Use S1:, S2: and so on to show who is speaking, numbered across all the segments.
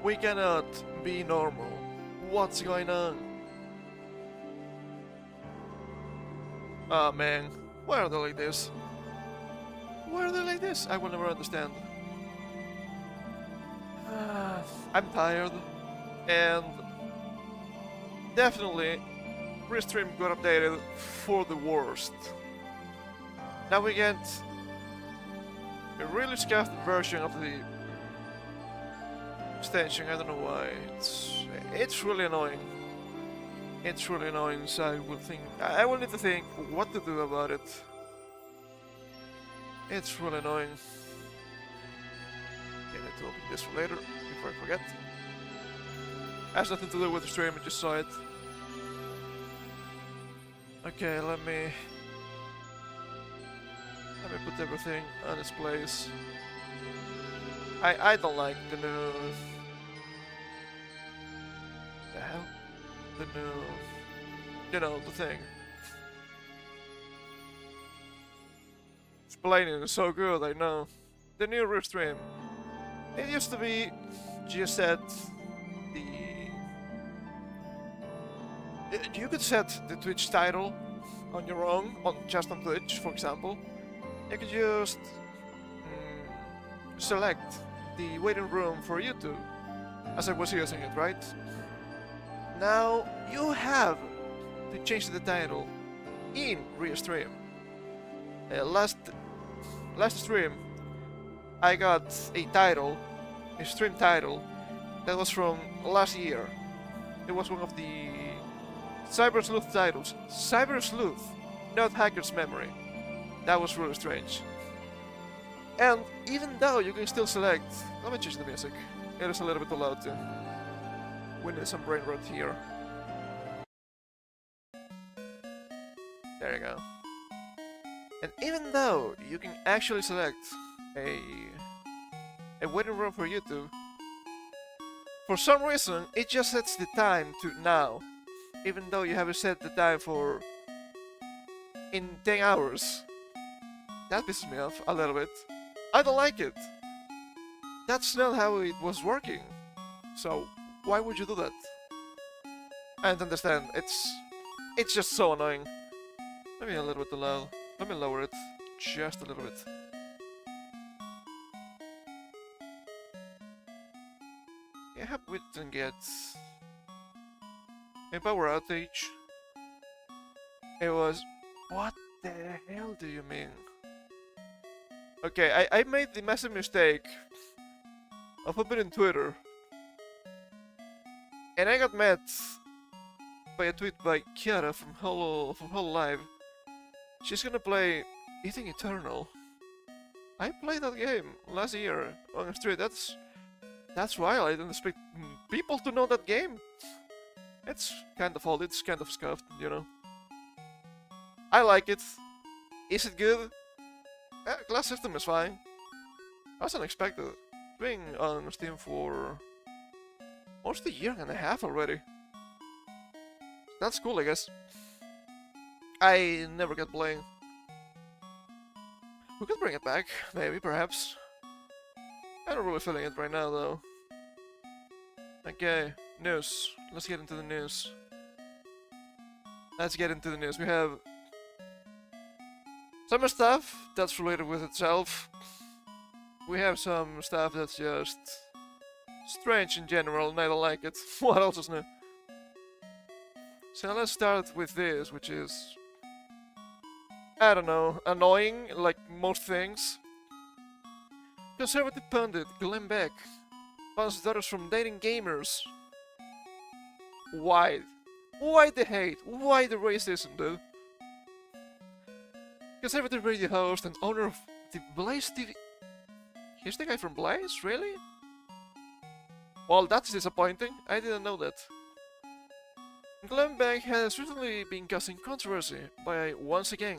S1: We cannot be normal. What's going on? Ah man, why are they like this? Why are they like this? I will never understand. I'm tired, and definitely Restream got updated for the worst. Now we get a really scuffed version of the extension. I don't know why. It's really annoying. It's really annoying. So I will need to think what to do about it. It's really annoying. I need to open this for later before I forget. Has nothing to do with the stream. I just saw it. Okay, let me put everything on its place. I don't like the new... The hell? The new... You know, the thing. Explaining is so good, I know. The new Restream. It used to be just set the... You could set the Twitch title on your own, just on Twitch, for example. You could just select the waiting room for YouTube, as I was using it, right? Now you have to change the title in Restream. Last stream, I got a title, a stream title, that was from last year. It was one of the Cyber Sleuth titles. Cyber Sleuth, not Hacker's Memory. That was really strange. And even though you can still select... Let me change the music. It is a little bit too loud too. We need some brain rot here. There you go. And even though you can actually select a waiting room for YouTube, for some reason it just sets the time to now, even though you haven't set the time for in 10 hours. That pisses me off a little bit. I don't like it. That's not how it was working. So why would you do that? I don't understand. It's just so annoying. Maybe a little bit too loud. Let me lower it just a little bit. I hope we didn't get a power outage. It was... What the hell do you mean? Okay, I made the massive mistake of opening Twitter. And I got met by a tweet by Kiara from Holo Live. She's gonna play Eating Eternal. I played that game last year on a street. That's wild. I didn't expect people to know that game. It's kind of old. It's kind of scuffed, you know. I like it. Is it good? Class system is fine. That's unexpected. It's been on Steam for almost a year and a half already. That's cool, I guess. I never get playing. We could bring it back, maybe, perhaps. I'm not really feeling it right now, though. Okay, news. Let's get into the news. Let's get into the news. We have some stuff that's related with itself. We have some stuff that's just strange in general, and I don't like it. What else is new? So let's start with this, which is... I don't know, annoying, like most things. Conservative pundit Glenn Beck bans daughters from dating gamers. Why? Why the hate? Why the racism, dude? Conservative radio host and owner of the Blaze TV... He's the guy from Blaze? Really? Well, that's disappointing. I didn't know that. Glenn Beck has recently been causing controversy by, once again,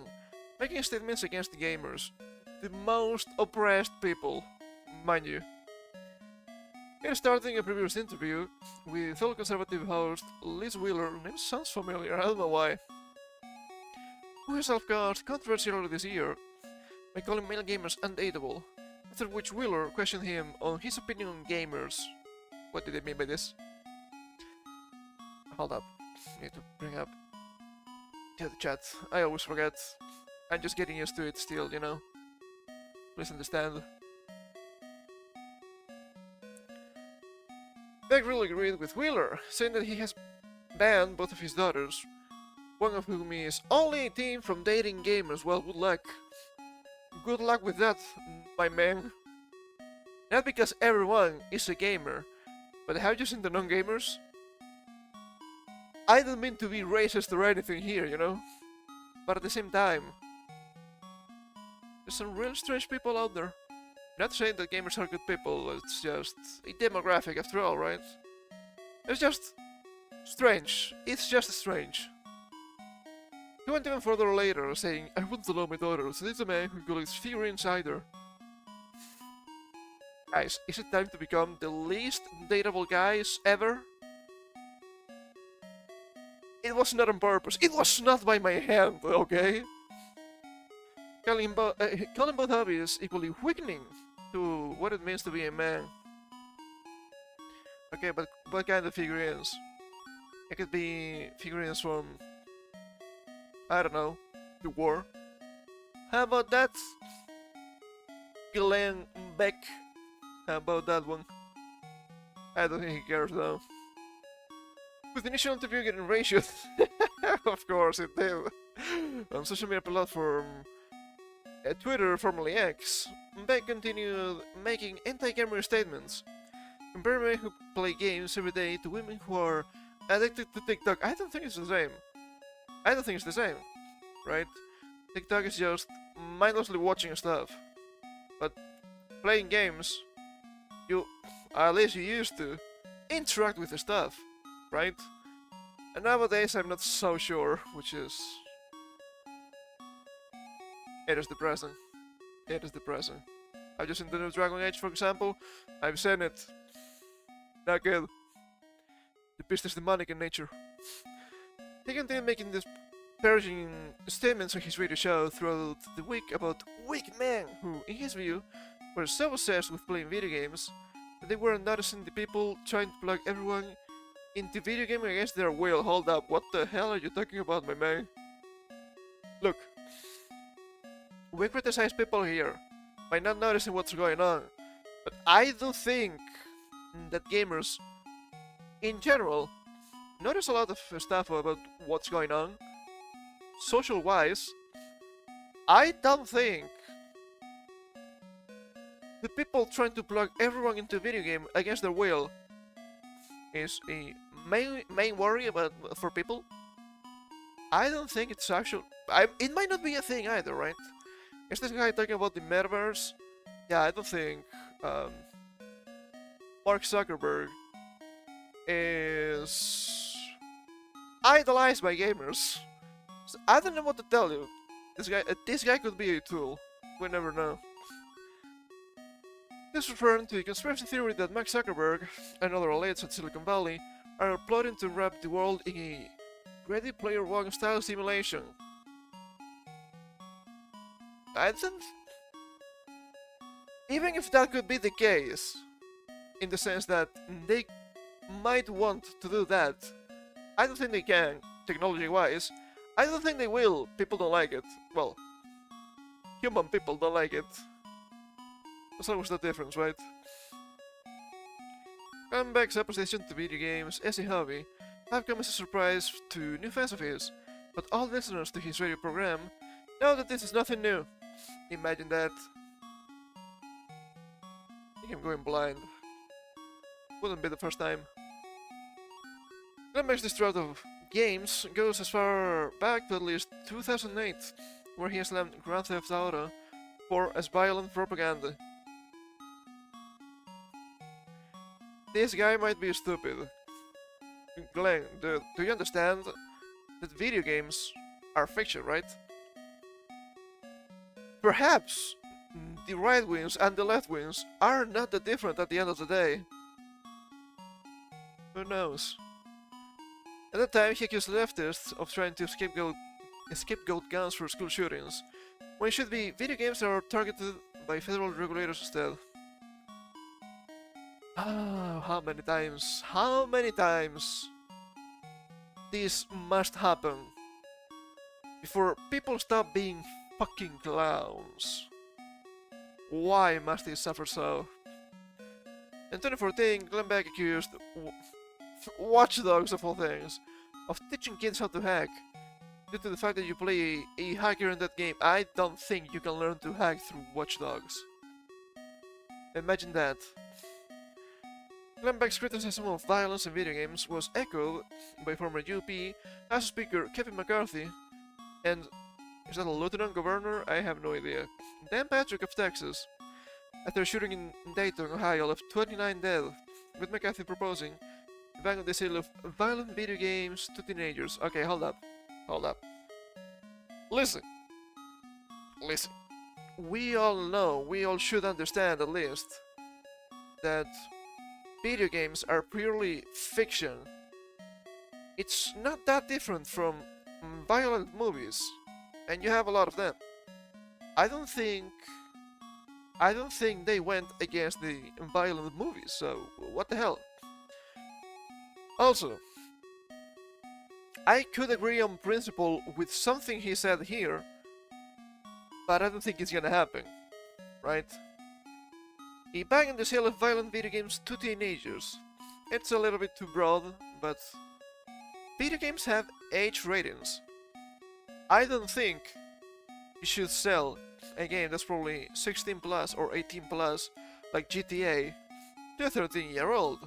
S1: making statements against the gamers, the most oppressed people, mind you. In starting a previous interview with fellow conservative host Liz Wheeler, name sounds familiar, I don't know why, who herself caused controversy earlier this year by calling male gamers undateable, after which Wheeler questioned him on his opinion on gamers. What did they mean by this? Hold up. Need to bring up the chat. I always forget. I'm just getting used to it still, you know. Please understand. Beck really agreed with Wheeler, saying that he has banned both of his daughters, one of whom is only 18 from dating gamers. Well, good luck. Good luck with that, my man. Not because everyone is a gamer, but have you seen the non-gamers? I don't mean to be racist or anything here, you know? But at the same time, there's some real strange people out there. Not saying that gamers are good people, it's just a demographic after all, right? It's just strange. It's just strange. He went even further later, saying, I wouldn't allow my daughter to date a man who collects figurines either. Guys, is it time to become the least dateable guys ever? It was not on purpose. It was not by my hand, okay? Calling both hobbies equally weakening to what it means to be a man. Okay, but what kind of figurines? It could be figurines from, I don't know, the war. How about that? Glenn Beck. How about that one? I don't think he cares though. With the initial interview getting ratioed, of course it did. On social media platform Twitter, formerly X, Beck continued making anti-gamer statements, comparing men who play games every day to women who are addicted to TikTok. I don't think it's the same. I don't think it's the same, right? TikTok is just mindlessly watching stuff, but playing games, at least you used to interact with the stuff, right? And nowadays I'm not so sure, which is... It is depressing. It is depressing. I've just seen the new Dragon Age, for example. I've seen it. Not good. The beast is demonic in nature. He continued making disparaging statements on his radio show throughout the week about weak men who, in his view, were so obsessed with playing video games that they weren't noticing the people trying to plug everyone into video gaming against their will. Hold up, what the hell are you talking about, my man? Look, we criticize people here by not noticing what's going on, but I do think that gamers, in general, notice a lot of stuff about what's going on, social-wise. I don't think the people trying to plug everyone into a video game against their will is a main worry for people. I don't think it's actual. It might not be a thing either, right? Is this guy talking about the metaverse? Yeah, I don't think Mark Zuckerberg is idolized by gamers. So I don't know what to tell you. This guy could be a tool. We never know. This referring to a conspiracy theory that Mark Zuckerberg and other elites at Silicon Valley are plotting to wrap the world in a Ready Player One style simulation. I don't... Even if that could be the case, in the sense that they might want to do that, I don't think they can, technology-wise. I don't think they will. People don't like it. Well, human people don't like it. There's always the difference, right? Comeback's opposition to video games as a hobby have come as a surprise to new fans of his, but all listeners to his radio program know that this is nothing new. Imagine that. I think I'm going blind. Wouldn't be the first time. Comeback's distraught of games goes as far back to at least 2008, where he slammed Grand Theft Auto 4 as violent propaganda. This guy might be stupid. Glenn, do you understand that video games are fiction, right? Perhaps the right wings and the left wings are not that different at the end of the day. Who knows? At that time, he accused leftists of trying to scapegoat guns for school shootings, when it should be video games that are targeted by federal regulators instead. Ah, how many times? How many times this must happen before people stop being fucking clowns? Why must they suffer so? In 2014, Glenn Beck accused Watch Dogs, of all things, of teaching kids how to hack. Due to the fact that you play a hacker in that game, I don't think you can learn to hack through Watch Dogs. Imagine that. Glenn Beck's criticism of violence in video games was echoed by former UP House Speaker Kevin McCarthy, and is that a lieutenant governor? I have no idea. Dan Patrick of Texas, after a shooting in Dayton, Ohio, left 29 dead, with McCarthy proposing the ban of the sale of violent video games to teenagers. Okay, hold up. Hold up. Listen. Listen. We all know, we all should understand at least, that video games are purely fiction. It's not that different from violent movies, and you have a lot of them. I don't think they went against the violent movies, so what the hell? Also, I could agree on principle with something he said here, but I don't think it's gonna happen, right? A ban on the sale of violent video games to teenagers. It's a little bit too broad, but video games have age ratings. I don't think you should sell a game that's probably 16 plus or 18 plus, like GTA, to a 13-year-old.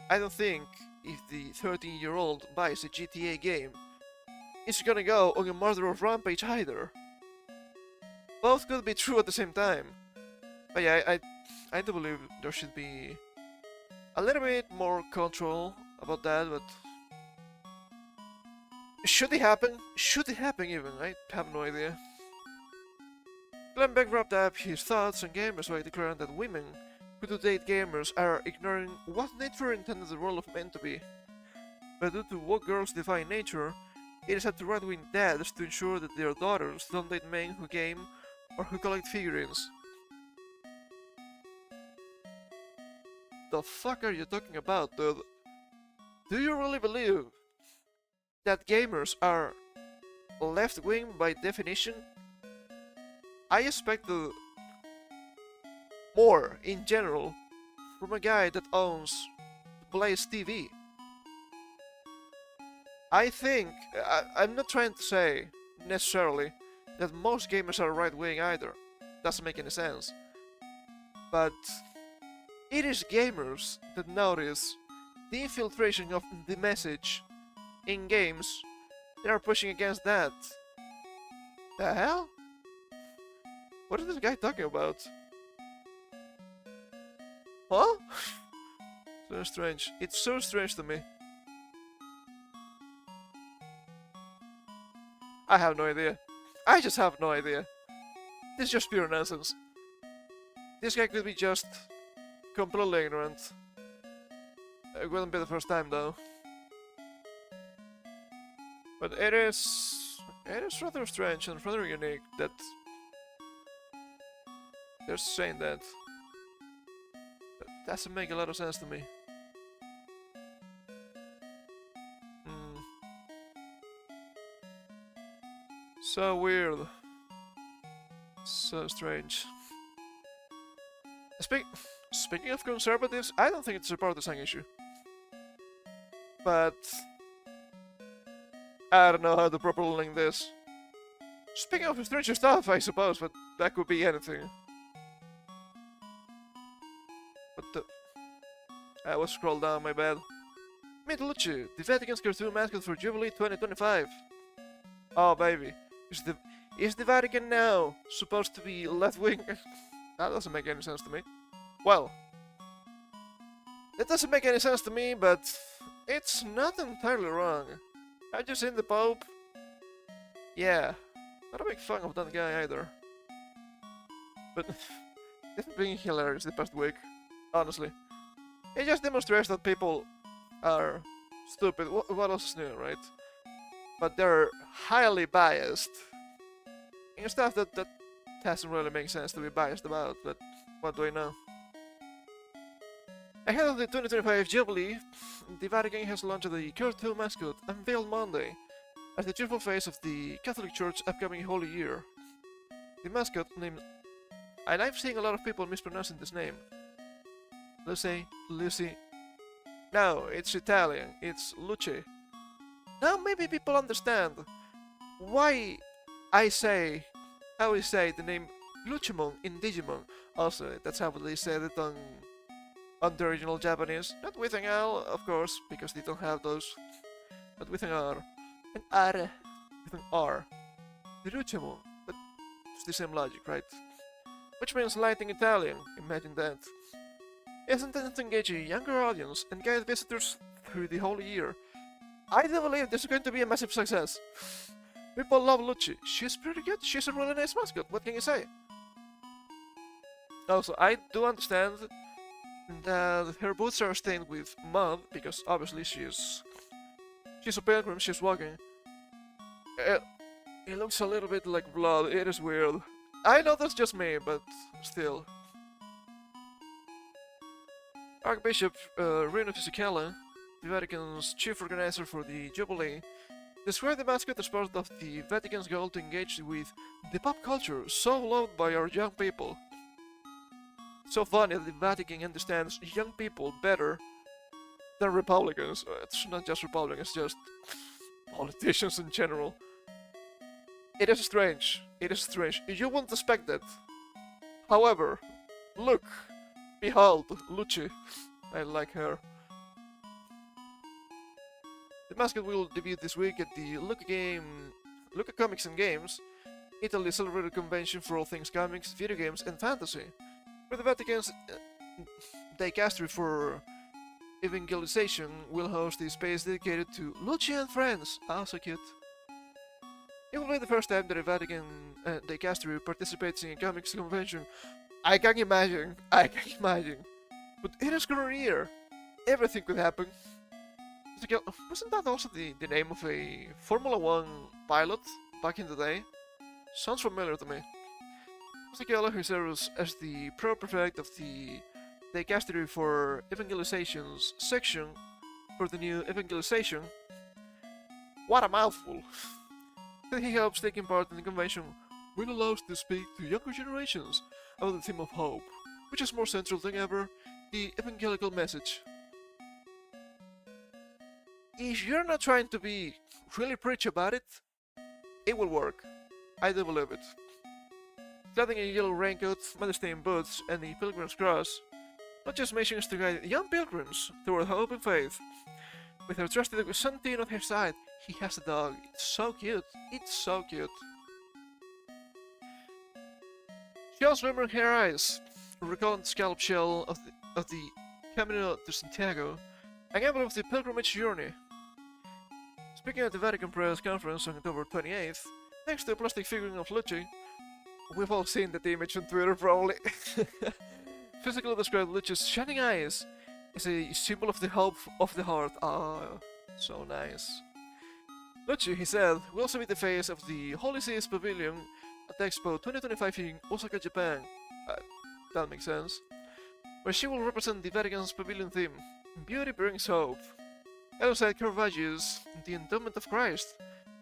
S1: I don't think if the 13-year-old buys a GTA game, it's gonna go on a murderous rampage either. Both could be true at the same time. But yeah, I do believe there should be a little bit more control about that, but should it happen? Should it happen even? I have no idea. Glenn Beck wrapped up his thoughts on gamers by declaring that women who do date gamers are ignoring what nature intended the role of men to be. But due to what girls define nature, it is up to right-wing dads to ensure that their daughters don't date men who game or who collect figurines. The fuck are you talking about, dude? Do you really believe that gamers are left-wing by definition? I expected more in general from a guy that owns Blaze TV. I think, I'm not trying to say necessarily that most gamers are right-wing either. Doesn't make any sense. But it is gamers that notice the infiltration of the message in games that are pushing against that. The hell? What is this guy talking about? Huh? So strange. It's so strange to me. I have no idea. I just have no idea. This is just pure nonsense. This guy could be just completely ignorant. It wouldn't be the first time though. But it is rather strange and rather unique that they're saying that. That doesn't make a lot of sense to me. So weird. So strange. Speaking of conservatives, I don't think it's a partisan issue. But I don't know how to properly link this. Speaking of stranger stuff, I suppose, but that could be anything. But I was scrolled down, my bad. Meet Lucci, the Vatican's cartoon mascot for Jubilee 2025. Oh baby, is the Vatican now supposed to be left-wing? That doesn't make any sense to me. Well, it doesn't make any sense to me, but it's not entirely wrong. Have you seen the Pope? Yeah, not a big fan of that guy either. But it's been hilarious the past week, honestly. It just demonstrates that people are stupid. What else is new, right? But they're highly biased in stuff that doesn't really make sense to be biased about, but what do I know? Ahead of the 2025 Jubilee, the Vatican has launched the cartoon mascot unveiled Monday as the cheerful face of the Catholic Church's upcoming Holy Year. The mascot named, and I'm seeing a lot of people mispronouncing this name. Lucy. No, it's Italian. It's Luce. Now maybe people understand why I say how we say the name Lucemon in Digimon. Also, that's how they said it on the original Japanese. Not with an L, of course, because they don't have those, but with an R. An R. With an R. Lucemon. But it's the same logic, right? Which means light in Italian. Imagine that. It's intended to engage a younger audience and guide visitors through the whole year. I do believe this is going to be a massive success. People love Lucci. She's pretty good. She's a really nice mascot. What can you say? Also, I do understand that her boots are stained with mud because obviously she's a pilgrim. She's walking. It looks a little bit like blood. It is weird. I know that's just me, but still. Archbishop Rino Fisichella, the Vatican's chief organizer for the Jubilee, described the mascot as part of the Vatican's goal to engage with the pop culture so loved by our young people. So funny that the Vatican understands young people better than Republicans. It's not just Republicans, it's just politicians in general. It is strange. It is strange. You wouldn't expect that. However, look. Behold, Lucci. I like her. The mascot will debut this week at the Luca Comics and Games, Italy's celebrated convention for all things comics, video games, and fantasy, where the Vatican's dicastery for evangelization will host a space dedicated to Lucci and friends. Ah, so cute. It will be the first time that a Vatican dicastery participates in a comics convention. I can imagine. But it is current year. Everything could happen. Wasn't that also the name of a Formula 1 pilot back in the day? Sounds familiar to me. Fisichella, who serves as the pro-prefect of the dicastery for evangelizations section for the new evangelization. What a mouthful! That he hopes taking part in the convention will allow us to speak to younger generations about the theme of hope, which is more central than ever, the evangelical message. If you're not trying to be really preach about it, it will work. I do believe it. Clad in a yellow raincoat, mud-stained boots, and a pilgrim's cross, not just missions to guide young pilgrims toward hope and faith. With her trusted Santine on her side, he has a dog. It's so cute. It's so cute. She also remembered her eyes, recalling the scallop shell of the Camino de Santiago, an emblem of the pilgrimage journey. Speaking at the Vatican Press Conference on October 28th, next to a plastic figurine of Lucci, we've all seen that image on Twitter probably, physically described Lucci's shining eyes as a symbol of the hope of the heart. Ah, so nice. Lucci, he said, will also be the face of the Holy Seas Pavilion at Expo 2025 in Osaka, Japan. That makes sense. Where she will represent the Vatican's pavilion theme, Beauty Brings Hope. Alongside Caravaggio's The Endowment of Christ,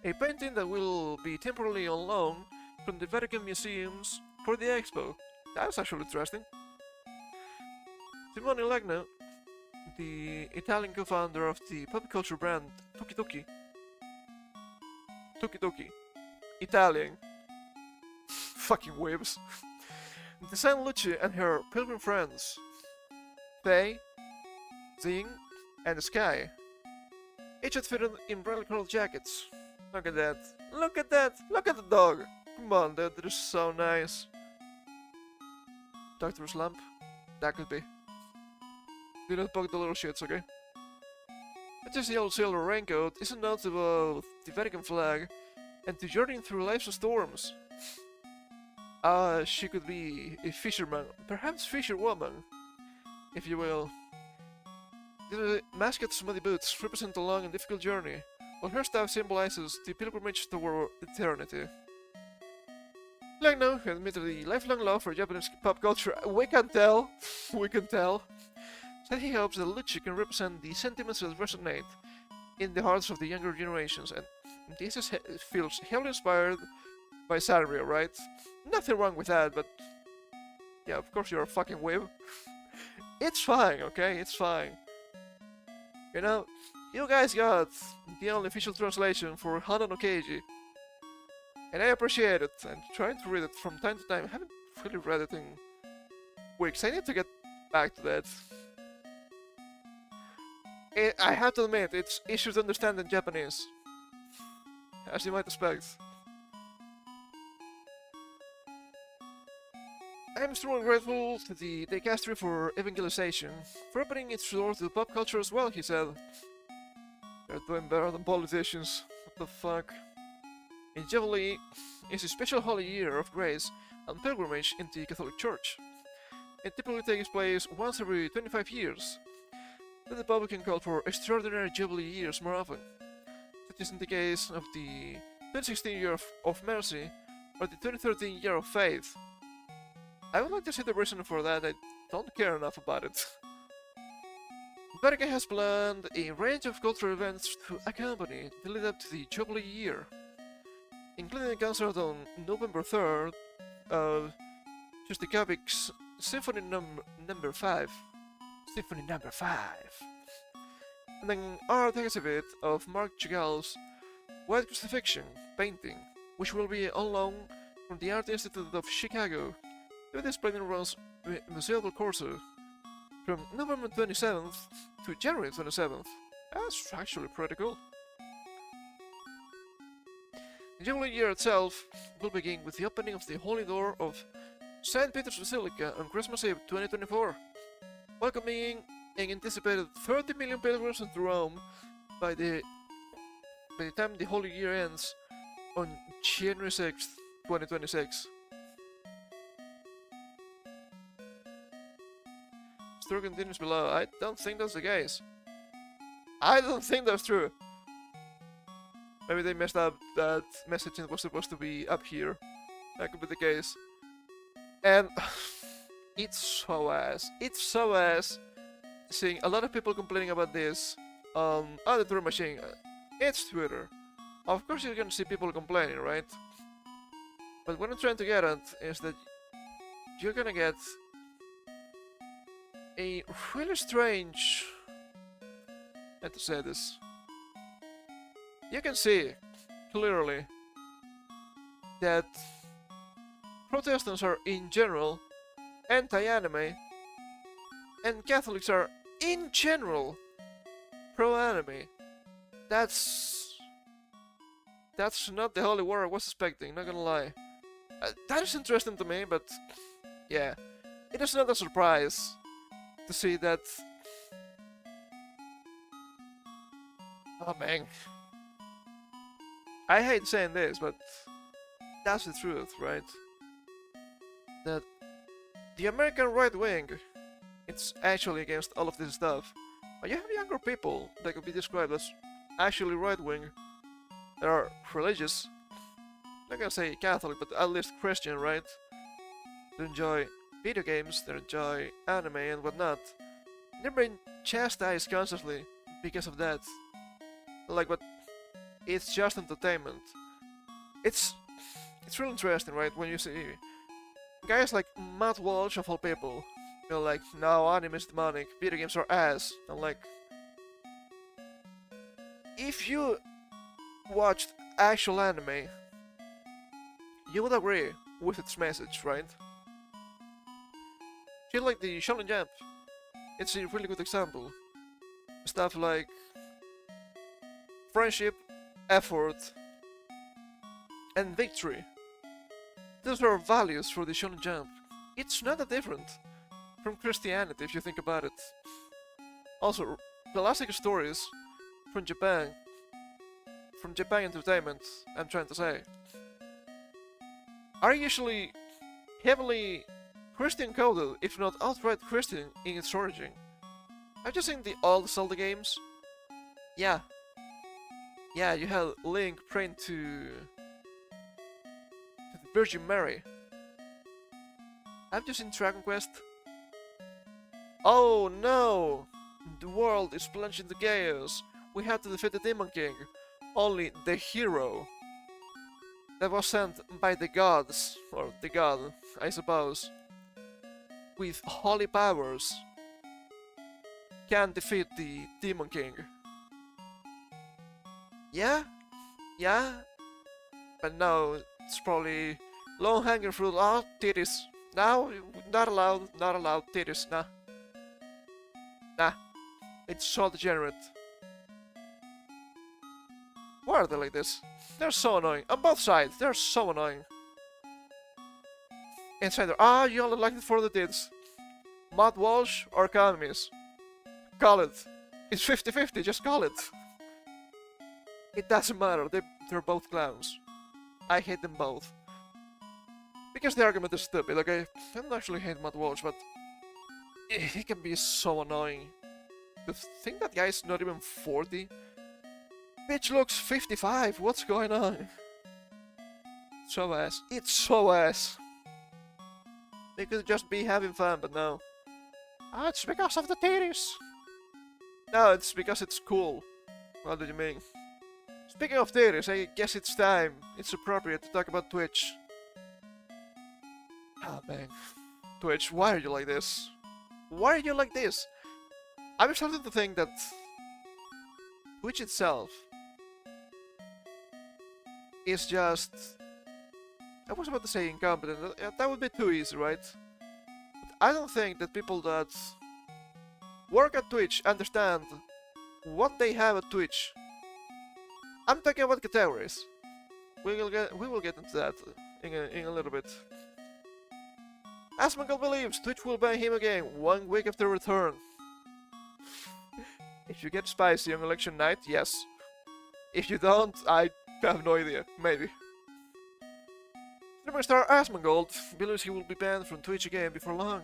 S1: a painting that will be temporarily on loan from the Vatican museums for the Expo. That's actually interesting. Simone Lagna, the Italian co-founder of the pop culture brand Toki Toki, Italian, fucking waves, designed Lucci and her pilgrim friends, Faye, Zing, and Sky, each outfitted in brightly colored jackets. Look at that, look at that, look at the dog! Come on, dude, that is so nice. Doctor's lamp? That could be. Do not poke the little shits, okay? Lucci's yellow silver raincoat is a nod to both the Vatican flag and to journeying through life's storms. She could be a fisherman, perhaps fisherwoman, if you will. The mascot's muddy boots represent a long and difficult journey, while her staff symbolizes the pilgrimage toward eternity. Lagno, who admitted a lifelong love for Japanese pop culture, we can tell, said he hopes that Lucci can represent the sentiments that resonate in the hearts of the younger generations, and feels heavily inspired by Sanrio, right? Nothing wrong with that, but yeah, of course you're a fucking whip. It's fine, okay? It's fine. You know, you guys got the only official translation for Hana no Keiji, and I appreciate it. I'm trying to read it from time to time. I haven't really read it in weeks. I need to get back to that. I have to admit, it's easier to understand in Japanese, as you might expect. I'm strongly grateful to the Dicastery for evangelization, for opening its door to pop culture as well, he said. They're doing better than politicians. What the fuck? In Jubilee is a special holy year of grace and pilgrimage in the Catholic Church. It typically takes place once every 25 years. The Pope can call for extraordinary Jubilee years more often, such as in the case of the 2016 Year of Mercy or the 2013 Year of Faith. I would like to see the reason for that. I don't care enough about it. Ibaraki has planned a range of cultural events to accompany the lead up to the Jubilee year, including a concert on November 3rd of Shostakovich's Symphony Number 5. Symphony Number 5. And an art exhibit of Marc Chagall's White Crucifixion painting, which will be on loan from the Art Institute of Chicago to be displayed in Rome's Museo del Corso from November 27th to January 27th. That's actually pretty cool. The Jubilee year itself will begin with the opening of the Holy Door of St. Peter's Basilica on Christmas Eve 2024, welcoming an anticipated 30 million pilgrims into Rome by the time the Holy Year ends on January 6th, 2026. Story continues below. I don't think that's the case. I don't think that's true. Maybe they messed up that messaging was supposed to be up here. That could be the case. And it's so ass. It's so ass seeing a lot of people complaining about this on the Twitter machine. It's Twitter. Of course you're gonna see people complaining, right? But what I'm trying to get at is that you're gonna get a really strange... how to say this? You can see clearly that Protestants are in general anti-anime and Catholics are in general pro-anime. That's not the holy war I was expecting, not gonna lie. That is interesting to me, but yeah, it is not a surprise to see that. Oh man, I hate saying this, but that's the truth, right? That the American right wing, it's actually against all of this stuff. But you have younger people that could be described as actually right wing. They are religious. I'm not gonna say Catholic, but at least Christian, right? They enjoy video games, they enjoy anime and whatnot. They're being chastised constantly because of that. Like, but it's just entertainment. It's really interesting, right? When you see guys like Matt Walsh of all people, they're like, no, anime is demonic, video games are ass. I'm like, if you watched actual anime, you would agree with its message, right? Feel like the Shonen Jump. It's a really good example. Stuff like friendship, effort, and victory. Those are values for the Shonen Jump. It's not that different from Christianity if you think about it. Also, classic stories from Japan entertainment, I'm trying to say, are usually heavily Christian coded, if not outright Christian in its origin. Have you seen the old Zelda games? Yeah, you had Link praying to the Virgin Mary. Have you seen Dragon Quest? Oh no! The world is plunged into chaos. We have to defeat the Demon King. Only the hero that was sent by the gods, or the god, I suppose, with holy powers, can defeat the Demon King. Yeah? Yeah? But no, it's probably low-hanging fruit. Oh, titties. No, not allowed, titties, nah. Nah, it's so degenerate. Why are they like this? They're so annoying. On both sides, they're so annoying. Insider, you only like it for the tits. Matt Walsh or economies? Call it. It's 50-50, just call it. It doesn't matter, they're both clowns. I hate them both. Because the argument is stupid, okay? I don't actually hate Matt Walsh, but he can be so annoying. To think that guy's not even 40? Bitch looks 55, what's going on? So ass. It's so ass. They could just be having fun, but no. It's because of the titties. No, it's because it's cool. What do you mean? Speaking of titties, I guess it's time. It's appropriate to talk about Twitch. Oh man. Twitch, why are you like this? Why are you like this? I'm starting to think that Twitch itself is just... I was about to say incompetent. That would be too easy, right? But I don't think that people that work at Twitch understand what they have at Twitch. I'm talking about categories. We will get into that in a little bit. Asmongold believes Twitch will ban him again 1 week after return. If you get spicy on election night, yes. If you don't, I have no idea. Maybe. Streamer star Asmongold believes he will be banned from Twitch again before long,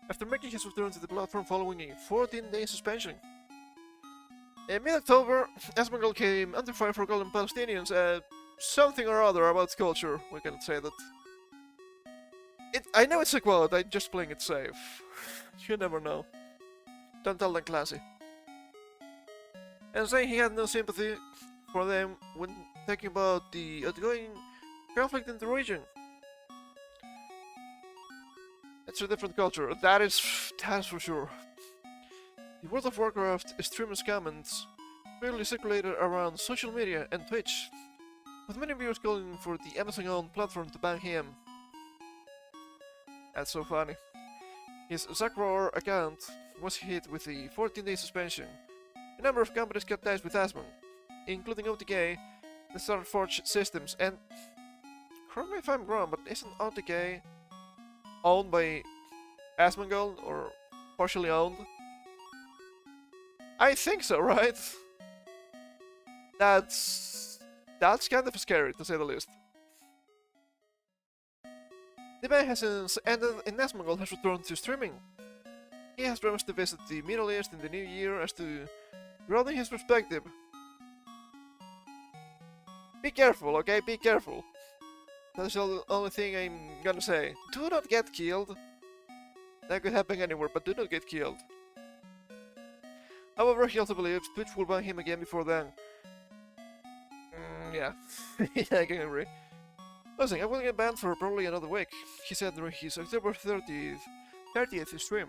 S1: after making his return to the platform following a 14-day suspension. In mid-October, Asmongold came under fire for calling Palestinians something or other about culture. We cannot say that. I know it's a quote, I'm just playing it safe. You never know. Don't tell them classy. And saying he had no sympathy for them when talking about the ongoing conflict in the region. It's a different culture, that is for sure. The World of Warcraft streamers' comments clearly circulated around social media and Twitch, with many viewers calling for the Amazon-owned platform to ban him. That's so funny. His Zakroar account was hit with a 14-day suspension. A number of companies cut ties with Asmon, including OTK, the Starforge Systems, and... correct me if I'm wrong, but isn't OTK owned by Asmongold, or partially owned? I think so, right? That's kind of scary, to say the least. The ban has since ended and Asmongold has returned to streaming. He has promised to visit the Middle East in the new year as to broaden his perspective. Be careful, okay? Be careful. That's the only thing I'm gonna say. Do not get killed. That could happen anywhere, but do not get killed. However, he also believes Twitch will ban him again before then. Yeah. Yeah, I can agree. Listen, I will get banned for probably another week, he said during his October 30th stream.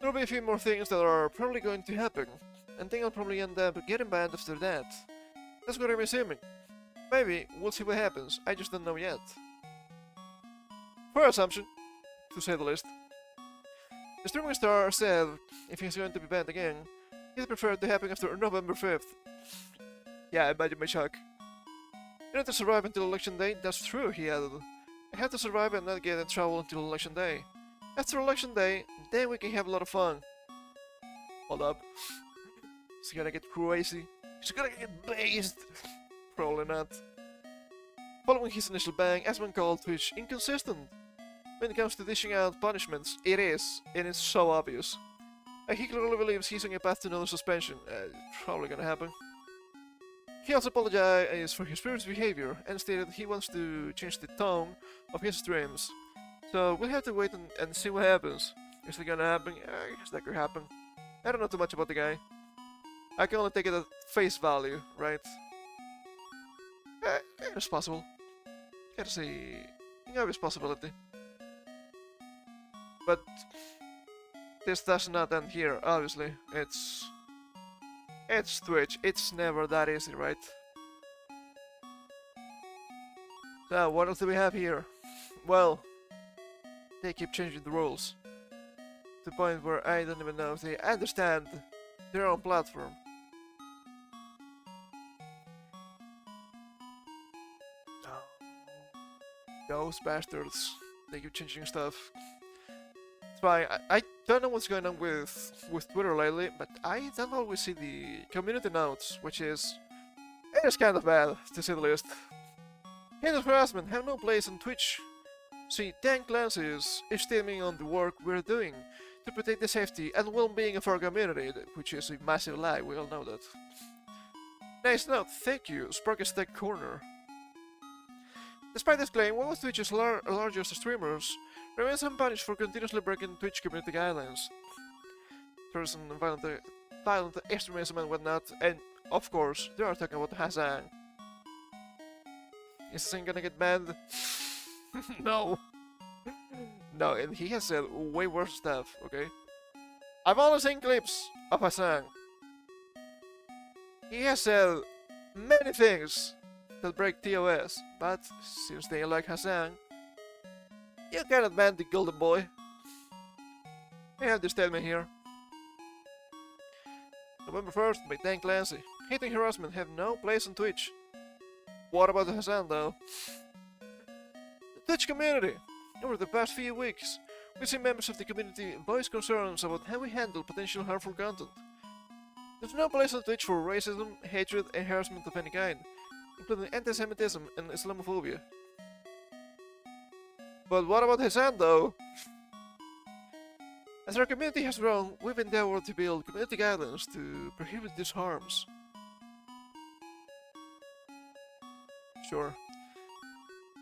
S1: There will be a few more things that are probably going to happen, and then I'll probably end up getting banned after that. That's what I'm assuming. Maybe, we'll see what happens, I just don't know yet. Fair assumption, to say the least. The streaming star said if he's going to be banned again, he'd prefer it to happen after November 5th. Yeah, imagine my shock. You need to survive until election day? That's true, he added. I have to survive and not get in trouble until election day. After election day, then we can have a lot of fun. Hold up. He's gonna get crazy. He's gonna get based. Probably not. Following his initial ban, Asmon called Twitch inconsistent. When it comes to dishing out punishments, it is, and it's so obvious. He clearly believes he's on a path to another suspension. Probably gonna happen. He also apologized for his previous behavior and stated he wants to change the tone of his streams. So we'll have to wait and see what happens. Is it gonna happen? I guess that could happen. I don't know too much about the guy. I can only take it at face value, right? It's possible. It's a obvious possibility. But this does not end here, obviously. It's Twitch. It's never that easy, right? So, what else do we have here? Well, they keep changing the rules. To the point where I don't even know if they understand their own platform. Those bastards. They keep changing stuff. It's fine. I don't know what's going on with Twitter lately, but I don't always see the community notes, which is... It's kind of bad, to say the least. Haters harassment have no place on Twitch. See, Dan Clancy is stemming on the work we're doing to protect the safety and well-being of our community, which is a massive lie, we all know that. Nice note, thank you, Sparkus Tech Corner. Despite this claim, one of Twitch's largest streamers remains unpunished for continuously breaking Twitch community guidelines. Terrorism, violent extremism and whatnot, and of course, they are talking about Hassan. Is Hassan gonna get banned? No. No, and he has said way worse stuff, okay? I've only seen clips of Hassan. He has said many things that break TOS, but since they like Hassan, you cannot ban the golden boy. I have this statement here. November 1st, by Dan Clancy. Hating harassment have no place on Twitch. What about Hassan though? The Twitch community. Over the past few weeks, we've seen members of the community voice concerns about how we handle potential harmful content. There's no place on Twitch for racism, hatred, and harassment of any kind, including anti-Semitism and Islamophobia. But what about Hassan though? As our community has grown, we've endeavored to build community guidelines to prohibit these harms. Sure.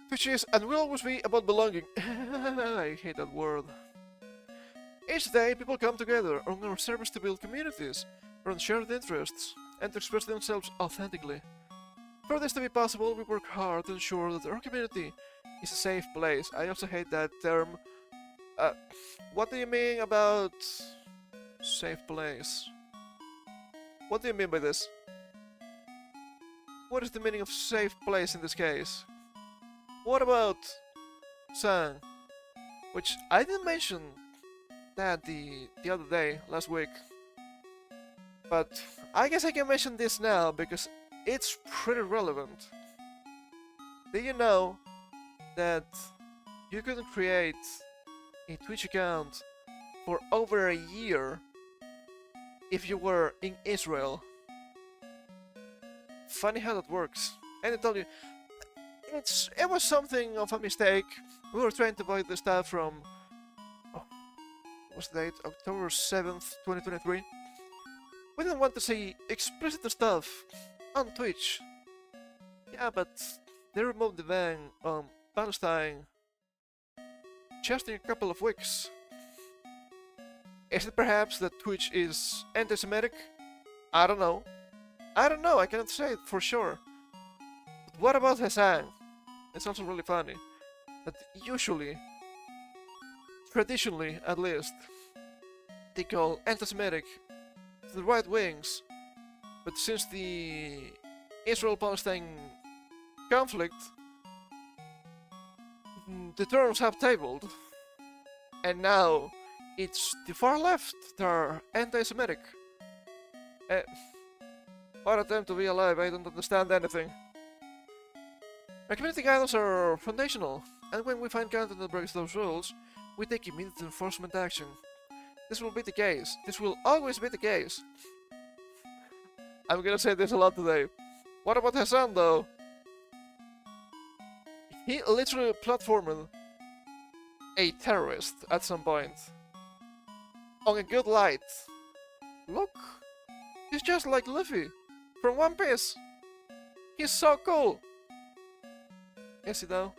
S1: Twitch is and will always be about belonging. I hate that word. Each day, people come together on our service to build communities around shared interests and to express themselves authentically. For this to be possible, we work hard to ensure that our community is a safe place. I also hate that term. What do you mean about safe place? What do you mean by this? What is the meaning of safe place in this case? What about Sang? Which I didn't mention that the other day, last week. But I guess I can mention this now because it's pretty relevant. Do you know that you can create a Twitch account for over a year if you were in Israel? Funny how that works. And I told you, it was something of a mistake. We were trying to buy the stuff from... Oh, what's the date? October 7th, 2023. We didn't want to see explicit stuff on Twitch. Yeah, but they removed the ban on Palestine just in a couple of weeks. Is it perhaps that Twitch is anti-Semitic? I don't know. I cannot say it for sure. But what about Hassan? It's also really funny that usually, traditionally at least, they call anti-Semitic the right wings, but since the Israel-Palestine conflict, the terms have tabled, and now it's the far left that are anti-Semitic. What a time to be alive, I don't understand anything. Our community guidelines are foundational, and when we find content that breaks those rules, we take immediate enforcement action. This will be the case. This will always be the case. I'm gonna say this a lot today. What about Hassan though? He literally platformed a terrorist at some point. On a good light. Look, he's just like Luffy from One Piece. He's so cool. Yes, you know.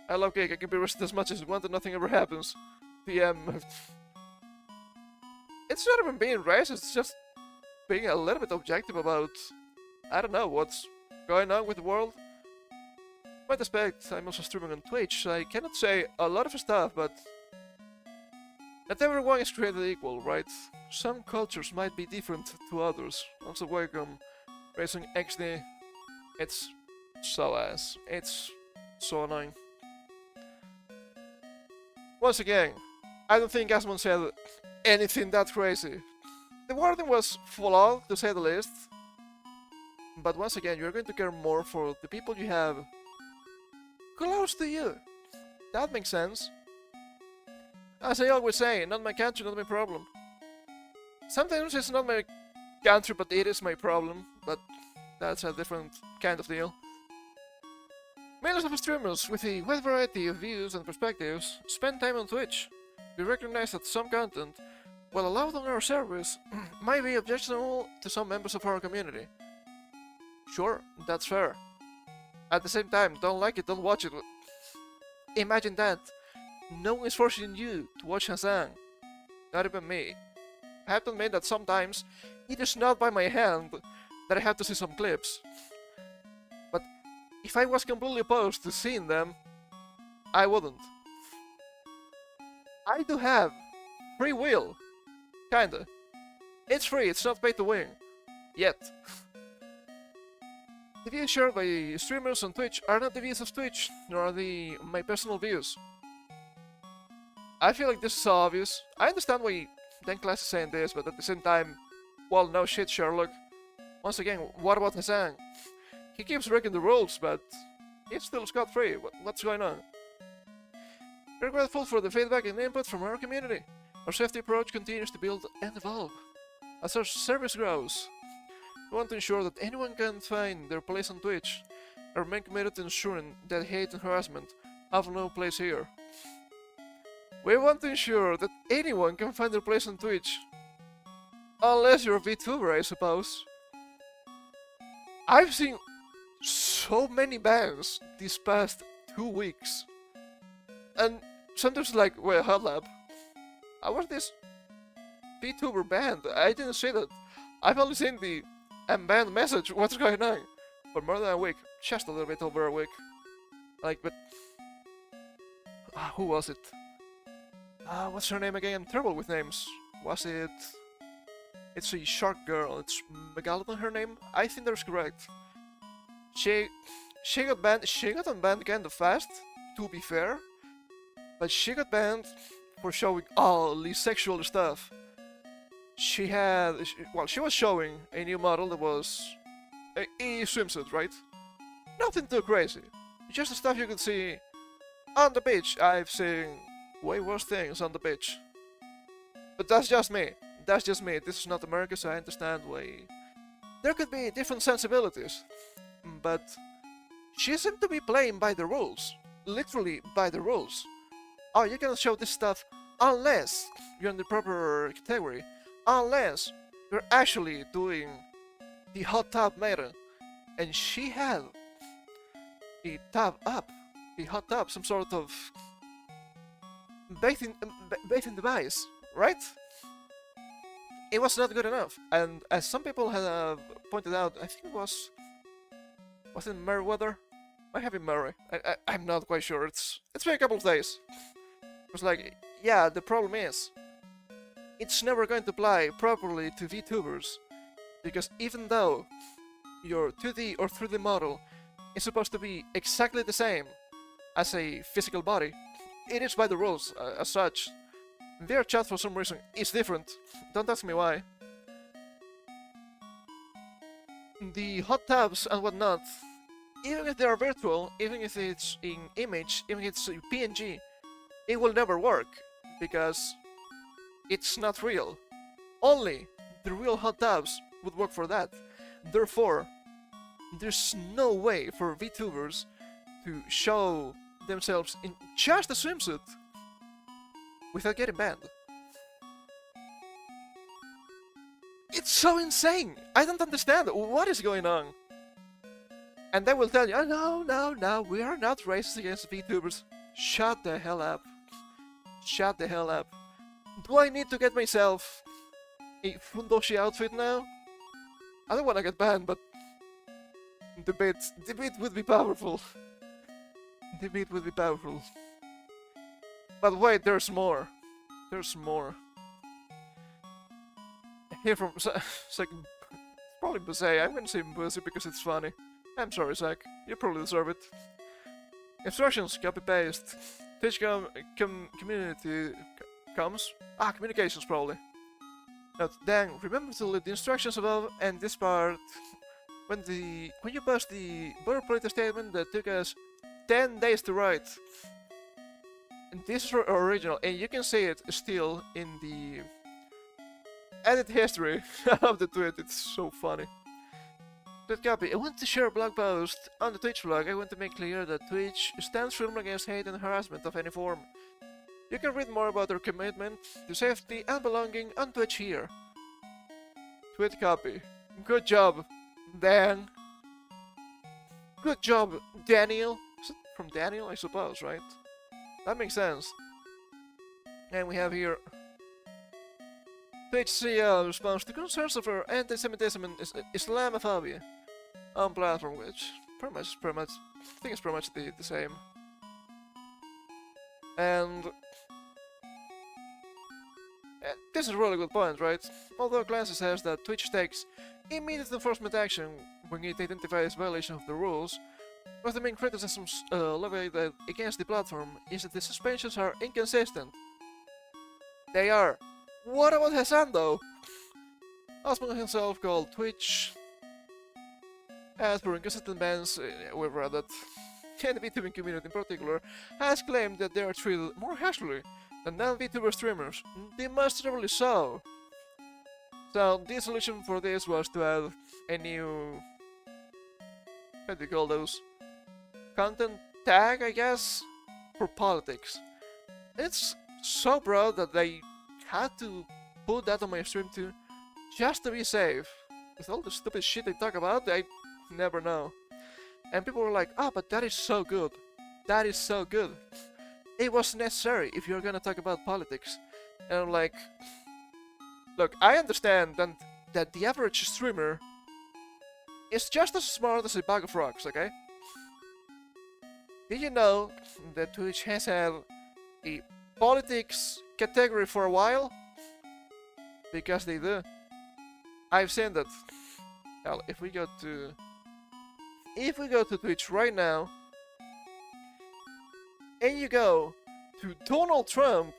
S1: I love cake. I can be racist as much as you want and nothing ever happens. PM. It's not even being racist, it's just being a little bit objective about, I don't know, what's going on with the world. By respect, I'm also streaming on Twitch, so I cannot say a lot of stuff, but not everyone is created equal, right? Some cultures might be different to others. Also welcome, Racing XD. It's so ass. It's so annoying. Once again, I don't think Asmon said anything that crazy. The wording was flawed, to say the least. But once again, you're going to care more for the people you have close to you. That makes sense. As I always say, not my country, not my problem. Sometimes it's not my country, but it is my problem. But that's a different kind of deal. Millions of streamers with a wide variety of views and perspectives spend time on Twitch. We recognize that some content, while allowed on our service, might be objectionable to some members of our community. Sure, that's fair. At the same time, don't like it, don't watch it. Imagine that. No one is forcing you to watch Hassan. Not even me. I have to admit that sometimes it is not by my hand that I have to see some clips. But if I was completely opposed to seeing them, I wouldn't. I do have free will. Kinda. It's free, it's not pay to win. Yet. The views shared by streamers on Twitch are not the views of Twitch, nor are they my personal views. I feel like this is so obvious. I understand why Dan Class is saying this, but at the same time, well, no shit, Sherlock. Once again, what about Hassan? He keeps breaking the rules, but he's still scot-free. What's going on? We're grateful for the feedback and input from our community. Our safety approach continues to build and evolve. As our service grows, we want to ensure that anyone can find their place on Twitch, and remain committed to ensuring that hate and harassment have no place here. We want to ensure that anyone can find their place on Twitch. Unless you're a vtuber, I suppose. I've seen so many bans these past 2 weeks. And sometimes like, wait, hold up. How was this vtuber banned? I didn't say that. I've only seen the unbanned message. What's going on? For more than a week. Just a little bit over a week. Like, but... who was it? What's her name again? I'm terrible with names. Was it... It's a shark girl. It's Megalodon, her name? I think that's correct. She got banned. She got unbanned kind of fast, to be fair. But she got banned for showing all the sexual stuff. She was showing a new model that was a swimsuit, right? Nothing too crazy. Just the stuff you could see on the beach. I've seen way worse things on the beach. But that's just me. That's just me. This is not America, so I understand why there could be different sensibilities. But she seemed to be playing by the rules. Literally by the rules. Oh, you cannot show this stuff unless you're in the proper category. Unless you're actually doing the hot tub meta. And she had the tub up. The hot tub, some sort of bathing device, right? It was not good enough. And as some people have pointed out, I think it was it Merriweather? Might have been Murray. I'm not quite sure. It's been a couple of days. It was like, yeah, the problem is it's never going to apply properly to VTubers, because even though your 2D or 3D model is supposed to be exactly the same as a physical body, it is by the rules as such. Their chat for some reason is different. Don't ask me why. The hot tubs and whatnot, even if they are virtual, even if it's in image, even if it's PNG, it will never work, because it's not real. Only the real hot tubs would work for that. Therefore, there's no way for VTubers to show themselves in just a swimsuit without getting banned. It's so insane! I don't understand what is going on. And they will tell you, oh no, we are not racist against VTubers. Shut the hell up. Shut the hell up. Do I need to get myself a fundoshi outfit now? I don't want to get banned, but debate would be powerful. Debate would be powerful. But wait, there's more. There's more. Here from Zach, probably Buzzy. I'm gonna say Buzzy because it's funny. I'm sorry, Zach. You probably deserve it. Instructions, copy paste. Twitch community comes. Communications probably. Now, then remember to leave the instructions above and this part. When you pass the boilerplate statement that took us 10 days to write. And this is original, and you can see it still in the edit history of the tweet. It's so funny. Good copy. I want to share a blog post on the Twitch blog. I want to make clear that Twitch stands firm against hate and harassment of any form. You can read more about their commitment to safety and belonging on Twitch here. Tweet copy. Good job, Dan. Good job, Daniel. Is it from Daniel, I suppose, right? That makes sense. And we have here Twitch CEO responds to concerns over anti-Semitism and Islamophobia on platform, which pretty much, I think it's pretty much the same. And this is a really good point, right? Although Clancy says that Twitch takes immediate enforcement action when it identifies violation of the rules, one of the main criticisms levied against the platform is that the suspensions are inconsistent. They are. What about Hassan though? Osman himself called Twitch as per inconsistent bans. We've read that. And the VTubing community in particular has claimed that they are treated more harshly than non-VTuber streamers. Demonstrably so. So the solution for this was to add a new, what do you call those? Content tag, I guess, for politics. It's so broad that they had to put that on my stream too, just to be safe. With all the stupid shit they talk about, I never know. And people were like, but that is so good. That is so good. It was necessary if you're gonna talk about politics. And I'm like, look, I understand that the average streamer is just as smart as a bag of rocks, okay? Did you know that Twitch has had a politics category for a while? Because they do. I've seen that. Well, if we go to Twitch right now, and you go to Donald Trump,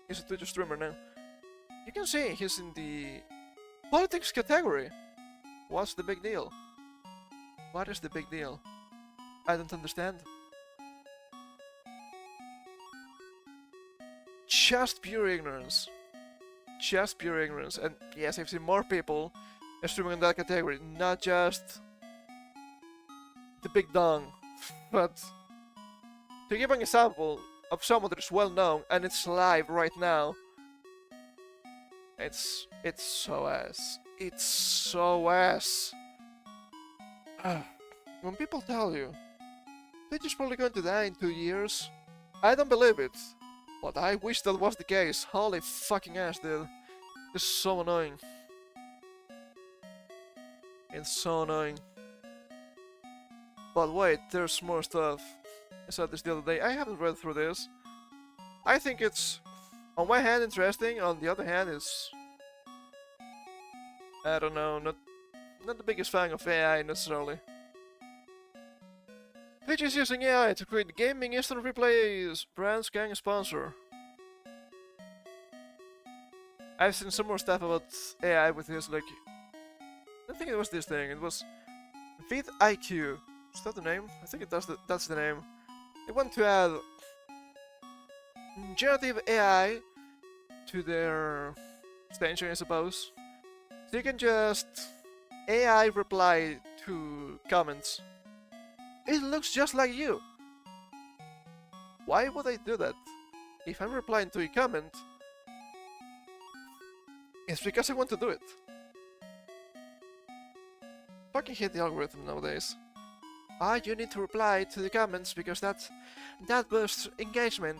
S1: he's a Twitch streamer now, you can see he's in the politics category. What's the big deal? What is the big deal? I don't understand. Just pure ignorance. Just pure ignorance. And yes, I've seen more people streaming in that category, not just the big dong. But to give an example of someone that is well known and it's live right now, it's so ass. It's so ass. When people tell you Twitch is probably going to die in 2 years, I don't believe it. But I wish that was the case. Holy fucking ass, dude. This is so annoying. It's so annoying. But wait, there's more stuff. I saw this the other day. I haven't read through this. I think it's, on one hand, interesting. On the other hand, it's, I don't know, not the biggest fan of AI necessarily. Twitch is using AI to create gaming instant replays. Brands can sponsor. I've seen some more stuff about AI with this, like, I don't think it was this thing. It was vidIQ. Is that the name? I think that's the name. They want to add generative AI to their extension, I suppose. So you can just AI reply to comments. It looks just like you. Why would I do that? If I'm replying to a comment, it's because I want to do it. Fucking hate the algorithm nowadays. Ah, you need to reply to the comments because that boosts engagement.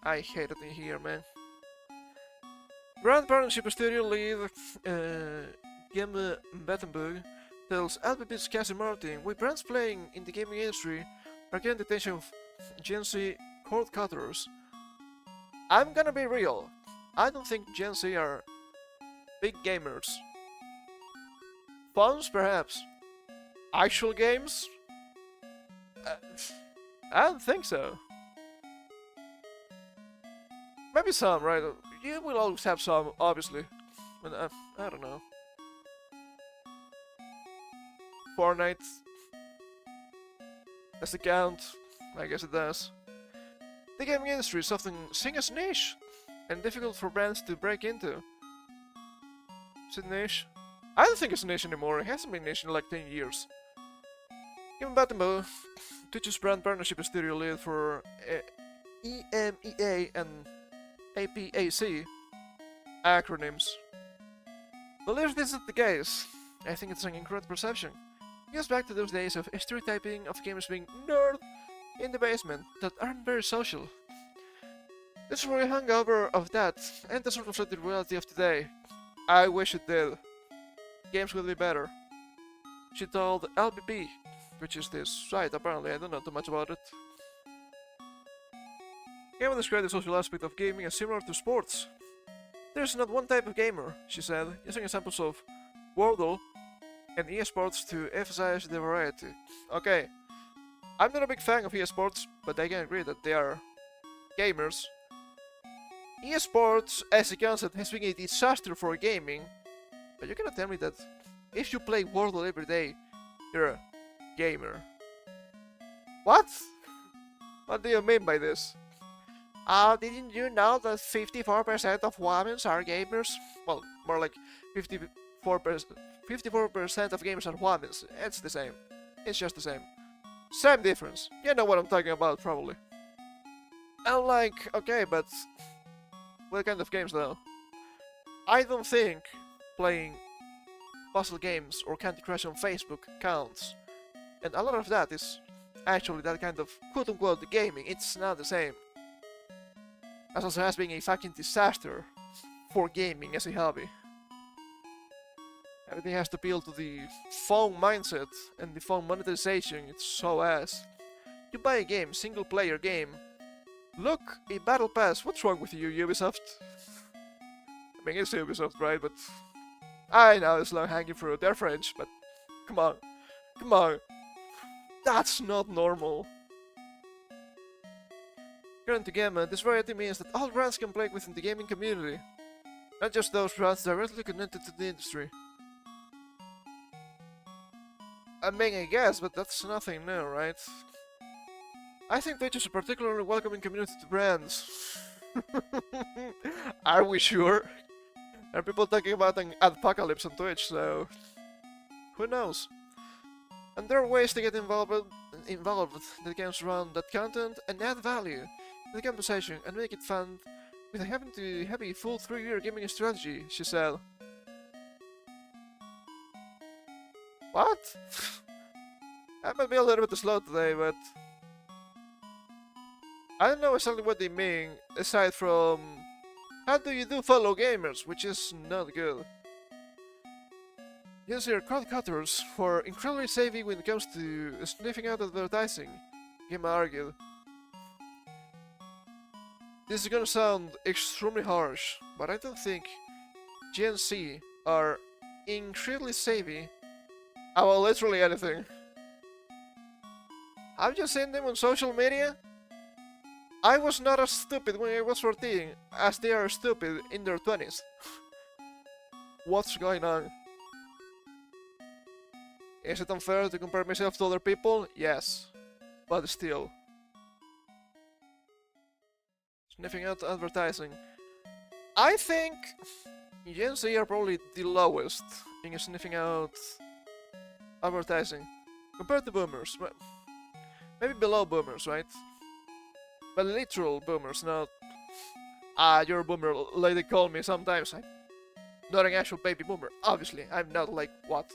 S1: I hate it in here, man. Brand partnership studio lead Game Battenberg tells LBB's Cassie Martin, with brands playing in the gaming industry are getting the attention of Gen Z cord cutters. I'm gonna be real. I don't think Gen Z are big gamers. Phones, perhaps. Actual games? Uh, I don't think so. Maybe some, right? You will always have some, obviously. But I don't know. Fortnite. Does it count? I guess it does. The gaming industry is often seen as niche and difficult for brands to break into. Is it niche? I don't think it's niche anymore. It hasn't been niche in like 10 years. Given Battenbo, Twitch's brand partnership studio lead for EMEA and APAC acronyms. Believes this is the case. I think it's an incorrect perception. It goes back to those days of stereotyping of gamers being nerd in the basement that aren't very social. This is really hangover of that, and doesn't reflect the reality of today. I wish it did. Games would be better. She told LBB, which is this site apparently, I don't know too much about it. Gamer described the social aspect of gaming as similar to sports. There's not one type of gamer, she said, using examples of Wordle and eSports to emphasize the variety. Okay, I'm not a big fan of eSports, but I can agree that they are gamers. eSports as a concept has been a disaster for gaming, but you cannot tell me that if you play Wordle every day, you're a gamer. What? What do you mean by this? Didn't you know that 54% of women are gamers? Well, more like 54%, 54% of gamers are women. It's the same. It's just the same. Same difference. You know what I'm talking about, probably. I'm like, okay, but what kind of games though? I don't think playing puzzle games or Candy Crush on Facebook counts. And a lot of that is actually that kind of quote-unquote gaming. It's not the same. As also has been a fucking disaster for gaming as a hobby. Everything has to appeal to the phone mindset and the phone monetization. It's so ass. You buy a game, single player game. Look, a battle pass. What's wrong with you, Ubisoft? I mean, it's Ubisoft, right? But I know it's long hanging fruit. They're French, but come on. Come on. That's not normal. According to Gamma, this variety means that all brands can play within the gaming community, not just those brands directly connected to the industry. I mean, I guess, but that's nothing new, right? I think Twitch is a particularly welcoming community to brands. Are we sure? There are people talking about an apocalypse on Twitch, so who knows? And there are ways to get involved that can surround that content and add value to the conversation and make it fun without having to have a full 3-year gaming strategy, she said. What? I might be a little bit slow today, but I don't know exactly what they mean, aside from how do you do fellow gamers, which is not good. Yes, they are crowd cutters who are incredibly savvy when it comes to sniffing out advertising, Gemma argued. This is gonna sound extremely harsh, but I don't think Gen Z are incredibly savvy about literally anything. Have you seen them on social media? I was not as stupid when I was 14 as they are stupid in their 20s. What's going on? Is it unfair to compare myself to other people? Yes. But still. Sniffing out advertising. I think Gen Z are probably the lowest in sniffing out advertising. Compared to boomers. Maybe below boomers, right? But literal boomers, not you're a boomer, like they call me sometimes. I'm not an actual baby boomer, obviously. I'm not like, what?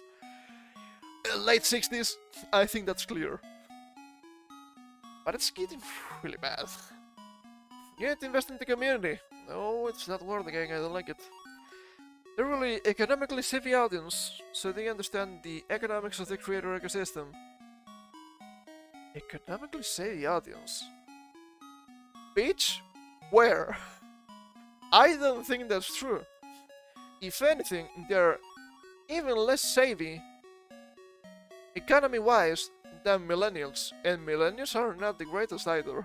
S1: late 60s. I think that's clear. But it's getting really bad. You need to invest in the community. No, it's not working, I don't like it. They're really economically savvy audience, so they understand the economics of the creator ecosystem. Economically savvy audience? Bitch? Where? I don't think that's true. If anything, they're even less savvy, economy-wise, than millennials, and millennials are not the greatest either.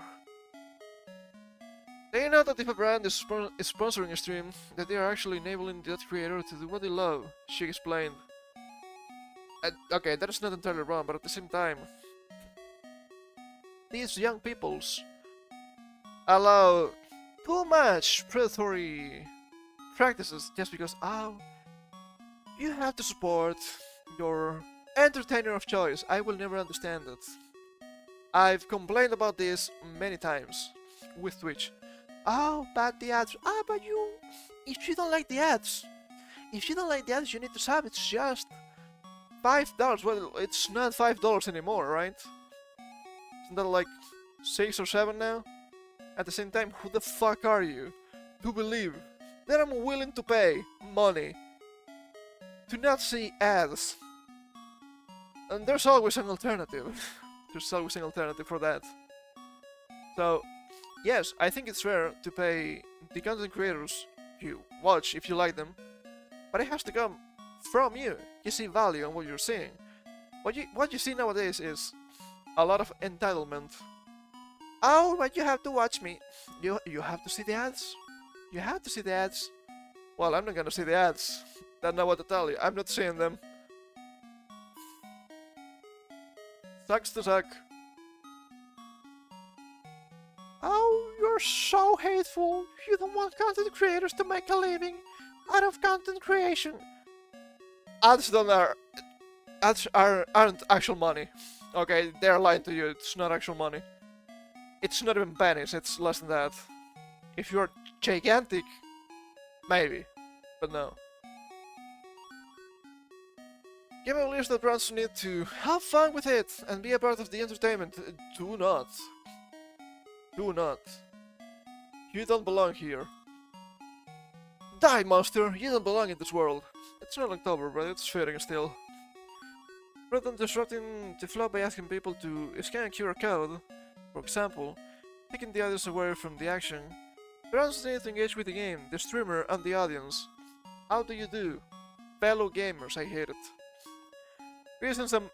S1: They know that if a brand is sponsoring a stream, that they are actually enabling that creator to do what they love, she explained. Okay, that is not entirely wrong, but at the same time, these young peoples allow too much predatory practices just because, oh, you have to support your entertainer of choice. I will never understand it. I've complained about this many times with Twitch. Oh, but the ads. Ah, but you. If you don't like the ads, you need to sub. It's just $5. Well, it's not $5 anymore, right? Isn't that like 6 or 7 now? At the same time, who the fuck are you to believe that I'm willing to pay money to not see ads? And there's always an alternative. There's always an alternative for that. So, yes, I think it's fair to pay the content creators you watch if you like them, but it has to come from you. You see value in what you're seeing. What you see nowadays is a lot of entitlement. Oh, but you have to watch me. You have to see the ads. You have to see the ads. Well, I'm not gonna see the ads. Don't know what to tell you. I'm not seeing them. Sucks to suck. Oh, you're so hateful. You don't want content creators to make a living out of content creation. Ads aren't actual money. Okay, they're lying to you. It's not actual money. It's not even pennies. It's less than that. If you're gigantic, maybe, but no. Give a list that brands need to have fun with it and be a part of the entertainment. Do not. Do not. You don't belong here. Die, monster! You don't belong in this world. It's not October, but it's fitting still. Rather than disrupting the flow by asking people to scan a QR code, for example, taking the audience away from the action, brands need to engage with the game, the streamer, and the audience. How do you do? Fellow gamers, I hate it. Using some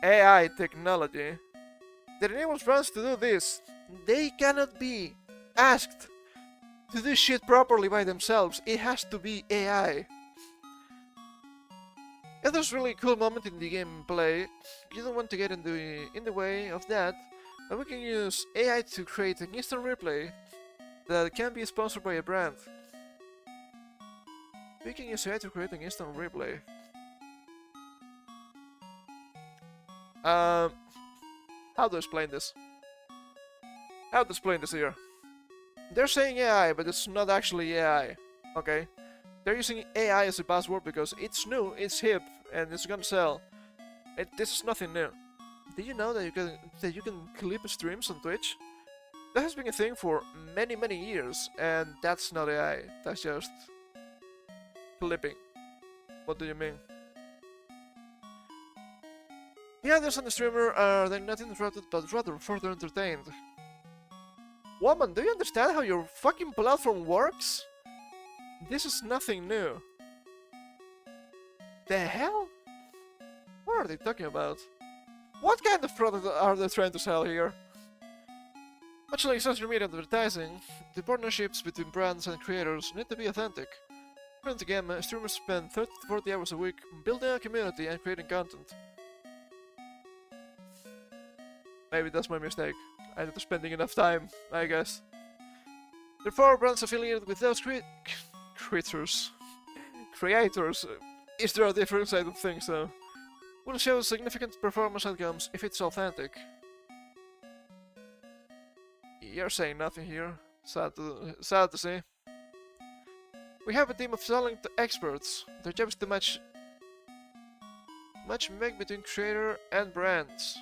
S1: AI technology that enables brands to do this. They cannot be asked to do shit properly by themselves. It has to be AI. If there's really cool moment in the gameplay, you don't want to get in the way of that, and we can use AI to create an instant replay that can be sponsored by a brand. We can use AI to create an instant replay. How to explain this? How to explain this here? They're saying AI, but it's not actually AI. Okay? They're using AI as a buzzword because it's new, it's hip, and it's gonna sell. This is nothing new. Did you know that you can clip streams on Twitch? That has been a thing for many years, and that's not AI. That's just clipping. What do you mean? The others and the streamer are then not interrupted, but rather further entertained. Woman, do you understand how your fucking platform works? This is nothing new. The hell? What are they talking about? What kind of product are they trying to sell here? Much like social media advertising, the partnerships between brands and creators need to be authentic. In the game, streamers spend 30 to 40 hours a week building a community and creating content. Maybe that's my mistake. I'm not spending enough time, I guess. Therefore, brands affiliated with those creators is there a difference? I don't think so. Will show significant performance outcomes if it's authentic. You're saying nothing here. Sad to see. We have a team of talented experts. Their job is to match Matchmaking between creator and brands.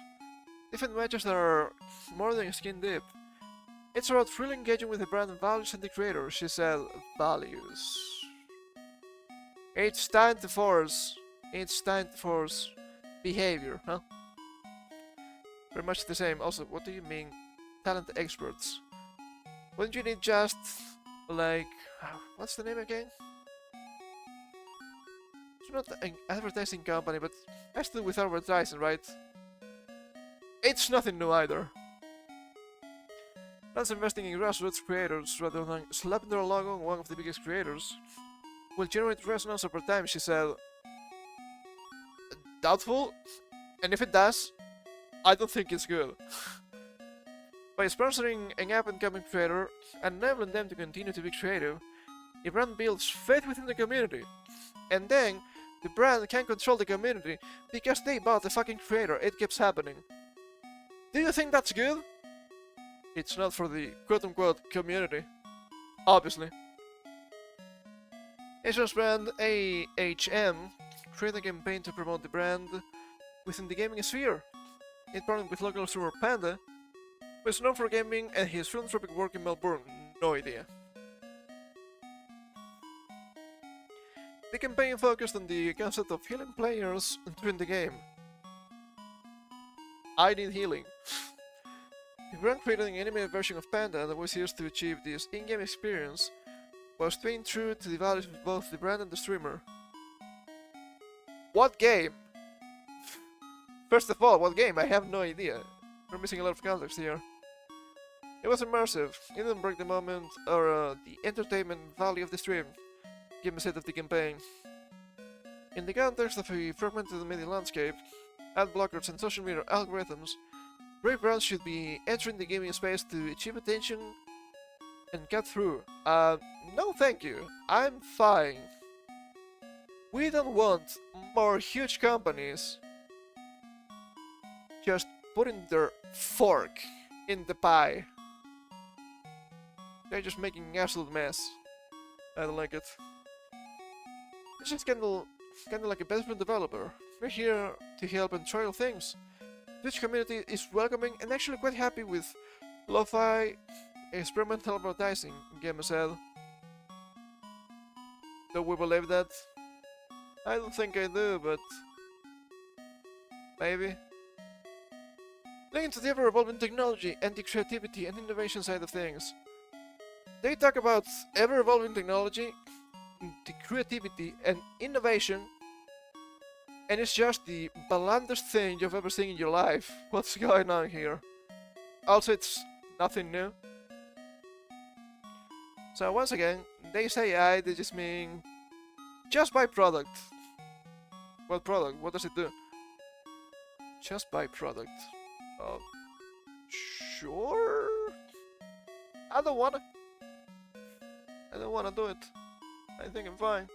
S1: Different matches that are more than skin deep. It's about really engaging with the brand values and the creator, she said. Values. It's time to force. It's time to force behavior, huh? Very much the same. Also, what do you mean talent experts? Wouldn't you need just, like, what's the name again? It's not an advertising company, but has to do with advertising, right? It's nothing new either. That's investing in grassroots creators rather than slapping their logo on one of the biggest creators will generate resonance over time, she said. Doubtful? And if it does, I don't think it's good. By sponsoring an up-and-coming creator and enabling them to continue to be creative, the brand builds faith within the community. And then, the brand can control the community because they bought the fucking creator. It keeps happening. Do you think that's good? It's not for the quote-unquote community. Obviously. Asia's brand AHM created a campaign to promote the brand within the gaming sphere. It partnered with local streamer Panda, who is known for gaming and his philanthropic work in Melbourne. No idea. The campaign focused on the concept of healing players during the game. I need healing. The brand created an animated version of Panda that was used to achieve this in-game experience, while staying true to the values of both the brand and the streamer. What game? First of all, what game? I have no idea. We're missing a lot of context here. It was immersive. It didn't break the moment or the entertainment value of the stream, given the set of the campaign. In the context of a fragmented media landscape, ad blockers and social media algorithms, great brands should be entering the gaming space to achieve attention and cut through. No thank you. I'm fine. We don't want more huge companies just putting their fork in the pie. They're just making an absolute mess. I don't like it. It's just kinda like a best friend developer. We're here to help and trial things. This community is welcoming and actually quite happy with lo-fi experimental advertising, Gamer said. Do we believe that? I don't think I do, but maybe. Linking to the ever-evolving technology and the creativity and innovation side of things. They talk about ever-evolving technology, the creativity and innovation, and it's just the blandest thing you've ever seen in your life. What's going on here? Also, it's nothing new. So once again, they say AI, they just mean just buy product. What product? What does it do? Just buy product. Sure. I don't wanna do it. I think I'm fine.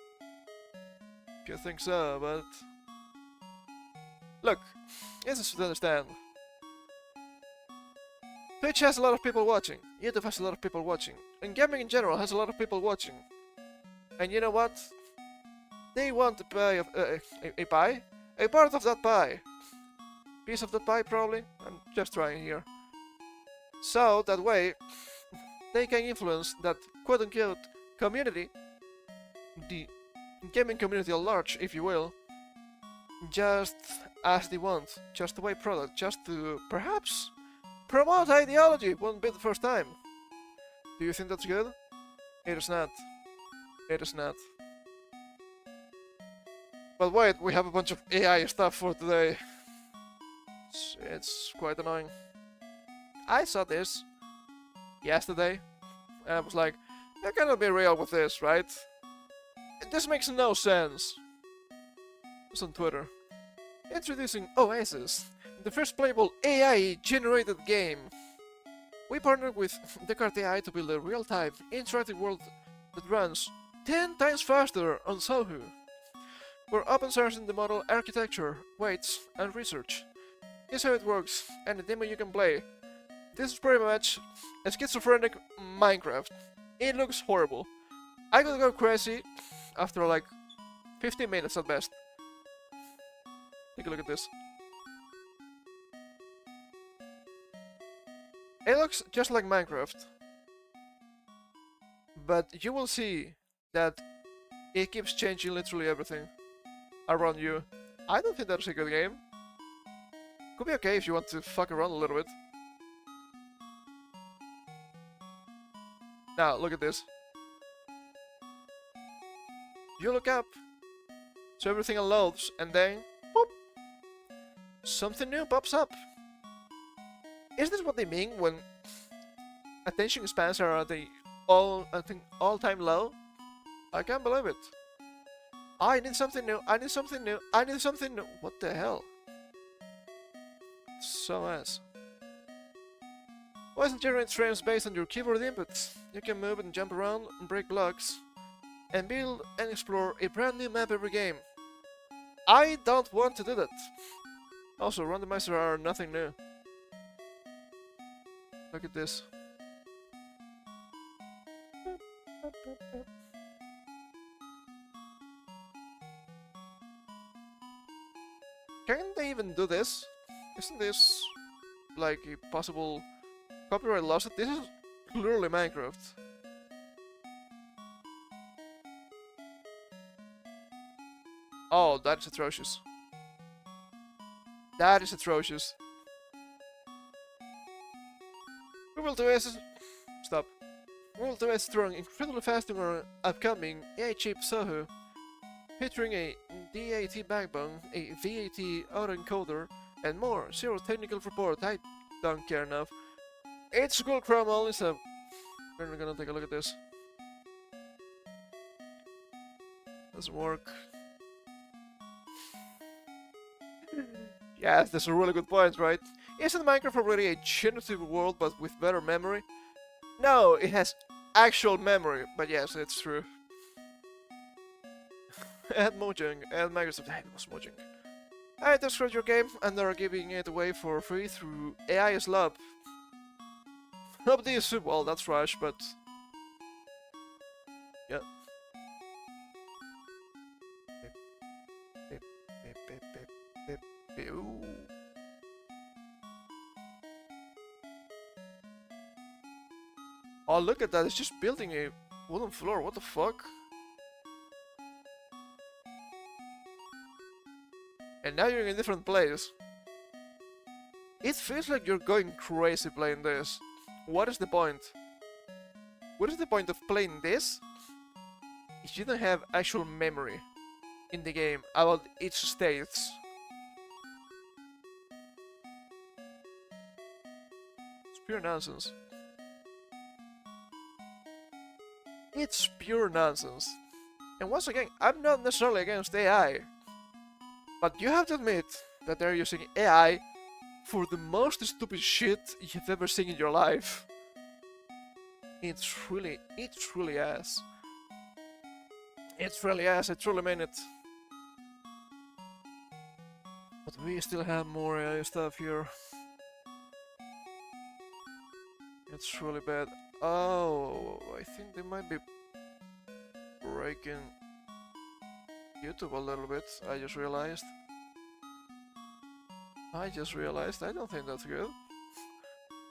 S1: If you think so, but look, this is to understand. Twitch has a lot of people watching. YouTube has a lot of people watching. And gaming in general has a lot of people watching. And you know what? They want to buy a pie? A part of that pie. Piece of that pie, probably? I'm just trying here. So, that way, they can influence that quote-unquote community, the gaming community at large, if you will, just as they want, just to buy product, just to, perhaps, promote ideology. Won't be the first time. Do you think that's good? It is not. It is not. But wait, we have a bunch of AI stuff for today. It's quite annoying. I saw this yesterday, and I was like, I cannot be real with this, right? This makes no sense. It's on Twitter. Introducing Oasis, the first playable AI-generated game. We partnered with Descartes AI to build a real-time, interactive world that runs 10 times faster on Sohu. We're open sourcing the model architecture, weights, and research. Here's how it works, and a demo you can play. This is pretty much a schizophrenic Minecraft. It looks horrible. I could go crazy after like 15 minutes at best. Take a look at this. It looks just like Minecraft. But you will see that it keeps changing literally everything around you. I don't think that's a good game. Could be okay if you want to fuck around a little bit. Now, look at this. You look up, so everything unloads, and then, boop, something new pops up. Is this what they mean when attention spans are at the all-time low? I can't believe it. I need something new, I need something new, I need something new. What the hell? So ass. Voice generates frames based on your keyboard inputs. You can move and jump around and break blocks and build and explore a brand new map every game. I don't want to do that. Also, randomizers are nothing new. Look at this. Can they even do this? Isn't this like a possible copyright lawsuit? This is clearly Minecraft. Oh, that is atrocious. That is atrocious. We will do is... Stop. We will do is strong, incredibly fast in our upcoming AI chip Soho, featuring a DAT backbone, a VAT autoencoder, and more. Zero technical report. I don't care enough. It's Google Chrome only, so we're gonna take a look at this. Doesn't work. Yes, that's a really good point, right? Isn't Minecraft already a generative world but with better memory? No, it has actual memory, but yes, it's true. Add Mojang, add Microsoft, hey, it was Mojang. I described your game and they're giving it away for free through AI Lab. Hope this, well, that's Rush, but... Yeah. Ooh. Oh, look at that, it's just building a wooden floor, what the fuck? And now you're in a different place. It feels like you're going crazy playing this. What is the point? What is the point of playing this if you don't have actual memory in the game about its states? It's pure nonsense. It's pure nonsense. And once again, I'm not necessarily against AI. But you have to admit that they're using AI for the most stupid shit you've ever seen in your life. It's really ass. It's really ass, I truly mean it. But we still have more AI stuff here. It's really bad. Oh, I think they might be breaking YouTube a little bit, I just realized. I don't think that's good.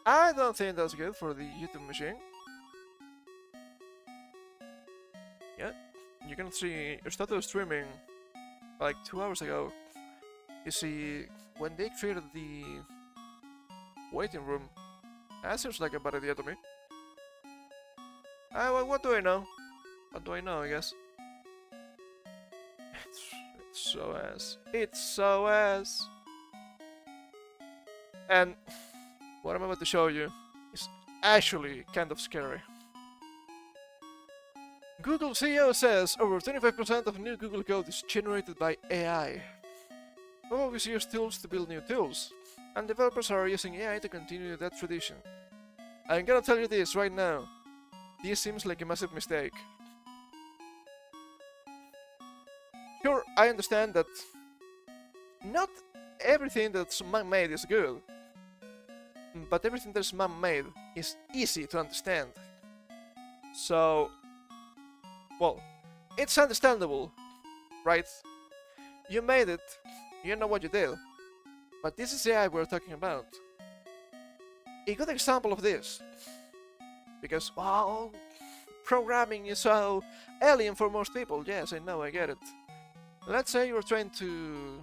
S1: I don't think that's good for the YouTube machine. Yeah, you can see it started streaming like 2 hours ago. You see, when they created the waiting room, that seems like a bad idea to me. Well, what do I know? What do I know, I guess? It's so ass. It's so ass. And what I'm about to show you is actually kind of scary. Google CEO says over 25% of new Google code is generated by AI. We've always used tools to build new tools, and developers are using AI to continue that tradition. I'm gonna tell you this right now. This seems like a massive mistake. Sure, I understand that not everything that's man-made is good, but everything that's man-made is easy to understand. So, well, it's understandable, right? You made it you know what you did. But this is the AI we're talking about. A good example of this, because, well, programming is so alien for most people. Yes, I know, I get it. Let's say you're trying to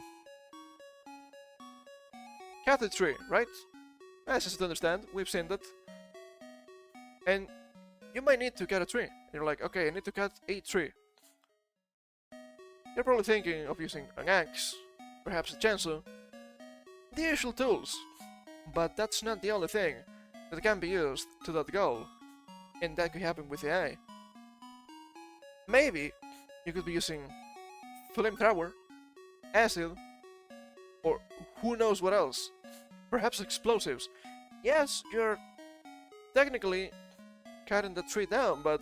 S1: cut a tree, right? That's easy to understand, we've seen that. And you might need to cut a tree. And you're like, okay, I need to cut a tree. You're probably thinking of using an axe, perhaps a chainsaw, the usual tools. But that's not the only thing that can be used to that goal. And that could happen with AI. Maybe you could be using flamethrower, acid, or who knows what else. Perhaps explosives. Yes, you're technically cutting the tree down, but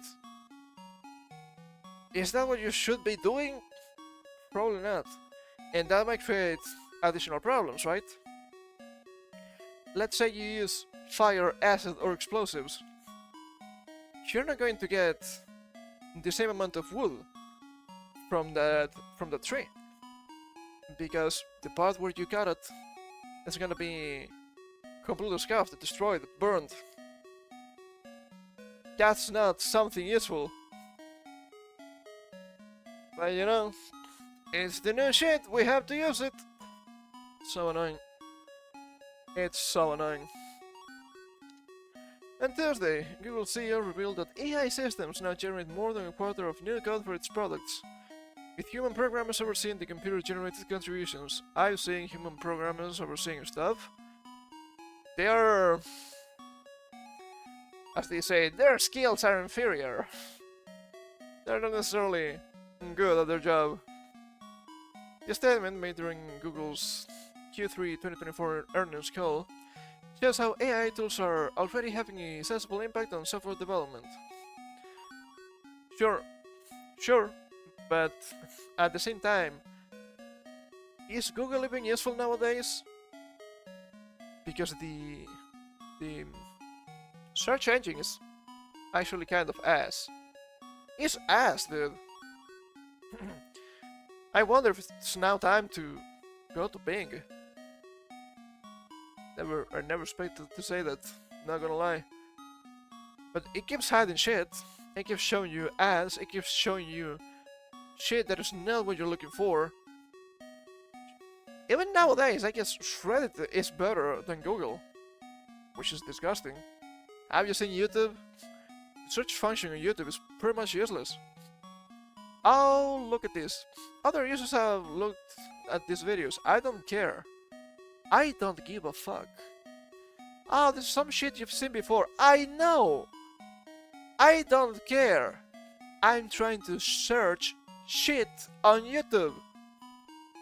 S1: is that what you should be doing? Probably not. And that might create additional problems, right? Let's say you use fire, acid, or explosives. You're not going to get the same amount of wood from the tree, because the part where you cut it is gonna be completely scuffed, destroyed, burned. That's not something useful. But you know, it's the new shit, we have to use it. So annoying. It's so annoying. On Thursday, Google CEO revealed that AI systems now generate more than a quarter of new code for its products, with human programmers overseeing the computer-generated contributions. I've seen human programmers overseeing stuff. They are, as they say, their skills are inferior. They're not necessarily good at their job. The statement made during Google's Q3 2024 earnings call shows how AI tools are already having a sensible impact on software development. Sure, but at the same time, is Google even useful nowadays? Because the search engine is actually kind of ass. It's ass, dude. I wonder if it's now time to go to Bing. I never expected to say that, not gonna lie. But it keeps hiding shit, it keeps showing you ads, it keeps showing you shit that is not what you're looking for. Even nowadays, I guess Reddit is better than Google, which is disgusting. Have you seen YouTube? The search function on YouTube is pretty much useless. Oh, look at this. Other users have looked at these videos. I don't care. I don't give a fuck. Oh, there's some shit you've seen before. I know! I don't care. I'm trying to search shit on YouTube.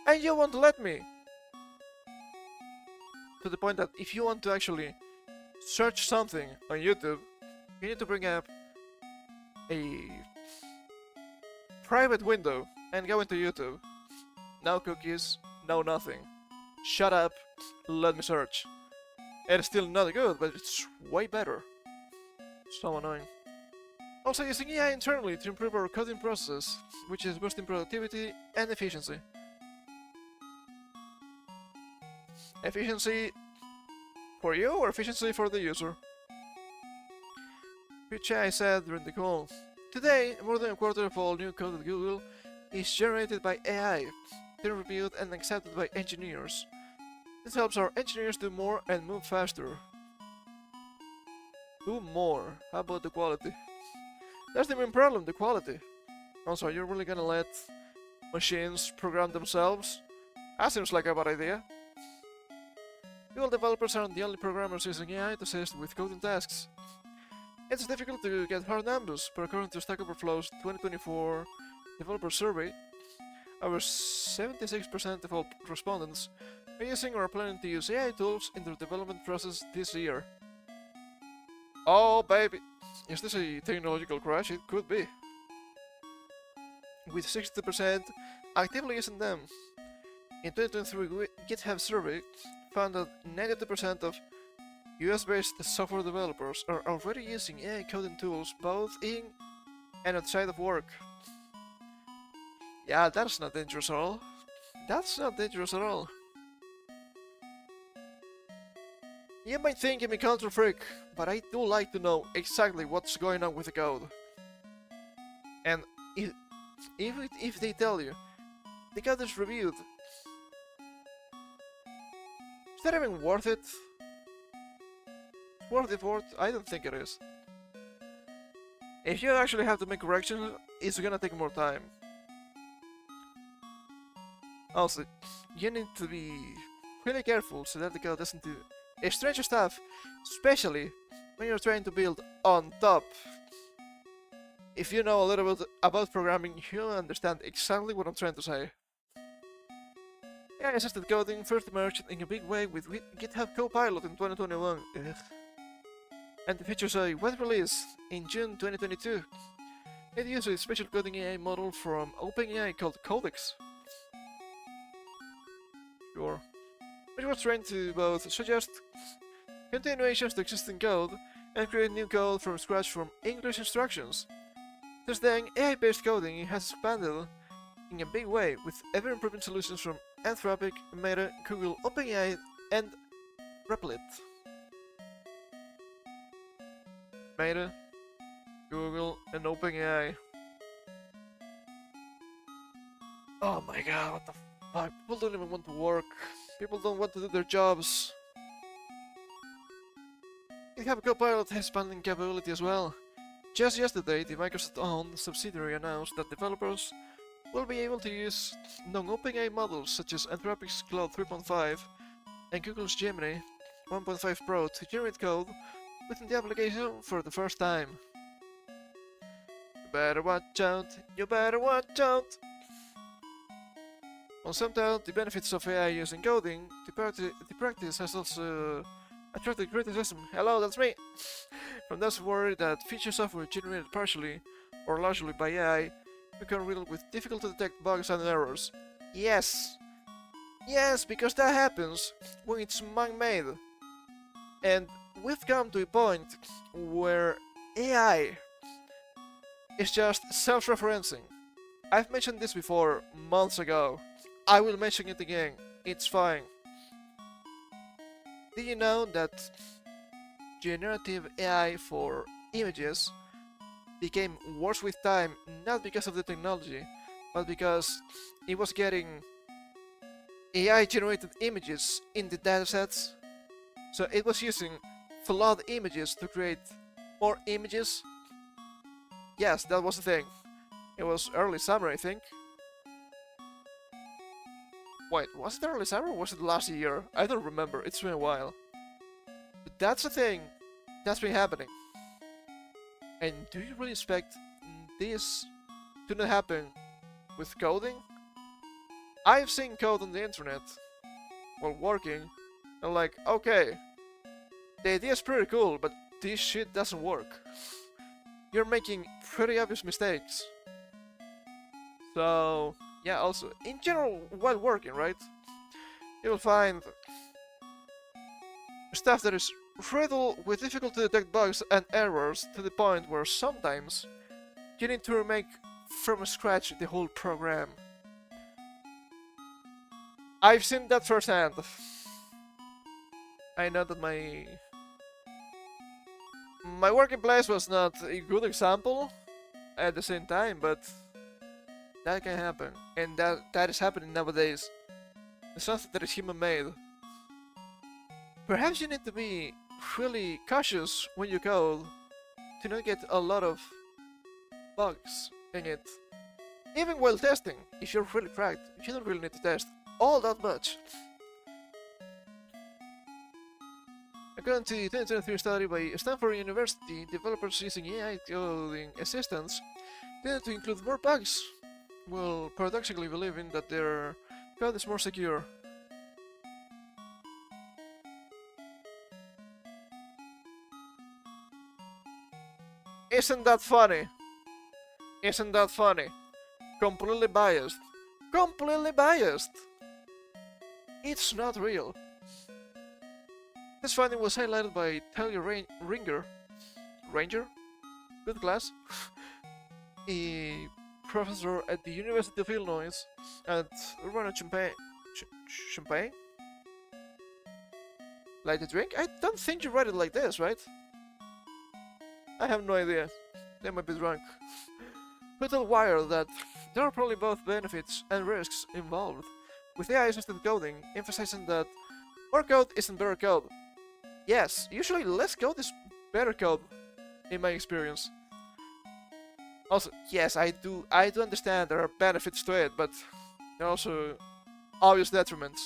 S1: And you won't let me. To the point that if you want to actually search something on YouTube, you need to bring up a private window and go into YouTube. No cookies, no nothing. Shut up, let me search. It's still not good, but it's way better. So annoying. Also using AI internally to improve our coding process, which is boosting productivity and efficiency. Efficiency for you or efficiency for the user? Which I said during the call. Today, more than a quarter of all new code at Google is generated by AI, then reviewed and accepted by engineers. This helps our engineers do more and move faster. Do more. How about the quality? That's the main problem, the quality. Also, you're really gonna let machines program themselves? That seems like a bad idea. Google developers aren't the only programmers using AI to assist with coding tasks. It's difficult to get hard numbers, but according to Stack Overflow's 2024 developer survey, over 76% of all respondents are using or are planning to use AI tools in their development process this year. Oh baby, is this a technological crash? It could be. With 60% actively using them. In 2023, GitHub survey found that 92% of US-based software developers are already using AI coding tools both in and outside of work. Yeah, that's not dangerous at all. That's not dangerous at all. You might think I'm a control freak, but I do like to know exactly what's going on with the code. And if they tell you, the code is reviewed, is that even worth it? Worth the effort? I don't think it is. If you actually have to make corrections, it's gonna take more time. Also, you need to be really careful so that the code doesn't do strange stuff, especially when you're trying to build on top. If you know a little bit about programming, you'll understand exactly what I'm trying to say. AI-assisted coding first emerged in a big way with GitHub Copilot in 2021. Ugh. And the features a web release in June 2022. It uses a special coding AI model from OpenAI called Codex. Sure. Which was trained to both suggest continuations to existing code and create new code from scratch from English instructions. Since then, AI-based coding has expanded in a big way with ever-improving solutions from Anthropic, Meta, Google, OpenAI, and Replit. Meta, Google, and OpenAI. Oh my god, what the fuck? People don't even want to work. People don't want to do their jobs. GitHub Copilot has expanding capability as well. Just yesterday, the Microsoft-owned subsidiary announced that developers will be able to use non-OpenAI models such as Anthropic's Claude 3.5 and Google's Gemini 1.5 Pro to generate code within the application for the first time. You better watch out, you better watch out! On some doubt the benefits of AI used in coding, the practice has also attracted criticism. Hello, that's me! From those worried that feature software generated partially or largely by AI become riddled with difficult to detect bugs and errors. Yes! Yes, because that happens when it's man-made. And we've come to a point where AI is just self-referencing. I've mentioned this before months ago. I will mention it again. It's fine. Did you know that generative AI for images became worse with time, not because of the technology, but because it was getting AI-generated images in the datasets? So it was using flawed images to create more images? Yes, that was the thing. It was early summer, I think. Wait, was it early summer or was it last year? I don't remember, it's been a while. But that's the thing that's been happening. And do you really expect this to not happen with coding? I've seen code on the internet while working, and like, okay, the idea is pretty cool, but this shit doesn't work. You're making pretty obvious mistakes. So, yeah, also, in general, while working, right? You'll find stuff that is riddled with difficult to detect bugs and errors to the point where sometimes you need to remake from scratch the whole program. I've seen that firsthand. I know that my working place was not a good example at the same time, but that can happen, and that is happening nowadays. It's something that is human-made. Perhaps you need to be really cautious when you code to not get a lot of bugs in it. Even while testing, if you're really cracked, you don't really need to test all that much. According to a 2023 study by Stanford University, developers using AI coding assistants tend to include more bugs, while paradoxically believing that their code is more secure. Isn't that funny? Isn't that funny? Completely biased. Completely biased! It's not real. This finding was highlighted by Talia Ranger? Good class? A professor at the University of Illinois at Urbana-Champaign. Champaign? Like the drink? I don't think you write it like this, right? I have no idea. They might be drunk. But I'll wire that there are probably both benefits and risks involved, with AI-assisted coding emphasizing that more code isn't better code. Yes, usually less code is better code, in my experience. Also, yes, I do understand there are benefits to it, but there are also obvious detriments.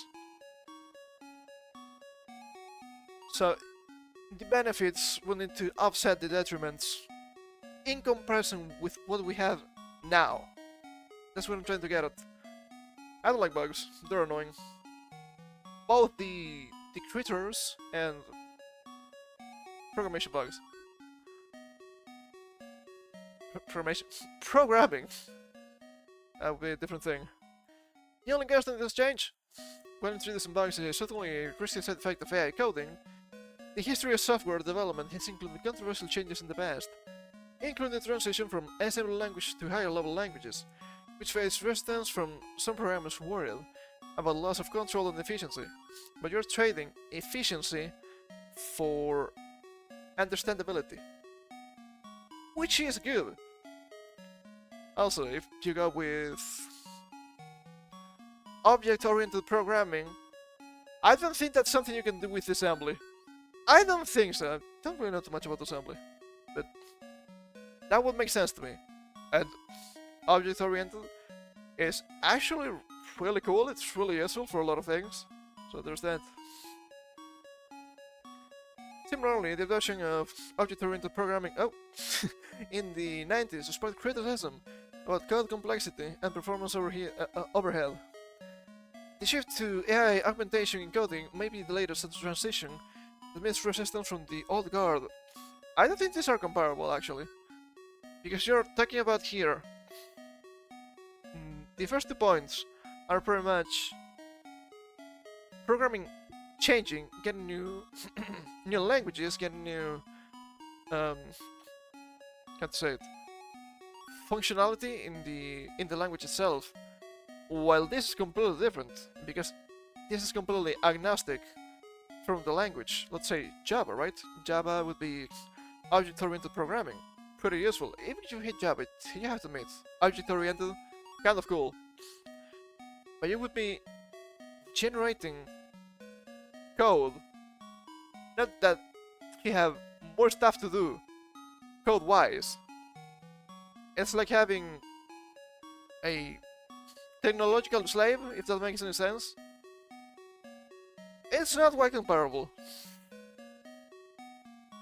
S1: So, the benefits will need to offset the detriments in comparison with what we have now. That's what I'm trying to get at. I don't like bugs, they're annoying. Both the critters and programmation bugs. Programming. That would be a different thing. The only constant in this change, when introducing bugs, is certainly a risky side effect of AI coding. The history of software development has included controversial changes in the past, including the transition from assembly language to higher level languages, which faced resistance from some programmers worried about loss of control and efficiency. But you're trading efficiency for understandability, which is good. Also, if you go with object-oriented programming, I don't think that's something you can do with assembly. I don't think so. I don't really know too much about assembly, but that would make sense to me. And object-oriented is actually really cool. It's really useful for a lot of things. So there's that. Similarly, the adoption of object-oriented programming in the 90s sparked criticism about code complexity and performance overhead. The shift to AI augmentation in coding may be the latest transition that meets resistance from the old guard. I don't think these are comparable, actually, because you're talking about here. The first 2 points are pretty much programming changing, getting new new languages, getting new how to say it, functionality in the language itself. While this is completely different, because this is completely agnostic from the language. Let's say Java, right? Java would be object-oriented programming. Pretty useful. Even if you hate Java, you have to admit, object-oriented, kind of cool. But you would be generating code. Not that you have more stuff to do, code-wise. It's like having a technological slave, if that makes any sense. It's not quite comparable.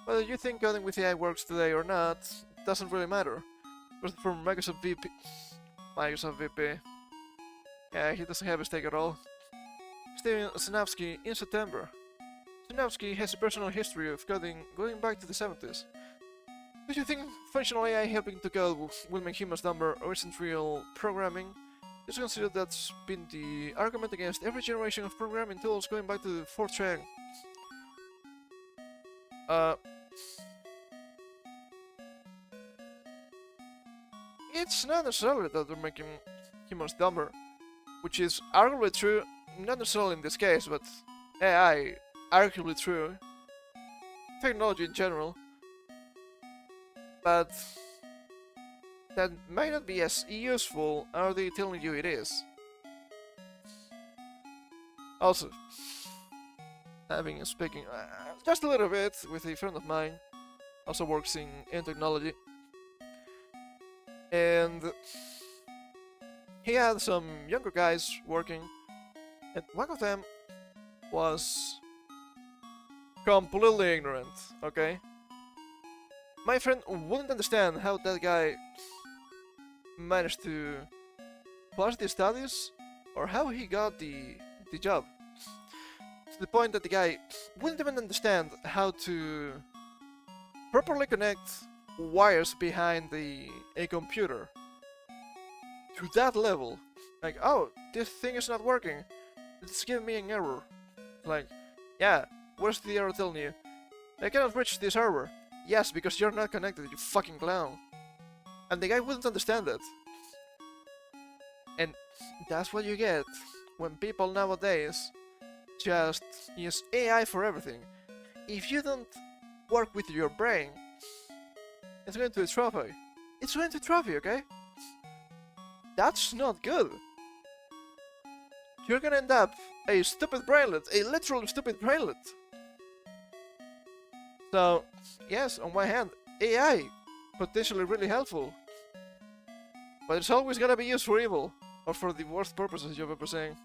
S1: Whether you think coding with AI works today or not, doesn't really matter. But from Microsoft VP, yeah, he doesn't have a stake at all. Steven Sinofsky in September. Sinofsky has a personal history of coding going back to the 70s. Do you think functional AI helping to code will make humans dumber or isn't real programming? Just consider that's been the argument against every generation of programming tools going back to Fortran. It's not necessarily that they're making humans dumber, which is arguably true, not necessarily in this case, but AI, arguably true. Technology in general. But that might not be as useful are they telling you it is. Also, speaking just a little bit with a friend of mine, also works in technology, and he had some younger guys working, and one of them was completely ignorant, okay? My friend wouldn't understand how that guy managed to pass the studies or how he got the job. To the point that the guy wouldn't even understand how to properly connect wires behind a computer. To that level. Like, oh, this thing is not working. It's giving me an error. Like, yeah, what's the error telling you? I cannot reach this server. Yes, because you're not connected, you fucking clown. And the guy wouldn't understand that. And that's what you get when people nowadays just use AI for everything. If you don't work with your brain, it's going to atrophy. It's going to atrophy, okay? That's not good. You're gonna end up a stupid brainlet, a literal stupid brainlet. So, yes, on one hand, AI, potentially really helpful. But it's always gonna be used for evil, or for the worst purposes you've ever seen.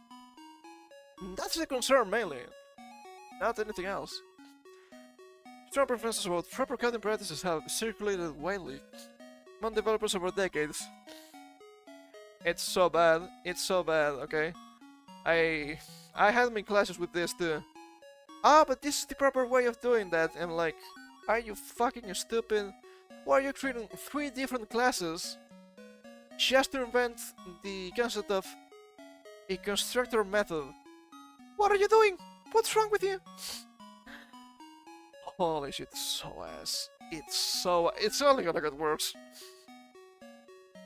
S1: That's the concern mainly, not anything else. Strong preferences about proper coding practices have circulated widely among developers over decades. It's so bad, okay? I had my classes with this too. But this is the proper way of doing that. And like, are you fucking stupid? Why are you creating 3 different classes just to invent the concept of a constructor method? What are you doing? What's wrong with you? Holy shit, so ass. It's only gonna get worse.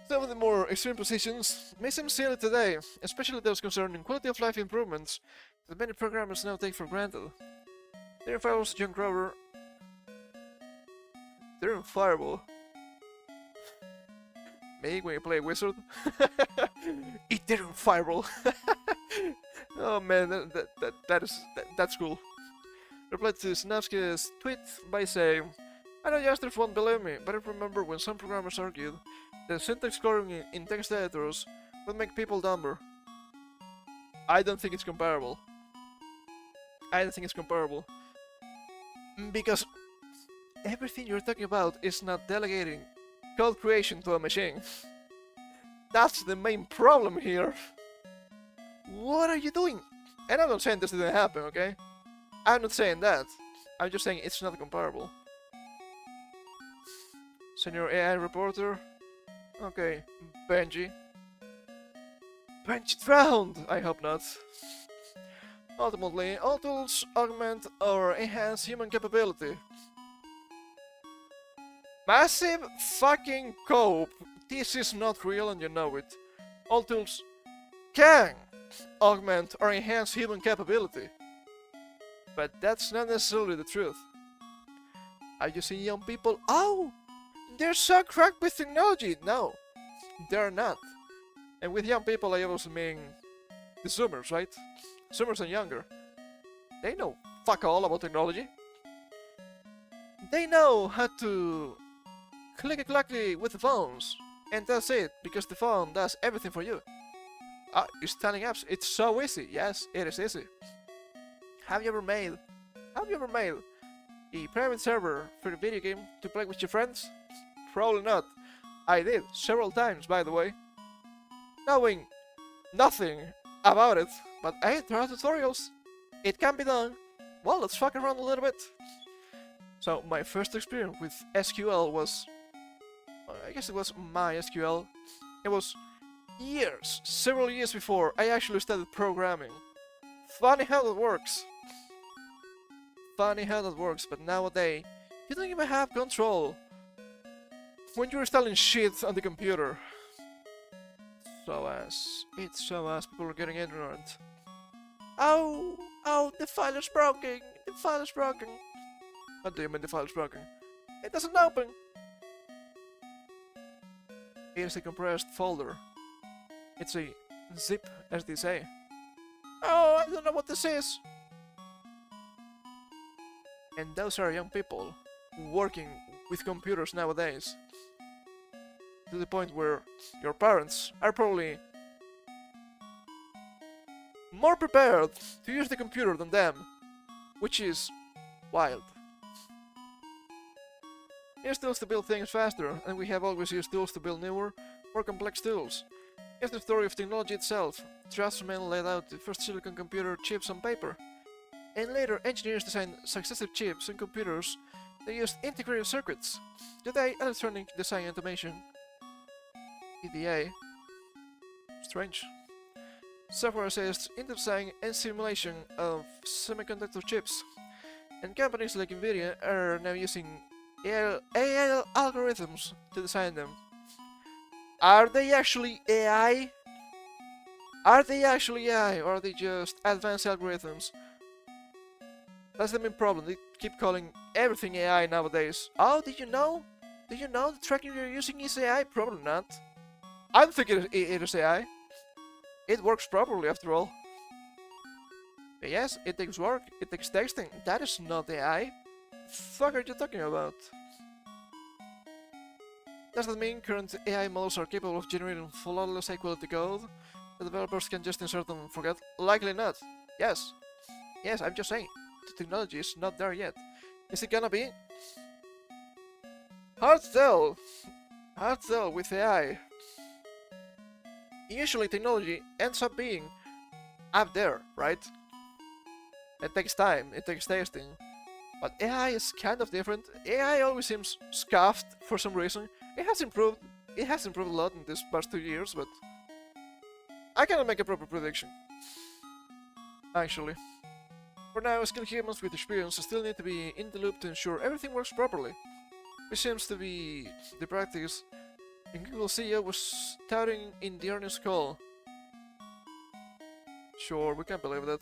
S1: Some of the more extreme positions may seem silly today, especially those concerning quality of life improvements that many programmers now take for granted. Darren Fireball's John Grover. Darren Fireball. Me when you play Wizard? Eat Darren Fireball! Oh man, that's cool. Replied to Snapsky's tweet by saying, I know youngsters won't believe me, but I remember when some programmers argued that syntax scoring in text editors would make people dumber. I don't think it's comparable. Because everything you're talking about is not delegating code creation to a machine. That's the main problem here. What are you doing? And I'm not saying this didn't happen, okay? I'm not saying that. I'm just saying it's not comparable. Senior AI reporter. Okay, Benji. Benji drowned! I hope not. Ultimately, all tools augment or enhance human capability. Massive fucking cope. This is not real and you know it. All tools can augment or enhance human capability. But that's not necessarily the truth. Are you seeing young people? Oh! They're so cracked with technology! No, they're not. And with young people I also mean the Zoomers, right? Zoomers and younger. They know fuck all about technology. They know how to click-a-clacky with the phones. And that's it, because the phone does everything for you. Installing apps, it's so easy. Yes, it is easy. Have you ever made a private server for a video game to play with your friends? Probably not. I did, several times by the way. Knowing nothing about it, but hey, there are tutorials. It can be done. Well, let's fuck around a little bit. So, my first experience with SQL was... I guess it was MySQL. It was years, several years before I actually started programming. Funny how that works. But nowadays, you don't even have control when you're installing shit on the computer. It's so ass, people are getting ignorant. Oh, the file is broken. What do you mean the file is broken? It doesn't open. Here's a compressed folder. It's a zip, as they say. Oh, I don't know what this is. And those are young people working with computers nowadays. To the point where your parents are probably more prepared to use the computer than them, which is wild. Here's tools to build things faster, and we have always used tools to build newer, more complex tools. Here's the story of technology itself. Draftsmen laid out the first silicon computer chips on paper, and later engineers designed successive chips and computers that used integrated circuits. Today, electronic design automation, EDA, strange, software assists in the design and simulation of semiconductor chips, and companies like Nvidia are now using AI algorithms to design them. Are they actually AI? Are they actually AI, or are they just advanced algorithms? That's the main problem. They keep calling everything AI nowadays. Oh, did you know? Did you know the tracking you're using is AI? Probably not. I'm thinking it is AI. It works properly after all. But yes, it takes work. It takes texting. That is not AI. The fuck are you talking about? Does that mean current AI models are capable of generating flawless high quality code? The developers can just insert and forget? Likely not. Yes. Yes, I'm just saying. The technology is not there yet. Is it gonna be? Hard to tell. Hard to tell with AI. Usually technology ends up being up there, right? It takes time, it takes testing. But AI is kind of different. AI always seems scuffed for some reason. It has improved a lot in these past 2 years, but I cannot make a proper prediction. Actually. For now, skilled humans with experience still need to be in the loop to ensure everything works properly. Which seems to be the practice Google CEO was touting in the earnings call. Sure, we can believe that.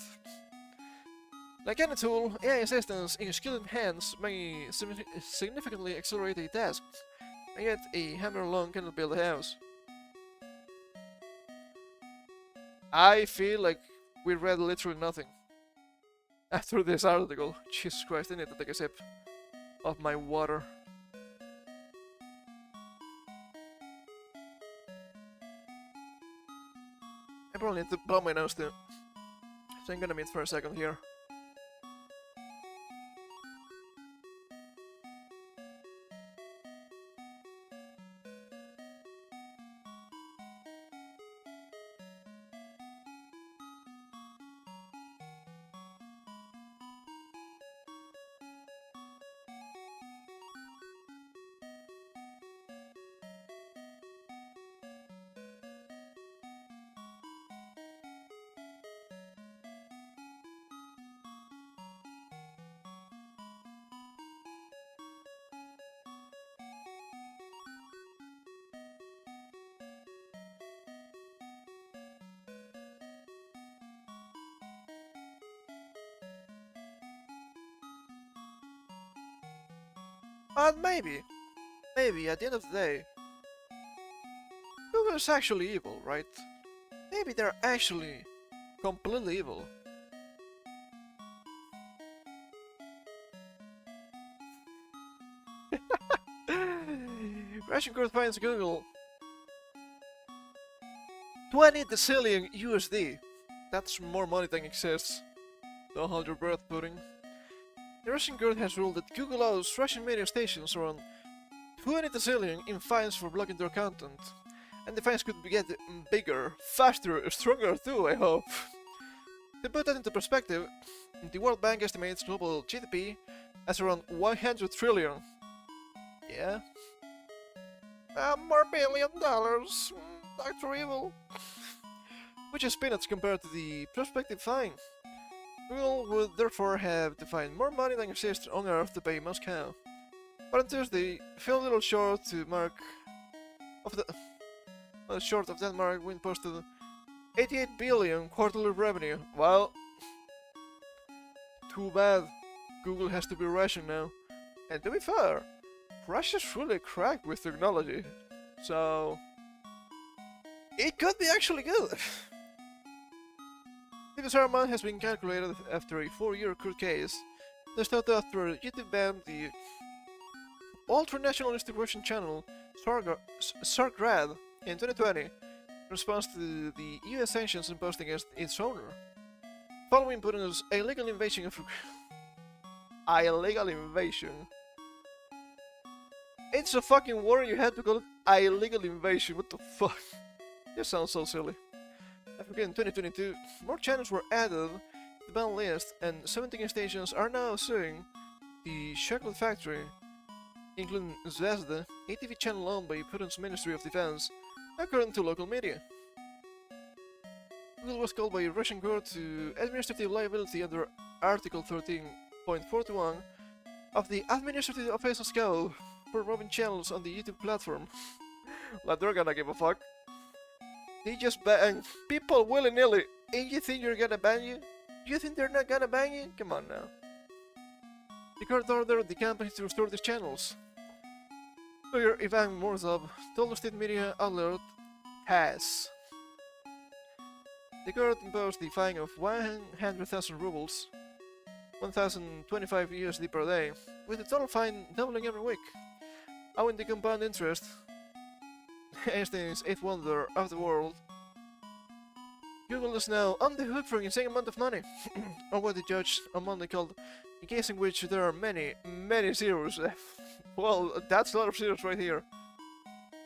S1: Like any tool, AI assistance in skilled hands may significantly accelerate a task, and yet a hammer alone cannot build a house. I feel like we read literally nothing after this article. Jesus Christ, I need to take a sip of my water. I probably need to blow my nose too. So I'm gonna mute for a second here. But maybe at the end of the day, Google is actually evil, right? Maybe they're actually completely evil. Russian court finds Google 20 decillion USD. That's more money than exists. Don't hold your breath, pudding. The Russian court has ruled that Google owes Russian media stations around 20 decillion in fines for blocking their content. And the fines could get bigger, faster, stronger too, I hope. To put that into perspective, the World Bank estimates global GDP as around 100 trillion. Yeah? More billion dollars. Dr. Evil. Which is peanuts compared to the prospective fine. Google would therefore have to find more money than exists on Earth to pay Moscow. But on Tuesday, fell a little short of that mark when posted 88 billion quarterly revenue. Well, too bad. Google has to be Russian now. And to be fair, Russia's really cracked with technology. So it could be actually good. The bizarre amount has been calculated after a 4-year court case. This started after YouTube banned the ultra-nationalistic Russian channel Sargrad in 2020 in response to the US sanctions imposed against its owner. Following Putin's illegal invasion of illegal invasion. It's a fucking war, you had to call it illegal invasion. What the fuck? This sounds so silly. In 2022, more channels were added to the ban list, and 17 stations are now suing the chocolate factory, including Zvezda, a TV channel owned by Putin's Ministry of Defense, according to local media. Google was called by a Russian court to administrative liability under Article 13.41 of the Administrative Offenses Code for removing channels on the YouTube platform. Like they're gonna give a fuck. They just ban people willy-nilly. And you think you're gonna ban you? You think they're not gonna ban you? Come on now. The court ordered the company to restore these channels. Lawyer Ivan Morzov told the state media outlet has. The court imposed the fine of 100,000 rubles, 1,025 USD per day, with the total fine doubling every week. Owing the compound interest, Einstein's eighth wonder of the world, Google is now on the hook for an insane amount of money, or what the judge on Monday called a case in which there are many, many zeros. Well, that's a lot of zeros right here.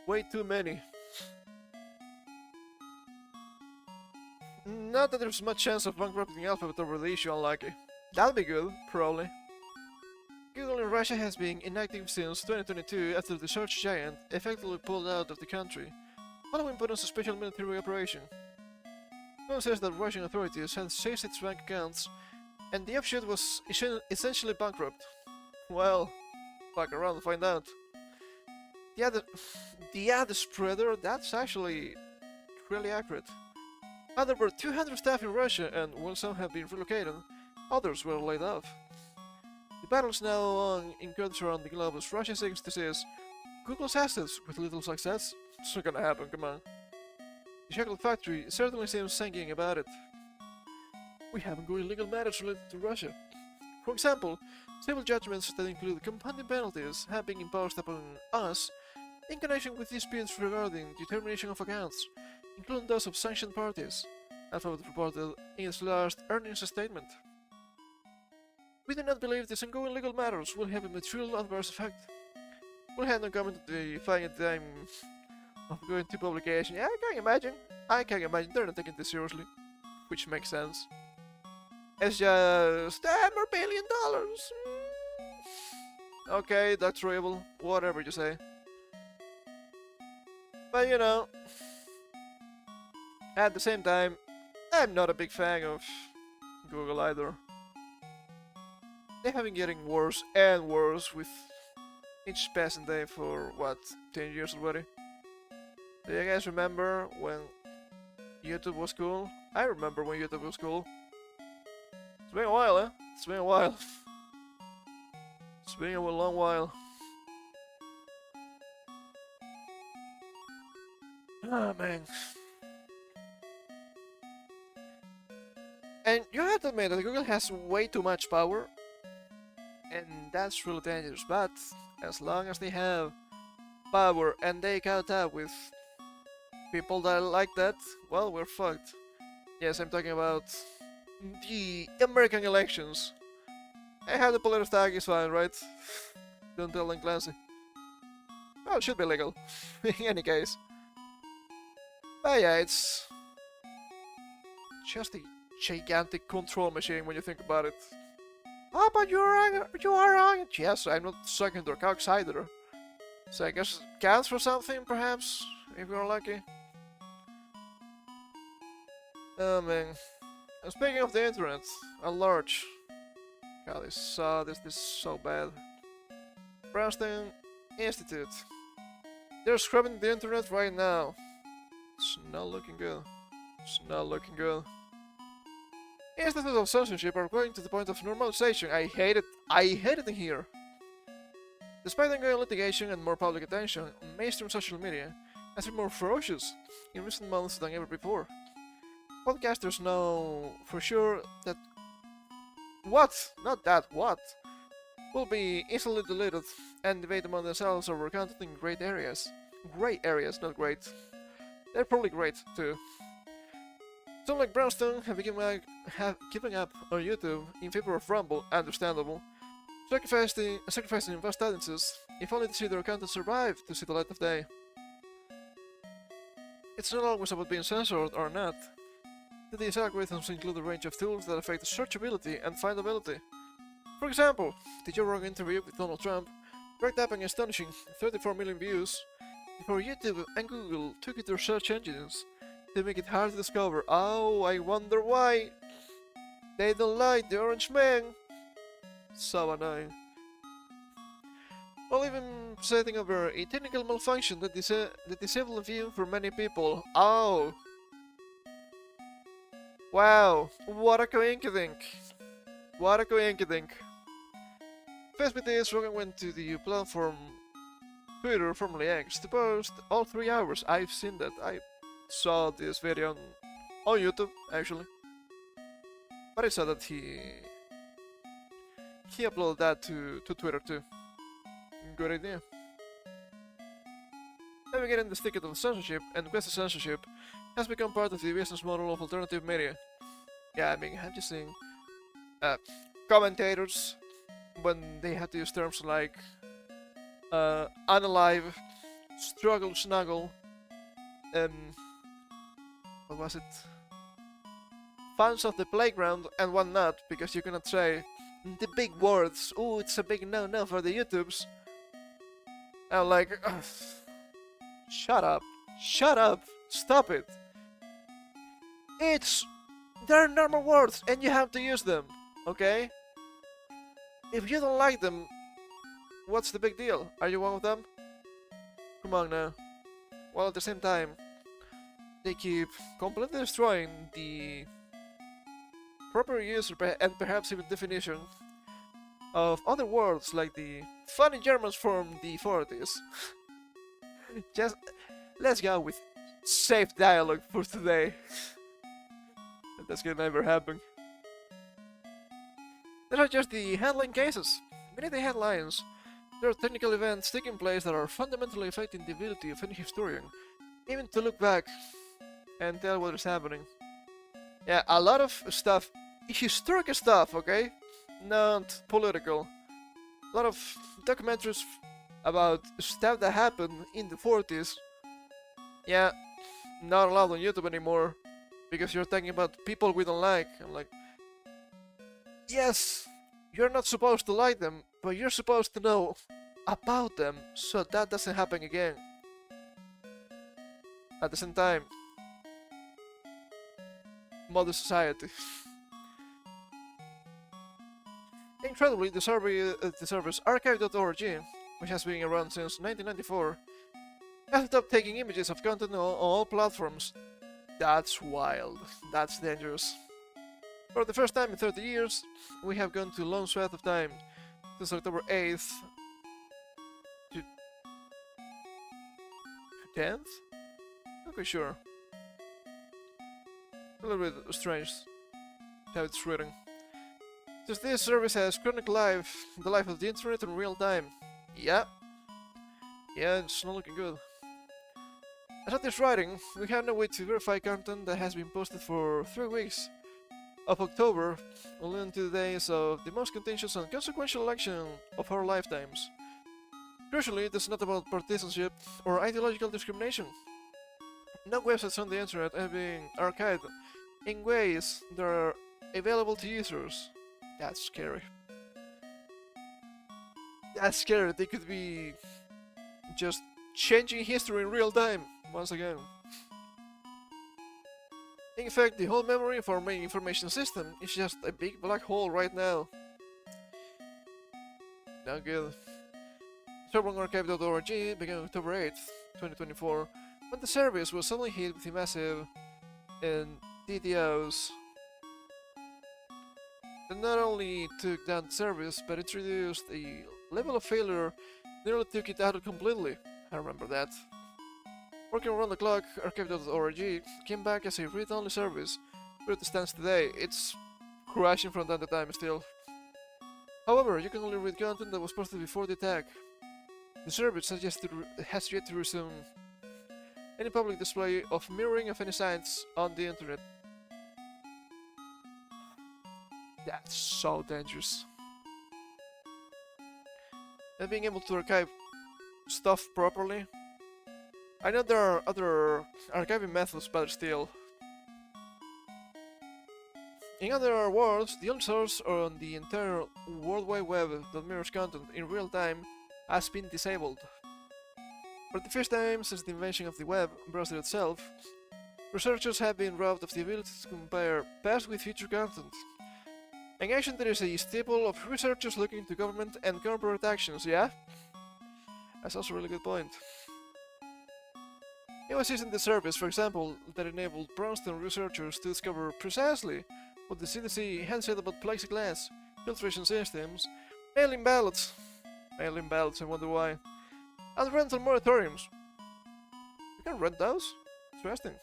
S1: Way too many. Not that there's much chance of bankrupting Alphabet over the issue, unlikely. That'll be good, probably. Google in Russia has been inactive since 2022 after the search giant effectively pulled out of the country, following Putin's special military operation. Google says that Russian authorities had seized its bank accounts, and the offshoot was essentially bankrupt. Well, fuck around and find out. The ad spreader, that's actually really accurate. There were 200 staff in Russia, and while some have been relocated, others were laid off. The battle is now on in countries around the globe as Russia seeks to seize Google's assets with little success. It's not gonna happen, come on. The chocolate factory certainly seems sanguine about it. We have ongoing legal matters related to Russia. For example, civil judgments that include compounding penalties have been imposed upon us in connection with disputes regarding the termination of accounts, including those of sanctioned parties, Alphabet reported in its last earnings statement. We do not believe these ongoing legal matters will have a material adverse effect. We'll have no comment to the fine at the time of going to publication. Yeah, I can't imagine they're not taking this seriously. Which makes sense. It's just more $1 billion. Okay, that's agreeable. Whatever you say. But you know, at the same time, I'm not a big fan of Google either. They have been getting worse and worse with each passing day for, what, 10 years already? Do you guys remember when YouTube was cool? I remember when YouTube was cool. It's been a while, eh? It's been a while. It's been a long while. Ah, man. And you have to admit that Google has way too much power, and that's really dangerous, but as long as they have power and they caught up with people that like that, well, we're fucked. Yes, I'm talking about the American elections. I have the political tag, is fine, right? Don't tell them Clancy. Well, it should be legal, in any case. But yeah, it's just a gigantic control machine when you think about it. Oh, but you are wrong. Yes, I'm not sucking their cocks either. So I guess it counts for something, perhaps, if you're lucky. Oh man. And speaking of the internet, at large. God, this is so bad. Brownstein Institute. They're scrubbing the internet right now. It's not looking good. It's not looking good. Instances of censorship are going to the point of normalization. I hate it. I hate it in here. Despite ongoing litigation and more public attention, mainstream social media has been more ferocious in recent months than ever before. Podcasters know for sure that what will be instantly deleted and debate among themselves over content in great areas. Great areas, not great. They're probably great too. Some like Brownstone have given up on YouTube in favor of Rumble, understandable, sacrificing vast audiences, if only to see their content survive to see the light of day. It's not always about being censored or not. These algorithms include a range of tools that affect searchability and findability. For example, the Joe Rogan interview with Donald Trump racked up an astonishing 34 million views before YouTube and Google took it to their search engines to make it hard to discover. Oh, I wonder why. They don't like the orange man. So annoying. Well, even setting over a technical malfunction that disabled the view for many people. Oh, Wow, what a coinkydink. What a coinkydink. Facebook days Rogan went to the platform Twitter, formerly X, to post all 3 hours. I've seen that. I saw this video on YouTube, actually. But I saw that he uploaded that to Twitter too. Good idea. Navigating the thicket of censorship and Western censorship has become part of the business model of alternative media. Yeah, I mean, I'm just seeing commentators when they had to use terms like unalive, struggle, snuggle, what was it? Fans of the playground and whatnot, because you cannot say the big words. Ooh, it's a big no-no for the YouTubes. I'm like, ugh, shut up, stop it. They're normal words and you have to use them, okay? If you don't like them, what's the big deal? Are you one of them? Come on now. While at the same time, they keep completely destroying the proper use and perhaps even definition of other words like the funny Germans from the 40s. Just let's go with safe dialogue for today. That's gonna never happen. These are just the headline cases. Beneath the headlines, there are technical events taking place that are fundamentally affecting the ability of any historian, even to look back and tell what is happening. Yeah, a lot of stuff, historical stuff, okay? Not political. A lot of documentaries about stuff that happened in the 40s. Yeah, not allowed on YouTube anymore because you're talking about people we don't like. I'm like, yes, you're not supposed to like them, but you're supposed to know about them so that doesn't happen again. At the same time, modern society. Incredibly, the service archive.org, which has been around since 1994, has stopped taking images of content on all platforms. That's wild. That's dangerous. For the first time in 30 years, we have gone to a long swath of time, since October 8th to 10th? Not quite sure. A little bit strange how it's written. Since this service has chronicled the life of the internet in real time. Yeah, it's not looking good. As of this writing, we have no way to verify content that has been posted for 3 weeks of October, only into the days of the most contentious and consequential election of our lifetimes. Crucially, this is not about partisanship or ideological discrimination. No websites on the internet have been archived in ways that are available to users. That's scary. That's scary. They could be just changing history in real time once again. In fact, the whole memory of our main information system is just a big black hole right now. Not good. ServerOneArchive.org began October 8th, 2024, when the service was suddenly hit with a massive DDoS. It not only took down the service, but introduced a level of failure that nearly took it out completely. I remember that. Working around the clock, archive.org came back as a read-only service, where it stands today. It's crashing from time to time still. However, you can only read content that was posted before the attack. The service has yet to resume any public display of mirroring of any sites on the internet. That's so dangerous. And being able to archive stuff properly. I know there are other archiving methods, but still. In other words, the only source on the entire World Wide Web that mirrors content in real time has been disabled. For the first time since the invention of the web browser itself, researchers have been robbed of the ability to compare past with future content. An action that is a staple of researchers looking into government and corporate actions, yeah? That's also a really good point. It was using the service, for example, that enabled Princeton researchers to discover precisely what the CDC had said about plexiglass, filtration systems, mail-in ballots, I wonder why, and rental moratoriums. You can rent those? Interesting.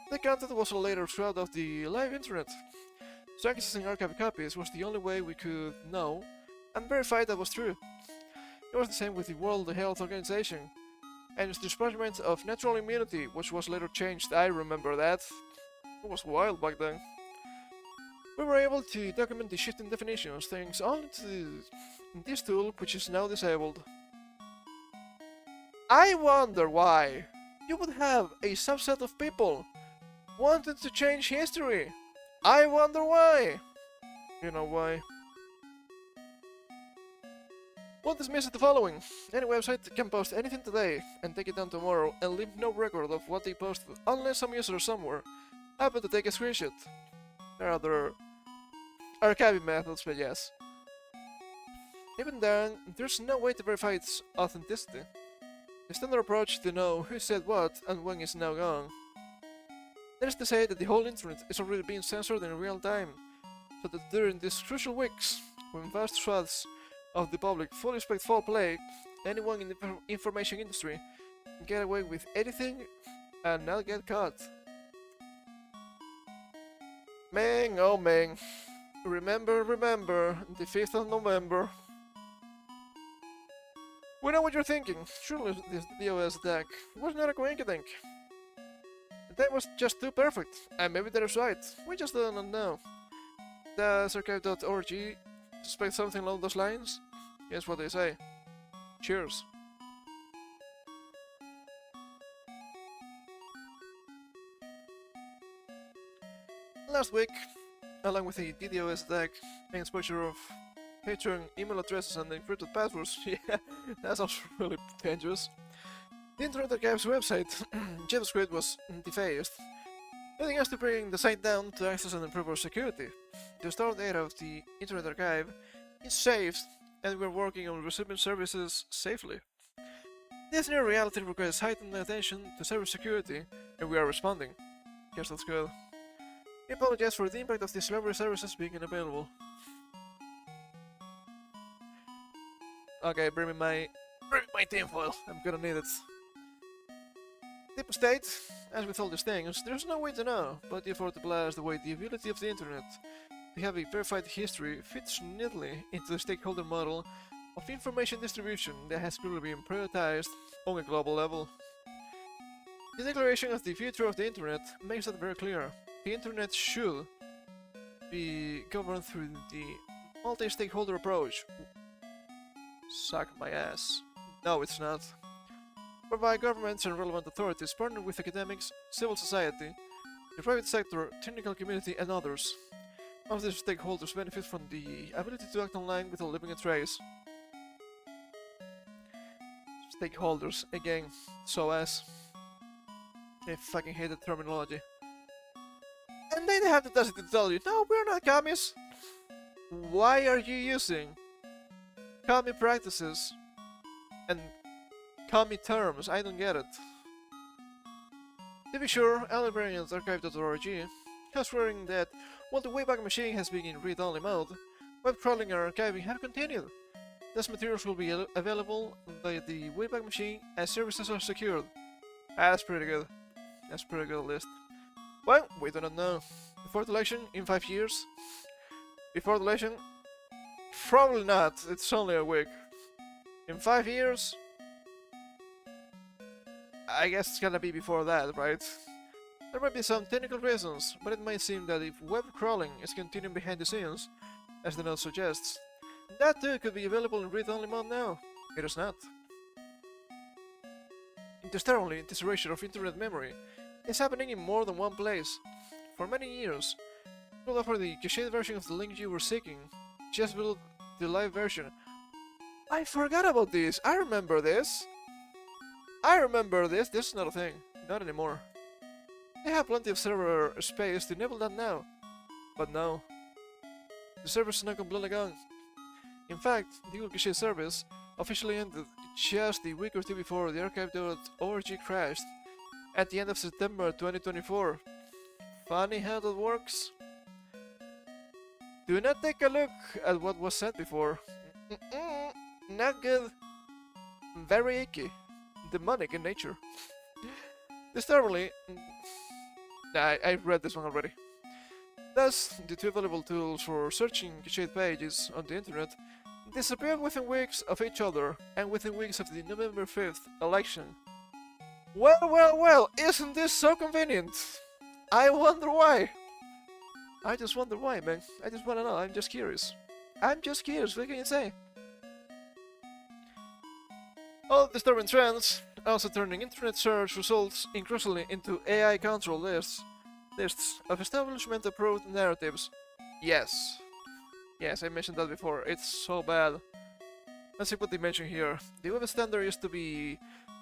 S1: The content was later throughout of the live internet, so accessing archive copies was the only way we could know and verify that was true. It was the same with the World Health Organization and its Department of Natural Immunity, which was later changed. I remember that. It was wild back then. We were able to document the shifting definitions thanks only to this tool, which is now disabled. I wonder why you would have a subset of people wanting to change history. I wonder why. You know why. We'll dismiss the following. Any website can post anything today and take it down tomorrow and leave no record of what they posted unless some user somewhere happened to take a screenshot. There are other archiving methods, but yes. Even then, there's no way to verify its authenticity. The standard approach to know who said what and when is now gone. That is to say that the whole internet is already being censored in real time, so that during these crucial weeks, when vast swaths of the public fully expect foul play, anyone in the information industry can get away with anything and not get caught. Meng, oh Meng. Remember, the 5th of November. We know what you're thinking. Surely this DOS attack was not a coincidence. That was just too perfect, and maybe that is right. We just don't know. Does archive.org suspect something along those lines? Here's what they say. Cheers. Last week, along with the DDoS attack and exposure of Patreon email addresses and encrypted passwords, yeah, that sounds really dangerous. The Internet Archive's website, JavaScript, was defaced, leading us to bring the site down to access and improve our security. The stored data of the Internet Archive is saved, and we're working on resuming services safely. This new reality requires heightened attention to cybersecurity, and we are responding. Guess that's good. We apologize for the impact of these library services being unavailable. Okay, bring me my tinfoil. I'm gonna need it. Deep state, as with all these things, there's no way to know, but the effort applies the way the ability of the internet to have a verified history fits neatly into the stakeholder model of information distribution that has clearly been prioritized on a global level. The declaration of the future of the internet makes that very clear. The internet should be governed through the multi-stakeholder approach. Suck my ass. No, it's not. Whereby governments and relevant authorities partner with academics, civil society, the private sector, technical community, and others. All of these stakeholders benefit from the ability to act online without leaving a trace. Stakeholders, again, so as. I fucking hate that terminology. And they have the audacity to tell you, no, we're not commies. Why are you using commie practices and commie terms? I don't get it. To be sure, librarians archive.org has swearing that while the Wayback Machine has been in read-only mode, web crawling and archiving have continued. These materials will be available by the Wayback Machine as services are secured. That's pretty good. That's a pretty good list. Well, we do not know. Before the election, in 5 years? Before the election? Probably not. It's only a week. In 5 years? I guess it's gonna be before that, right? There might be some technical reasons, but it might seem that if web crawling is continuing behind the scenes, as the note suggests, that too could be available in read-only mode now. It is not. Interstellarly, this erasure of internet memory is happening in more than one place. For many years, people offer the cached version of the link you were seeking. Just build the live version. I forgot about this! I remember this! This is not a thing. Not anymore. They have plenty of server space to enable that now. But no. The service is not completely gone. In fact, the Google Cache service officially ended just a week or two before the archive.org crashed. at the end of September 2024. Funny how that works. Do not take a look at what was said before. Not good. Very icky. Demonic in nature. Disturbingly, I read this one already. Thus, the two available tools for searching cached pages on the internet disappeared within weeks of each other and within weeks of the November 5th election. Well, isn't this so convenient? I wonder why. I just wonder why, man. I just wanna know, I'm just curious. What can you say? All disturbing trends also turning internet search results increasingly into AI control lists of establishment-approved narratives. Yes, I mentioned that before. It's so bad. Let's see what they mention here. The web standard used to be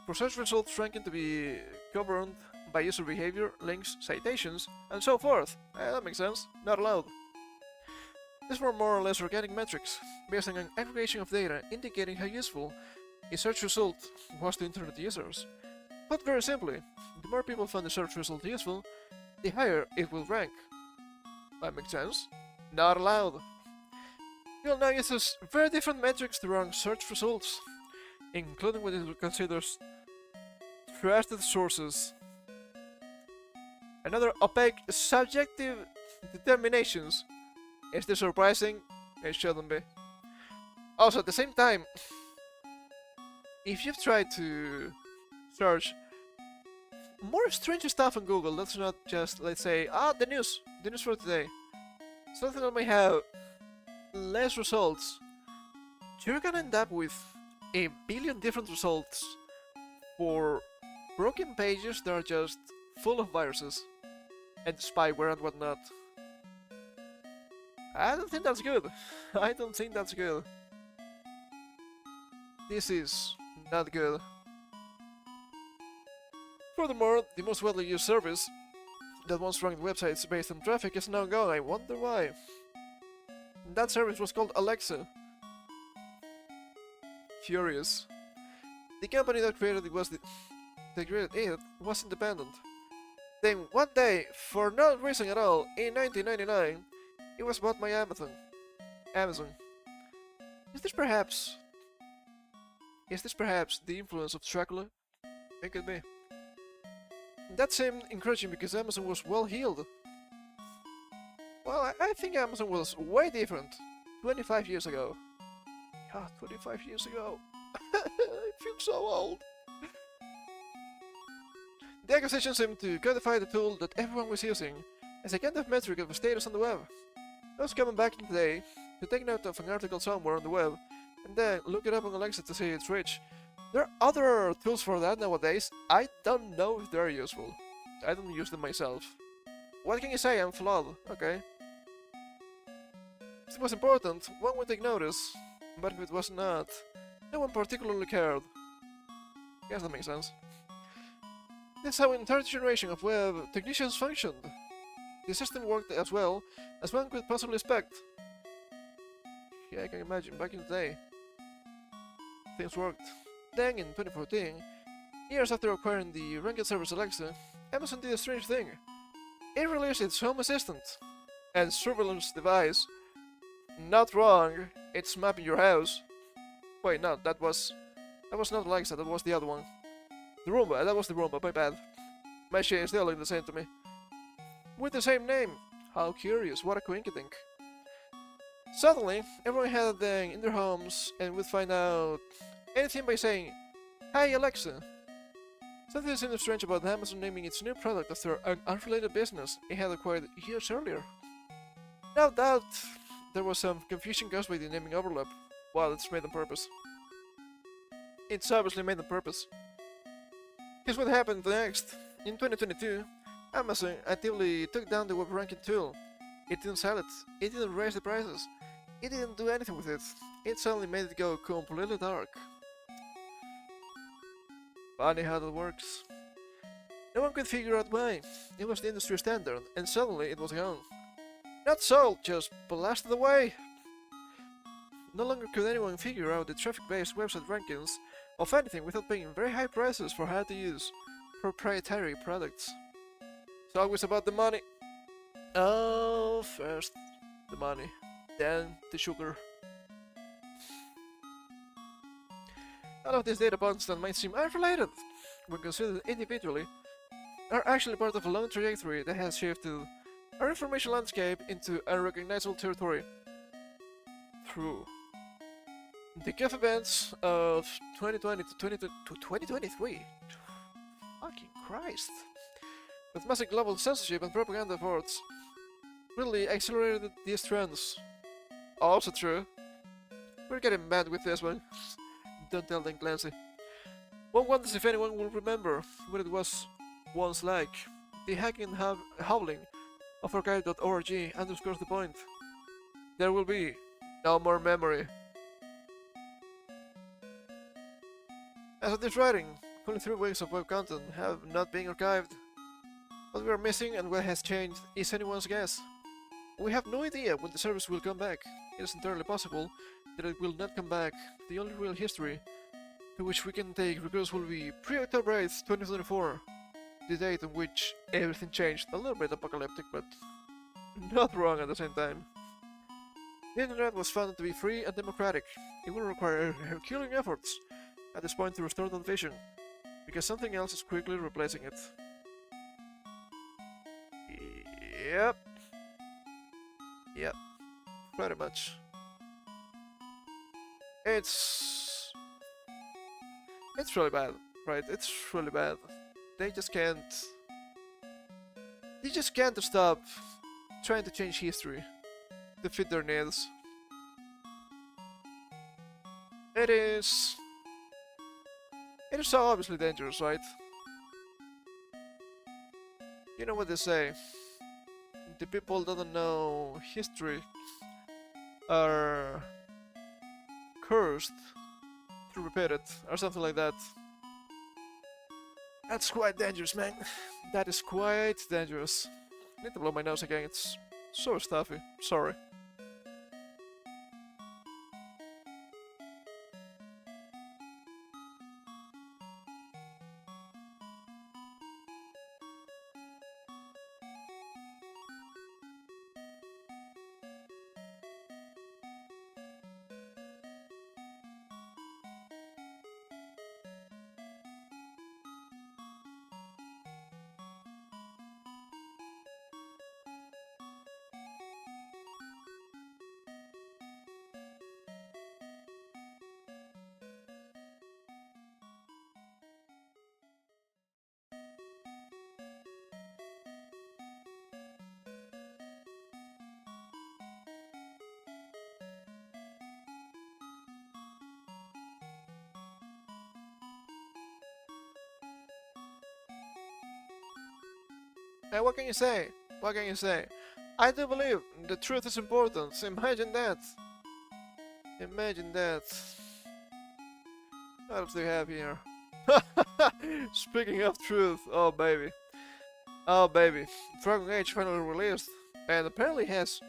S1: for search results ranking to be governed by user behavior, links, citations, and so forth. That makes sense. Not allowed. These were more or less organic metrics, based on an aggregation of data indicating how useful a search result was to internet users. Put very simply, the more people found the search result useful, the higher it will rank. That makes sense. Not allowed. Google now uses very different metrics to rank search results, including what it considers trusted sources. Another opaque subjective determinations. Is this surprising? It shouldn't be. Also, at the same time, if you've tried to search more strange stuff on Google, that's not just, let's say, the news for today, something that may have less results, you're gonna end up with a billion different results for broken pages that are just full of viruses and spyware and whatnot. I don't think that's good. This is not good. Furthermore, the most widely used service that once ranked websites based on traffic is now gone. I wonder why. That service was called Alexa. Furious. The company that created it was independent. Then one day, for no reason at all, in 1999, it was bought by Amazon. Is this perhaps the influence of Dracula? It could be. That seemed encouraging because Amazon was well heeled. Well, I think Amazon was way different 25 years ago. God, 25 years ago. I feel so old. The acquisition seemed to codify the tool that everyone was using as a kind of metric of status on the web. Those coming back in today to take note of an article somewhere on the web and then look it up on Alexa to see its reach. There are other tools for that nowadays. I don't know if they're useful. I don't use them myself. What can you say? I'm flawed. Okay. If it was important, one would take notice. But if it was not, no one particularly cared. Guess that makes sense. This is how an entire generation of web technicians functioned. The system worked as well as one could possibly expect. Yeah, I can imagine, back in the day, things worked. Then, in 2014, years after acquiring the ranked service Alexa, Amazon did a strange thing. It released its home assistant and surveillance device. Not wrong, it's mapping your house. Wait, no, that was not Alexa, that was the other one. The Roomba, that was the Roomba, my bad. My shit is still looking the same to me. With the same name. How curious, what a coinkydink. Suddenly, everyone had a thing in their homes and would find out anything by saying, "Hey Alexa." Something seemed strange about Amazon naming its new product after an unrelated business it had acquired years earlier. No doubt there was some confusion caused by the naming overlap. Well, it's made on purpose. It's obviously made on purpose. Here's what happened next. In 2022, Amazon actively took down the web ranking tool. It didn't sell it. It didn't raise the prices. It didn't do anything with it. It suddenly made it go completely dark. Funny how that works. No one could figure out why. It was the industry standard, and suddenly it was gone. Not sold, just blasted away. No longer could anyone figure out the traffic-based website rankings of anything without paying very high prices for how to use proprietary products. It's always about the money. Oh, first the money, then the sugar. All of these data points that might seem unrelated when considered individually are actually part of a long trajectory that has shifted our information landscape into unrecognizable territory through the gif events of 2020 to 2023. Fucking Christ. With massive global censorship and propaganda efforts really accelerated these trends. Also true. We're getting mad with this one. Don't tell them, Clancy. One wonders if anyone will remember what it was once like. The hacking howling of archive.org underscores the point. There will be no more memory. As of this writing, only 3 weeks of web content have not been archived. What we are missing and what has changed is anyone's guess. We have no idea when the service will come back. It is entirely possible that it will not come back. The only real history to which we can take recourse will be pre-October 8th, 2024, the date on which everything changed. A little bit apocalyptic, but not wrong at the same time. The internet was founded to be free and democratic. It will require Herculean efforts at this point to restore that vision, because something else is quickly replacing it. Yep. Yep. Pretty much. It's really bad, right? It's really bad. They just can't stop trying to change history to fit their needs. It is so obviously dangerous, right? You know what they say. The people that don't know history are cursed to repeat it, or something like that. That's quite dangerous, man. That is quite dangerous. I need to blow my nose again, it's so stuffy. Sorry. And what can you say? What can you say? I do believe the truth is important. Imagine that. Imagine that. What else do we have here? Speaking of truth, oh baby. Oh baby. Dragon Age finally released and apparently has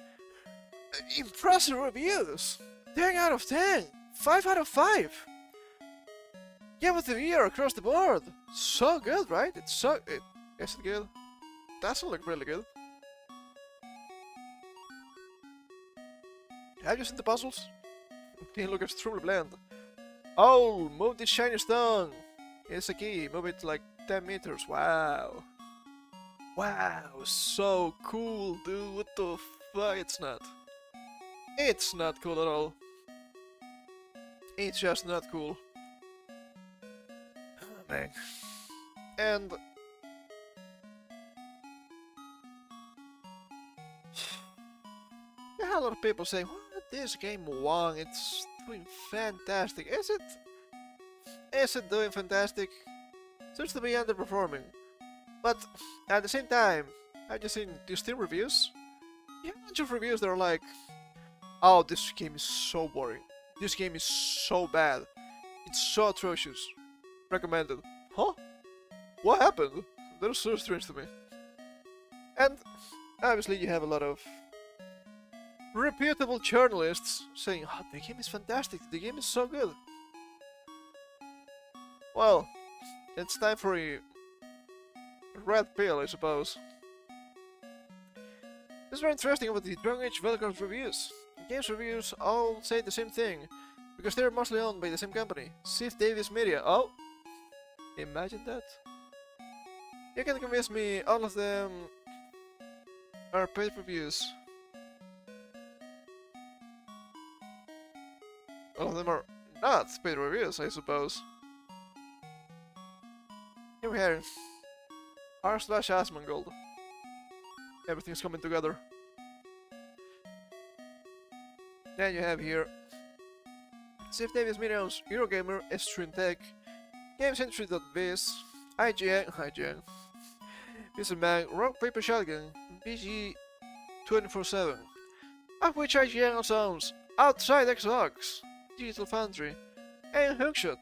S1: impressive reviews. 10 out of 10. 5 out of 5. Game of the year across the board. So good, right? Is it good? Doesn't look really good. Have you seen the puzzles? They look extremely bland. Oh, move this shiny stone! It's a key, move it like 10 meters, wow. Wow, so cool, dude, what the fuck, it's not. It's not cool at all. It's just not cool. Oh, man. And there are a lot of people saying, what, this game won, it's doing fantastic. Is it? Is it doing fantastic? Seems to be underperforming. But at the same time, I've just seen the Steam reviews. Yeah, a bunch of reviews that are like, oh, this game is so boring. This game is so bad. It's so atrocious. Recommended. Huh? What happened? That was so strange to me. And obviously you have a lot of reputable journalists saying, oh, the game is fantastic, the game is so good. Well, it's time for red pill, I suppose. This is very interesting about the Dragon Age Valkyr's reviews. Games reviews all say the same thing, because they're mostly owned by the same company, Sif Davis Media. Oh! Imagine that. You can convince me all of them are paid reviews. All of them are not paid reviews, I suppose. Here we are. r/Asmongold. Everything's coming together. Then you have here Sif Davis Media's Eurogamer, Streamtech, GameCentry.biz, IGN, Mr. Mag, Rock Paper Shotgun, BG 24/7, of which IGN also owns Outside Xbox, Digital Foundry, and Hookshot,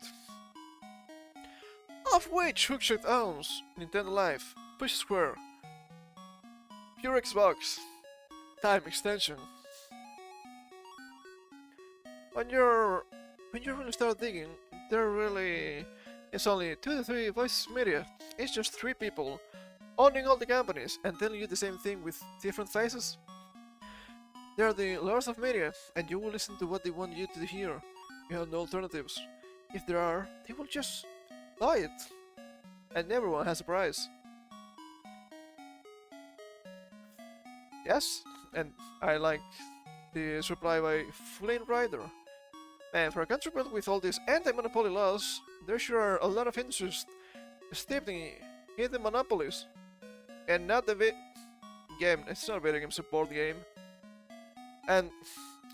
S1: of which Hookshot owns Nintendo Life, Push Square, Pure Xbox, Time Extension. When you really start digging, there really is only 2 to 3 voices media. It's just 3 people owning all the companies and telling you the same thing with different faces. They are the lords of media, and you will listen to what they want you to hear. You have no alternatives. If there are, they will just buy it. And everyone has a price. Yes, and I like this reply by Flame Rider. Man, for a country built with all these anti-monopoly laws, there sure are a lot of industries steeped in hidden monopolies. And not the game, it's not a video game, it's a board game. And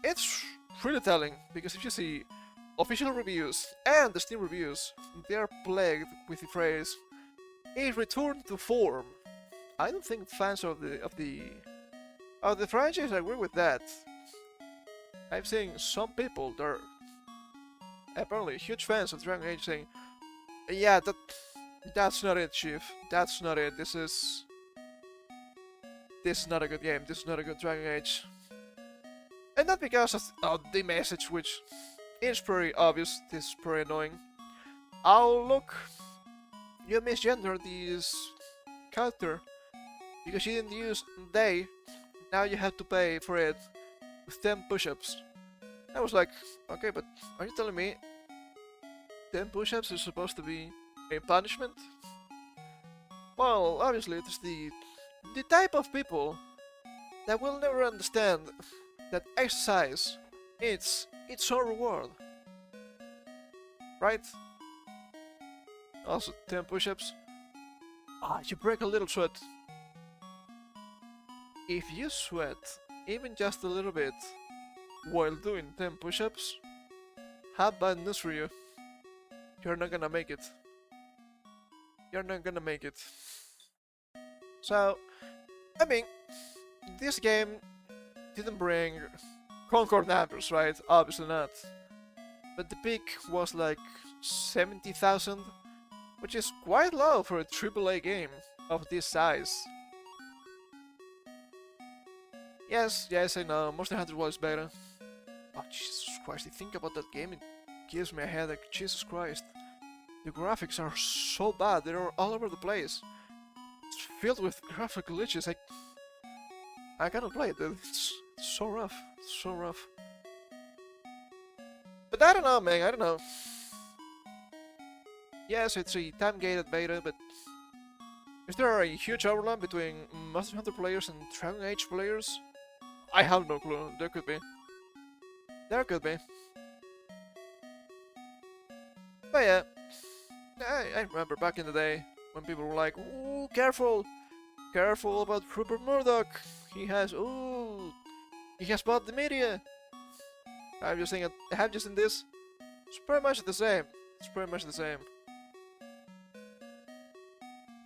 S1: it's really telling, because if you see official reviews and the Steam reviews, they are plagued with the phrase, "A return to form." I don't think fans of the franchise agree with that. I've seen some people that are apparently huge fans of Dragon Age saying, "Yeah, that's not it, Chief. That's not it. This is not a good game. This is not a good Dragon Age." And not because of the message, which is pretty obvious. This is pretty annoying. Oh look, you misgendered this character because you didn't use they. Now you have to pay for it with 10 push-ups. I was like, okay, but are you telling me 10 push-ups is supposed to be a punishment? Well, obviously it's the type of people that will never understand that exercise it's own reward. Right? Also 10 push-ups. You break a little sweat. If you sweat even just a little bit while doing 10 push-ups, have bad news for you. You're not gonna make it. You're not gonna make it. So, I mean, this game didn't bring Concord numbers, right? Obviously not. But the peak was like 70,000, which is quite low for a AAA game of this size. Yes, I know, Monster Hunter was better. Oh, Jesus Christ, I think about that game, it gives me a headache. Jesus Christ. The graphics are so bad, they're all over the place. It's filled with graphic glitches, I cannot play it, dude. It's so rough, so rough. But I don't know, man, I don't know. Yes, it's a time-gated beta, but is there a huge overlap between Monster Hunter players and Dragon Age players? I have no clue. There could be. There could be. But yeah, I remember back in the day when people were like, "Ooh, careful! Careful about Rupert Murdoch! He has bought the media!" I'm just thinking, have you seen this? It's pretty much the same. It's pretty much the same.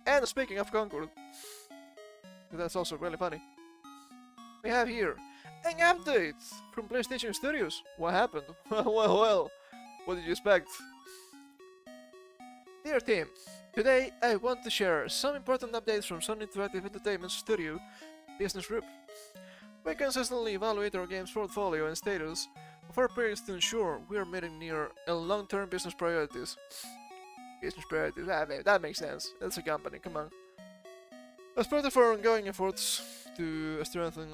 S1: And speaking of Concord, that's also really funny. We have here an update from PlayStation Studios. What happened? Well, what did you expect? Dear team, today I want to share some important updates from Sony Interactive Entertainment Studio Business Group. We consistently evaluate our game's portfolio and status of our periods to ensure we are meeting near and long-term business priorities. Business priorities, that makes sense. That's a company, come on. As part of our ongoing efforts to strengthen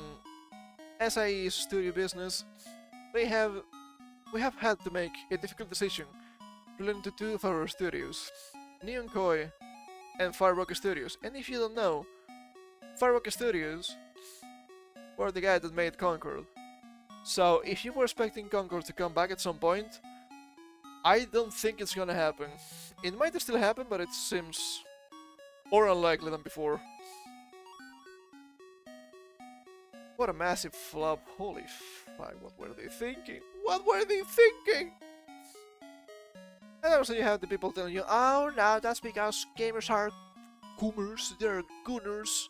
S1: SIE's studio business, we have had to make a difficult decision relating to two of our studios, Neon Koi and Firework Studios. And if you don't know, Firework Studios were the guy that made Concord. So if you were expecting Concord to come back at some point, I don't think it's gonna happen. It might still happen, but it seems more unlikely than before. What a massive flop. Holy fuck, what were they thinking? What were they thinking? And also you have the people telling you, oh no, that's because gamers are goomers, they're gooners.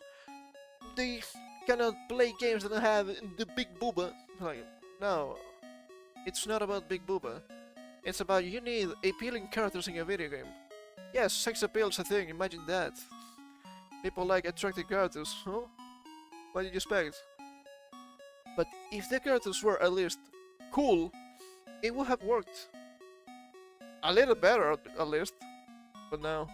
S1: They cannot play games that don't have the big booba. Like, no, it's not about big booba. It's about you need appealing characters in a video game. Yes, sex appeal is a thing, imagine that. People like attractive characters, huh? What did you expect? But if the characters were at least cool, it would have worked. A little better, at least. But no.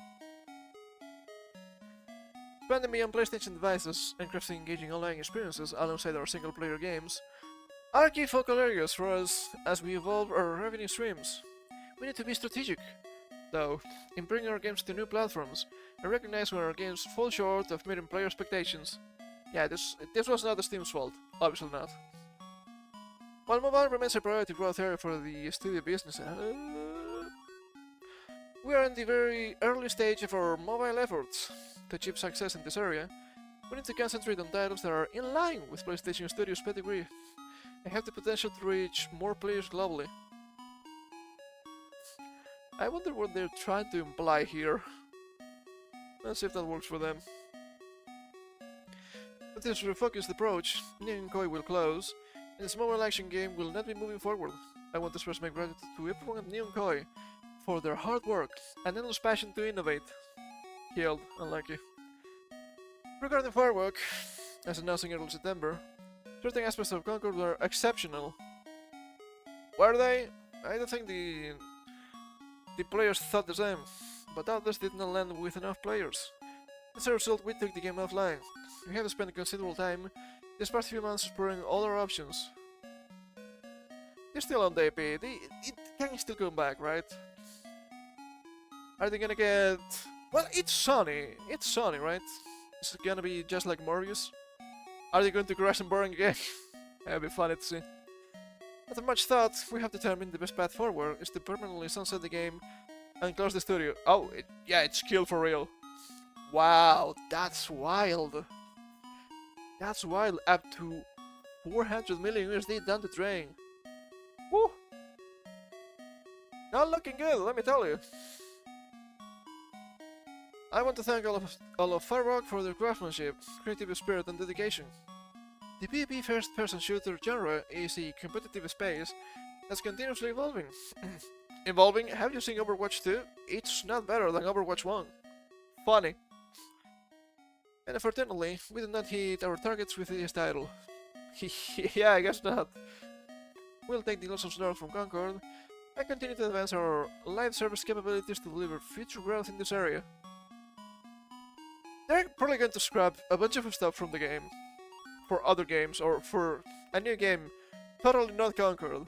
S1: Spending me on PlayStation devices and crafting engaging online experiences alongside our single-player games are key focal areas for us as we evolve our revenue streams. We need to be strategic, though, in bringing our games to new platforms and recognize when our games fall short of meeting player expectations. Yeah, this was not the Steam's fault, obviously not. While mobile remains a priority growth area for the studio business, we are in the very early stage of our mobile efforts. To achieve success in this area, we need to concentrate on titles that are in line with PlayStation Studios' pedigree and have the potential to reach more players globally. I wonder what they're trying to imply here. Let's see if that works for them. With this refocused approach, Neon Koi will close, and this mobile action game will not be moving forward. I want to express my gratitude to everyone at Neon Koi for their hard work and endless passion to innovate. Killed, unlucky. Regarding Firework, as announced in early September, certain aspects of Concord were exceptional. Were they? I don't think the players thought the same, but others did not land with enough players. As a result, we took the game offline. We have spent considerable time these past few months exploring all our options. They're still on the AP, it can still come back, right? Are they gonna get... Well, it's Sony, right? It's gonna be just like Morbius. Are they going to crash and burn again? That'd be funny to see. After much thought, we have determined the best path forward is to permanently sunset the game and close the studio. Oh, yeah, it's killed for real. Wow, that's wild. That's wild, up to 400 million USD down the drain. Woo! Not looking good, let me tell you. I want to thank all of Firework for their craftsmanship, creative spirit and dedication. The PvP first-person shooter genre is a competitive space that's continuously evolving. Evolving? Have you seen Overwatch 2? It's not better than Overwatch 1. Funny. And unfortunately, we did not hit our targets with this title. Yeah, I guess not. We'll take the lessons learned from Concord and continue to advance our live service capabilities to deliver future growth in this area. They're probably going to scrap a bunch of stuff from the game for other games or for a new game totally not Conquered.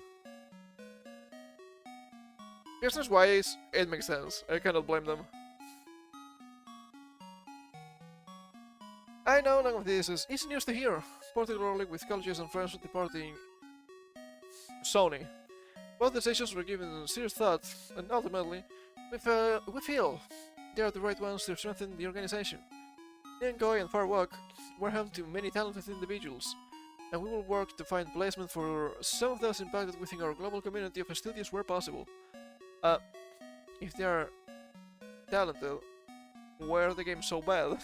S1: Business-wise, it makes sense. I cannot blame them. I know none of this is easy news to hear, particularly with colleges and friends departing Sony. Both decisions were given serious thought, and ultimately, we feel they are the right ones to strengthen the organization. Koi and Firework were home to many talented individuals, and we will work to find placement for some of those impacted within our global community of studios where possible. If they are talented, why are the games so bad?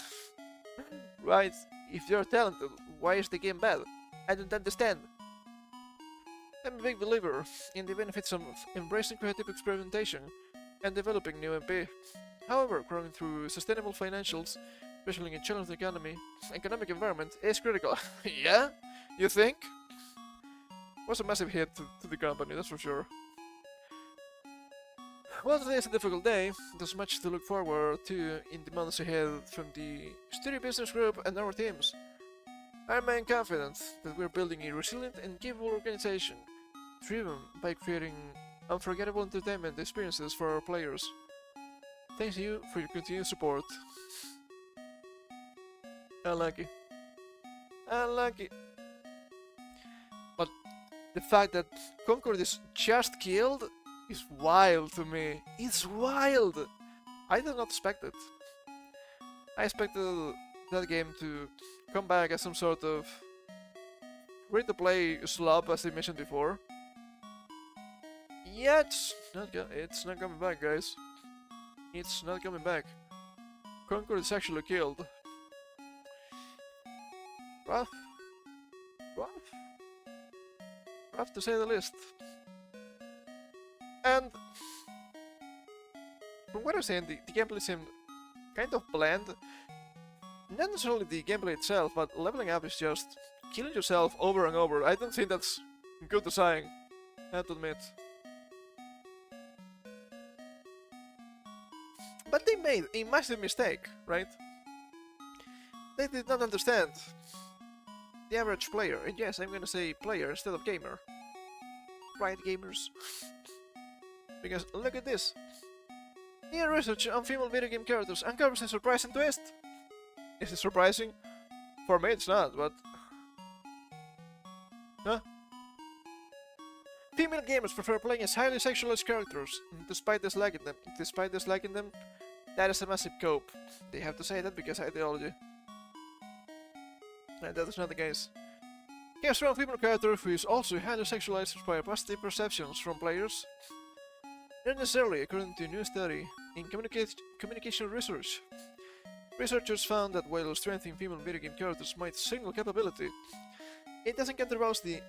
S1: Right, if they are talented, why is the game bad? I don't understand. I'm a big believer in the benefits of embracing creative experimentation and developing new MP. However, growing through sustainable financials, especially in a challenging economic environment, is critical. Yeah? You think? Was a massive hit to the company, that's for sure. Well, today is a difficult day. There's much to look forward to in the months ahead from the studio business group and our teams. I remain confident that we're building a resilient and capable organization, driven by creating unforgettable entertainment experiences for our players. Thanks to you for your continued support. Unlucky. Unlucky. But the fact that Concord is just killed is wild to me. It's wild! I did not expect it. I expected that game to come back as some sort of free-to-play slop, as I mentioned before. Yeah, it's not coming back, guys. It's not coming back. Concord is actually killed. Rough. Rough. Rough to say the least. And from what I'm saying, the gameplay seemed kind of bland. Not necessarily the gameplay itself, but leveling up is just killing yourself over and over. I don't think that's good design, I have to admit. But they made a massive mistake, right? They did not understand the average player, and yes, I'm gonna say player instead of gamer. Right, gamers? Because look at this. New research on female video game characters uncovers a surprising twist. Is it surprising? For me it's not, but... Huh? Female gamers prefer playing as highly sexualized characters, despite disliking them. That is a massive cope. They have to say that because ideology. And that is not the case. A strong female character who is also highly sexualized inspires positive perceptions from players. Not necessarily, according to a new study in communication research. Researchers found that while strengthening female video game characters might signal capability, it doesn't counterbalance the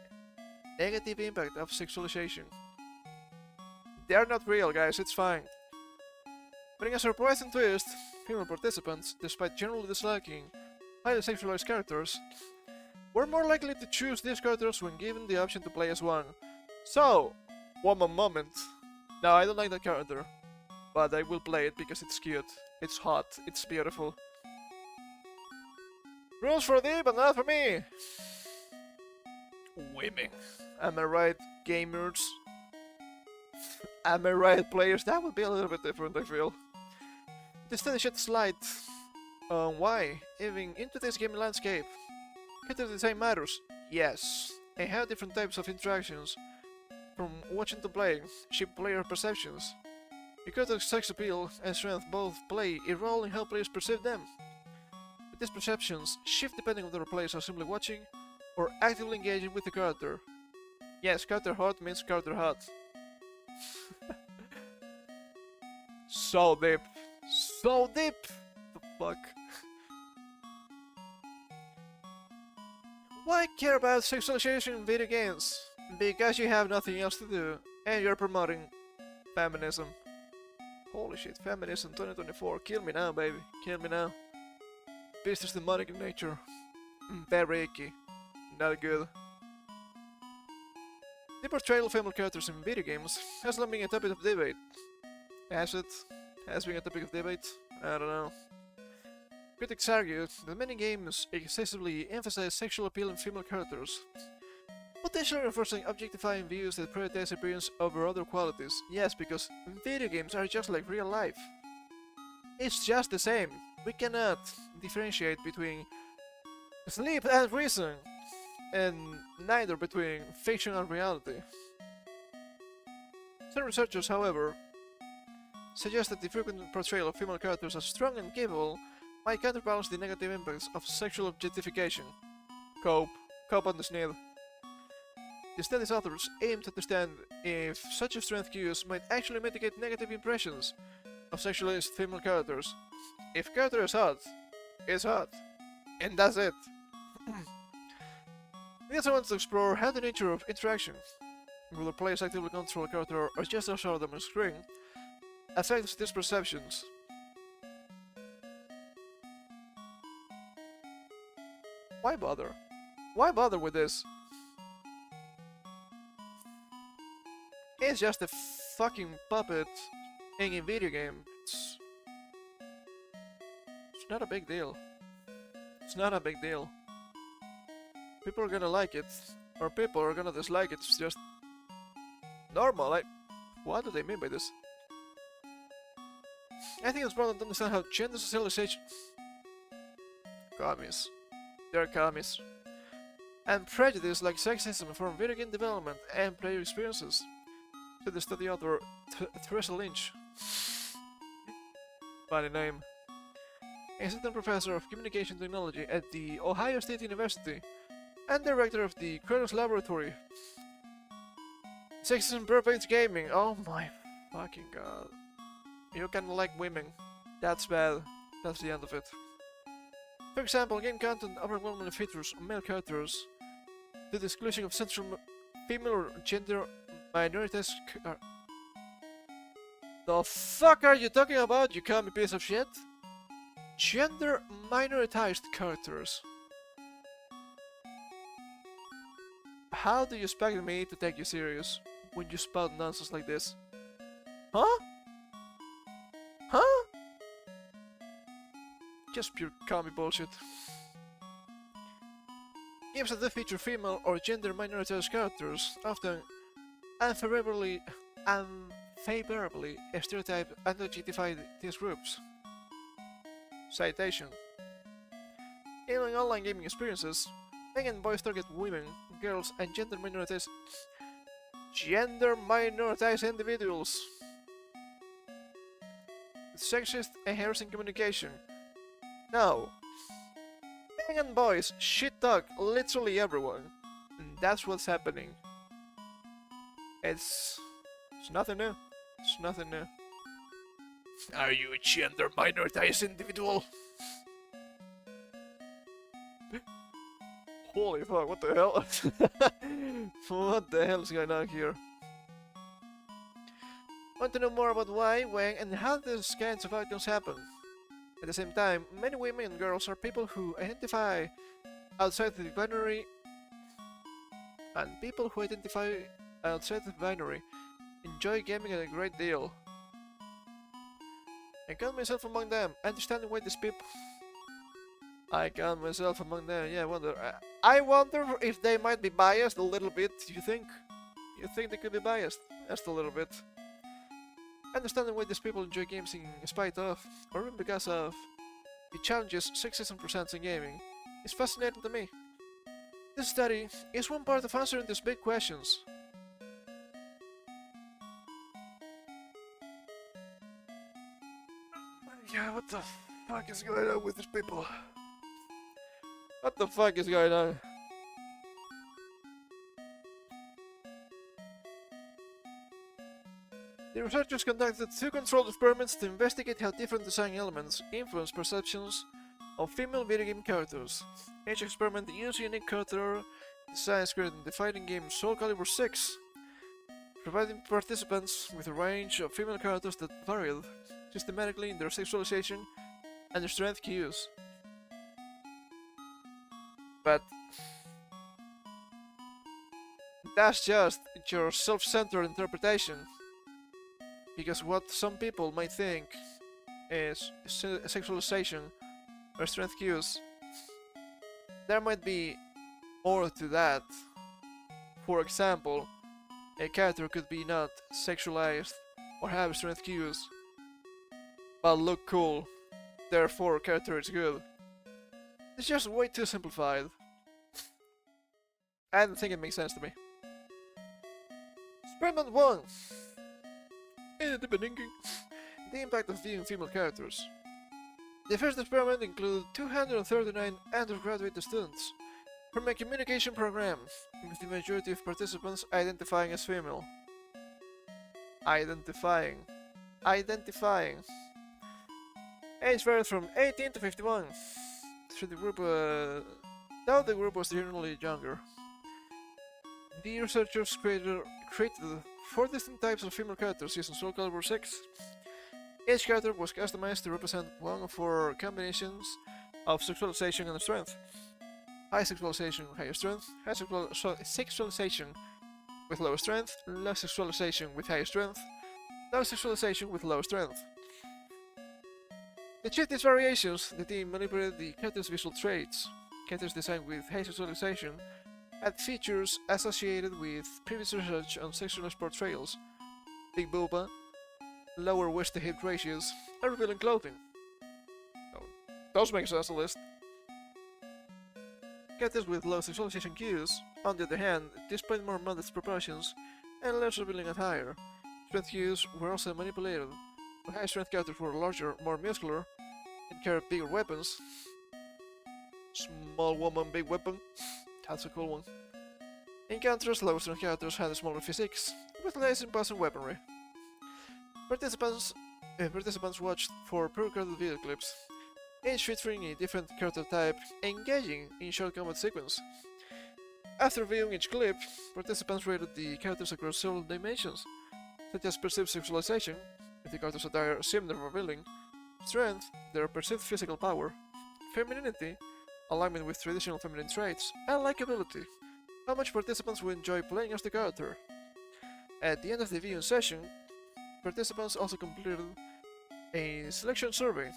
S1: negative impact of sexualization. They are not real, guys, it's fine. Bring a surprising twist, female participants, despite generally disliking highly sexualized characters, were more likely to choose these characters when given the option to play as one. So, woman moment. No, I don't like that character, but I will play it because it's cute, it's hot, it's beautiful. Rules for thee, but not for me! Women. Am I right, gamers? Am I right, players? That would be a little bit different, I feel. The study sheds light on why, even in today's gaming landscape, character design matters. Yes, and how different types of interactions, from watching to play, shape player perceptions. Your character's sex appeal and strength both play a role in how players perceive them. But these perceptions shift depending on whether players are simply watching or actively engaging with the character. Yes, character hot means character hot. So deep. So deep! The fuck? Why care about sexualization in video games? Because you have nothing else to do, and you're promoting feminism. Holy shit, feminism 2024. Kill me now, baby. Kill me now. Beast is demonic in nature. Very icky. Not good. The portrayal of female characters in video games has long been a topic of debate. Has it? Has been a topic of debate? I don't know. Critics argue that many games excessively emphasize sexual appeal in female characters, potentially reinforcing objectifying views that prioritize appearance over other qualities. Yes, because video games are just like real life. It's just the same. We cannot differentiate between sleep and reason, and neither between fiction and reality. Some researchers, however, suggest that the frequent portrayal of female characters as strong and capable might counterbalance the negative impacts of sexual objectification. Cope on the sneer. The study's authors aim to understand if such a strength cues might actually mitigate negative impressions of sexualized female characters. If character is hot, it's hot. And that's it. We also want to explore how the nature of interaction, whether players actively control a character or just show them on screen, affects these perceptions. Why bother? Why bother with this? It's just a fucking puppet in a video game, it's not a big deal. It's not a big deal. People are gonna like it, or people are gonna dislike it. It's just normal. What do they mean by this? I think it's important to understand how gender socialization... Commies. They're commies. And prejudice like sexism from video game development and player experiences. To the study author Theresa Lynch. Funny name. Assistant Professor of Communication Technology at the Ohio State University and Director of the Kronos Laboratory. Sexism pervades gaming. Oh my fucking god. You can like women. That's bad. That's the end of it. For example, game content overwhelmingly features male characters to the exclusion of central female or gender minorities. The fuck are you talking about, you commie piece of shit? Gender minoritized characters. How do you expect me to take you serious when you spout nonsense like this? Huh? Huh? Just pure commie bullshit. Games that do feature female or gender minoritized characters often unfavorably stereotype and objectify these groups. Citation. In online gaming experiences, men and boys target women, girls, and gender minoritized individuals. Sexist and harassing communication. No. Men and boys shit talk literally everyone. And that's what's happening. It's nothing new. It's nothing new. Are you a gender minoritized individual? Holy fuck, what the hell? What the hell is going on here? Want to know more about why, when, and how these kinds of outcomes happen? At the same time, many women and girls are people who identify outside the binary, and people who identify outside the binary enjoy gaming a great deal. I count myself among them, understanding why these people... I count myself among them, yeah, I wonder if they might be biased a little bit, you think? You think they could be biased? Just a little bit. Understanding why these people enjoy games in spite of, or even because of, the challenges sexism presents in gaming is fascinating to me. This study is one part of answering these big questions. Yeah, what the fuck is going on with these people? What the fuck is going on? The researchers conducted 2 controlled experiments to investigate how different design elements influence perceptions of female video game characters. Each experiment used unique character designs created in the fighting game Soul Calibur 6, providing participants with a range of female characters that varied systematically in their sexualization and their strength cues. But that's just your self-centered interpretation. Because what some people might think is sexualization or strength cues, there might be more to that. For example, a character could be not sexualized or have strength cues, but look cool, therefore character is good. It's just way too simplified. I don't think it makes sense to me. Experiment 1. In the beginning, the impact of viewing female characters. The first experiment included 239 undergraduate students from a communication program, with the majority of participants identifying as female. Identifying. Age varied from 18 to 51. Through the group, though the group was generally younger. The researchers created 4 distinct types of female characters using Soul Calibur 6. Each character was customized to represent one of 4 combinations of sexualization and strength. High sexualization, higher strength, high sexualization with lower strength, low sexualization with higher strength, low sexualization with low strength. To achieve these variations, the team manipulated the character's visual traits. Characters designed with high sexualization had features associated with previous research on sexualized portrayals: big booba, lower waist to hip ratios, and revealing clothing. So, those make sense, at least. Characters with low sexualization cues, on the other hand, displayed more modest proportions and less revealing attire. Strength cues were also manipulated. High strength characters were larger, more muscular, and carried bigger weapons. Small woman, big weapon. That's a cool one. In contrast, low strength characters had smaller physiques, with less imposing weaponry. Participants watched for pre-recorded video clips, each featuring a different character type, engaging in short combat sequence. After viewing each clip, participants rated the characters across several dimensions, such as perceived sexualization, if the character's attire seemed revealing, strength, their perceived physical power, femininity, alignment with traditional feminine traits, and likability, how much participants would enjoy playing as the character. At the end of the viewing session, participants also completed a selection survey,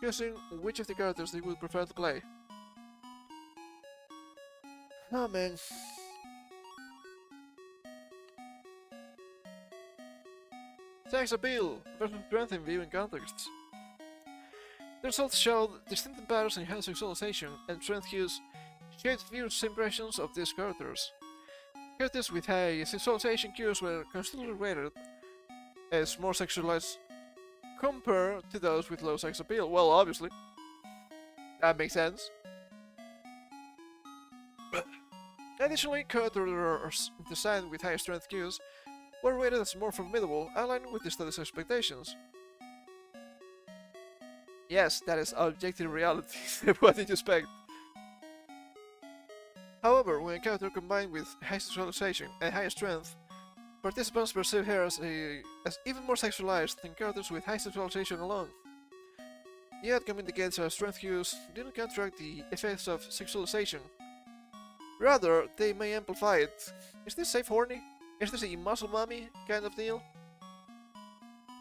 S1: choosing which of the characters they would prefer to play. Oh man. Sex appeal versus strength in viewing contexts. The results showed distinct patterns in high sexualization and strength cues shaped viewers' impressions of these characters. Characters with high sexualization cues were constantly rated as more sexualized compared to those with low sex appeal. Well, obviously. That makes sense. Additionally, characters designed with high strength cues were rated as more formidable, aligned with the study's expectations. Yes, that is objective reality. What did you expect? However, when a character combined with high sexualization and high strength, participants perceive her as even more sexualized than characters with high sexualization alone. The outcome indicates that strength cues do not counteract the effects of sexualization. Rather, they may amplify it. Is this safe horny? Is this a muscle mommy kind of deal?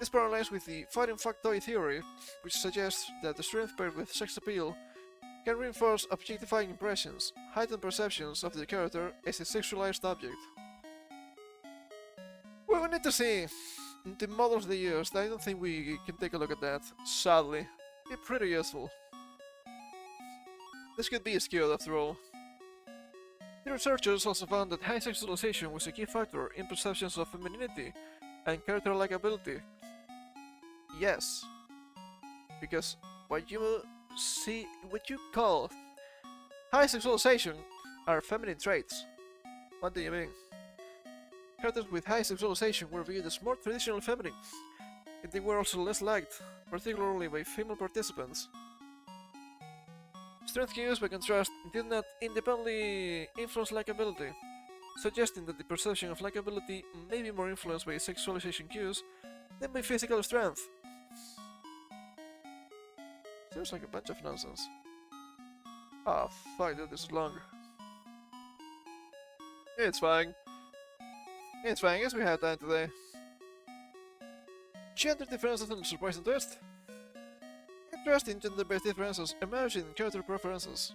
S1: This parallels with the fighting factoid theory, which suggests that the strength paired with sex appeal can reinforce objectifying impressions, heighten perceptions of the character as a sexualized object. Well, we need to see the models they used. I don't think we can take a look at that, sadly. It'd be pretty useful. This could be skewed after all. The researchers also found that high sexualization was a key factor in perceptions of femininity and character likability. Yes, because what you call high sexualization are feminine traits. What do you mean? Characters with high sexualization were viewed as more traditionally feminine, and they were also less liked, particularly by female participants. Strength cues, by contrast, did not independently influence likability, suggesting that the perception of likability may be more influenced by sexualization cues than by physical strength. Seems like a bunch of nonsense. Ah, fuck, dude, this is longer. It's fine. It's fine, I guess we have time today. Gender differences and a surprising twist. Interesting gender-based differences emerged in character preferences.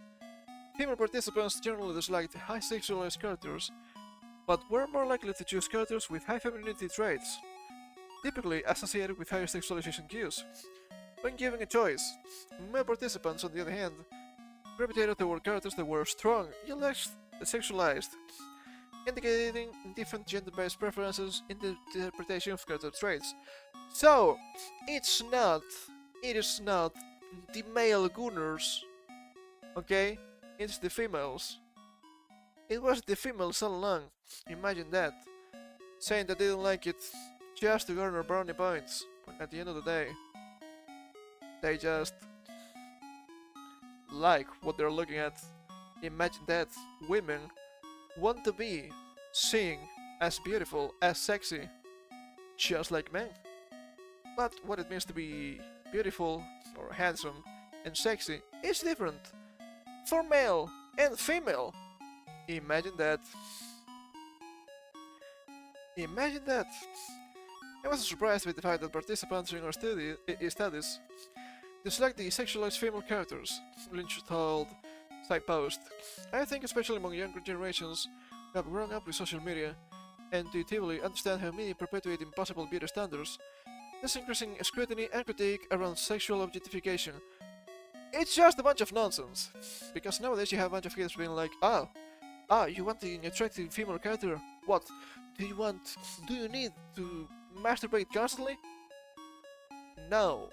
S1: Female participants generally disliked high sexualized characters, but were more likely to choose characters with high femininity traits, typically associated with higher sexualization cues. When given a choice, male participants, on the other hand, gravitated toward characters that were strong yet less sexualized, indicating different gender-based preferences in the interpretation of character traits. So, it is not the male gooners, okay? It's the females. It was the females all along, imagine that, saying that they don't like it just to garner brownie points, when at the end of the day, they just like what they're looking at. Imagine that women want to be seen as beautiful, as sexy, just like men. But what it means to be beautiful, or handsome, and sexy is different for male and female. Imagine that. Imagine that. I was surprised with the fact that participants in our studies dislike the sexualized female characters, Lynch told side post. I think especially among younger generations who have grown up with social media and intuitively understand how media perpetuate impossible beauty standards, there's increasing scrutiny and critique around sexual objectification. It's just a bunch of nonsense, because nowadays you have a bunch of kids being like, you want an attractive female character? What? Do you need to masturbate constantly? No.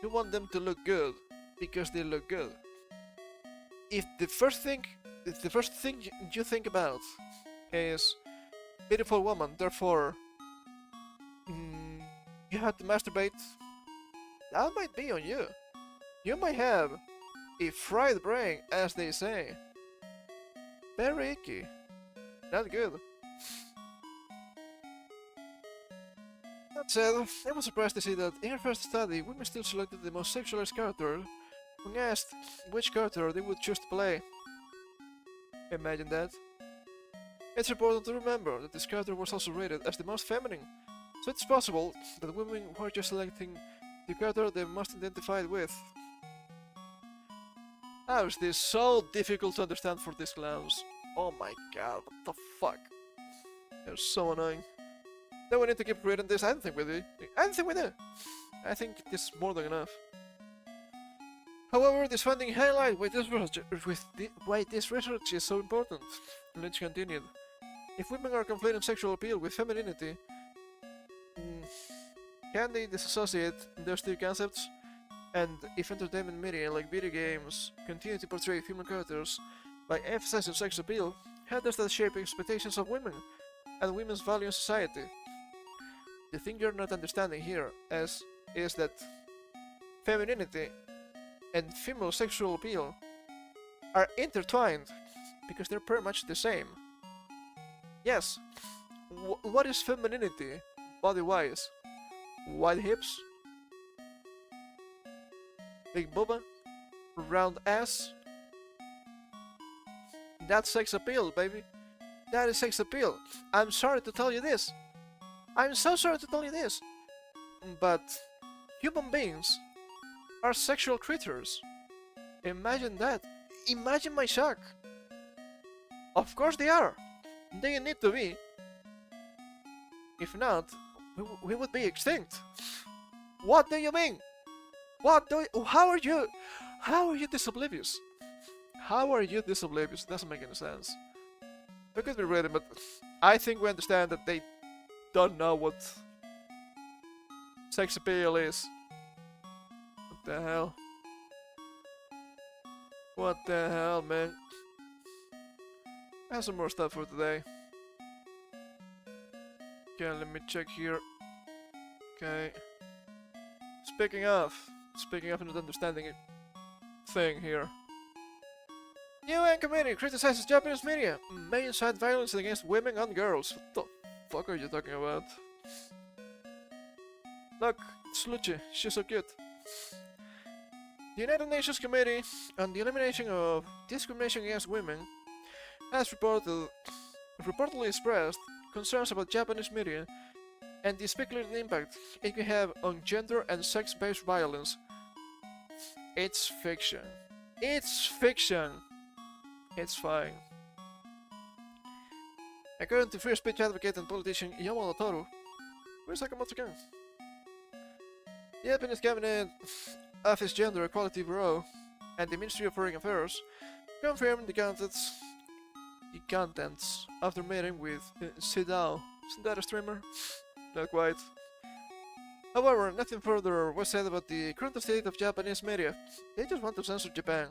S1: You want them to look good, because they look good. If the first thing you think about is beautiful woman, therefore you have to masturbate, that might be on you. You might have a fried brain, as they say. Very icky. Not good. That said, I was surprised to see that in her first study, women still selected the most sexualized character when asked which character they would choose to play. Imagine that. It's important to remember that this character was also rated as the most feminine, so it's possible that women were just selecting the character they most identified with. How is this so difficult to understand for these clowns? Oh my god, what the fuck? They're so annoying. Then we need to keep reading this. I don't think we do. I think this is more than enough. However, this finding highlights why this research is so important. Lynch continued. If women are conflating sexual appeal with femininity, can they disassociate those two concepts? And if entertainment media like video games continue to portray female characters by emphasizing sex appeal, how does that shape expectations of women and women's value in society? The thing you're not understanding here is that femininity and female sexual appeal are intertwined because they're pretty much the same. Yes, what is femininity body-wise? Wide hips? Big booba? Round ass? That's sex appeal, baby. That is sex appeal. I'm sorry to tell you this. I'm so sorry to tell you this. But human beings are sexual creatures. Imagine that. Imagine my shock. Of course they are. They need to be. If not, we would be extinct. What do you mean? How are you this oblivious? How are you this oblivious? It doesn't make any sense. We could be reading, but I think we understand that they don't know what sex appeal is. What the hell? What the hell, man? I have some more stuff for today. Okay, let me check here. Okay. Speaking of not understanding it thing here. UN committee criticizes Japanese media. May incite violence against women and girls. What the fuck are you talking about? Look, it's Luchi. She's so cute. The United Nations Committee on the Elimination of Discrimination Against Women has reportedly expressed concerns about Japanese media and the speculated impact it can have on gender and sex-based violence. It's fiction. It's fiction. It's fine. According to free speech advocate and politician Yamada Toru, where's Sakamoto-kun? The Japanese Cabinet Office Gender Equality Bureau and the Ministry of Foreign Affairs confirmed the contents of their meeting with Sidao. Isn't that a streamer? Not quite. However, nothing further was said about the current state of Japanese media. They just want to censor Japan.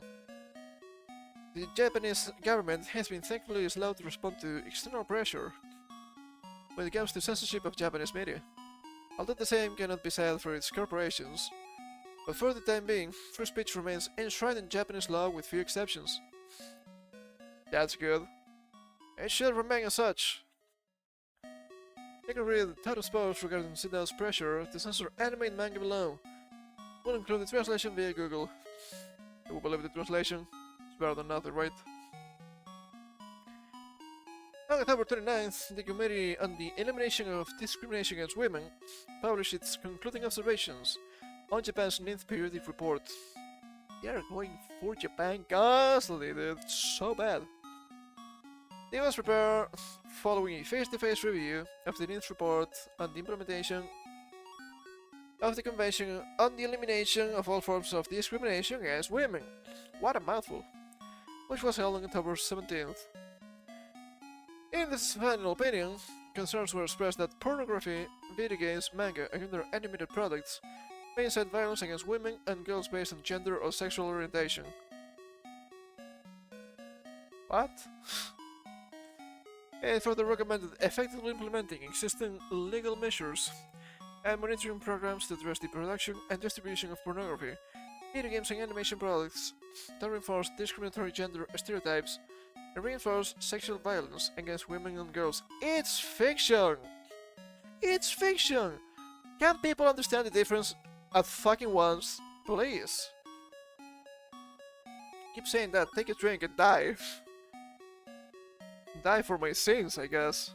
S1: The Japanese government has been thankfully slow to respond to external pressure when it comes to censorship of Japanese media. Although the same cannot be said for its corporations, but for the time being, free speech remains enshrined in Japanese law with few exceptions. That's good. It should remain as such. You can read the title post regarding Sidao's pressure to censor anime and manga below. We'll include the translation via Google. I will believe the translation. It's better than nothing, right? On October 29th, the Committee on the Elimination of Discrimination Against Women published its concluding observations on Japan's 9th periodic report. They are going for Japan constantly, dude. It's so bad. They was prepared following a face-to-face review of the 9th report on the implementation of the Convention on the Elimination of All Forms of Discrimination Against Women. What a mouthful. Which was held on October 17th. In this final opinion, concerns were expressed that pornography, video games, manga, and other animated products may incite violence against women and girls based on gender or sexual orientation. What? It further recommended effectively implementing existing legal measures and monitoring programs to address the production and distribution of pornography, video games, and animation products that reinforce discriminatory gender stereotypes and reinforce sexual violence against women and girls. It's fiction! It's fiction! Can't people understand the difference at fucking once? Please! Keep saying that, take a drink and die. Die for my sins, I guess.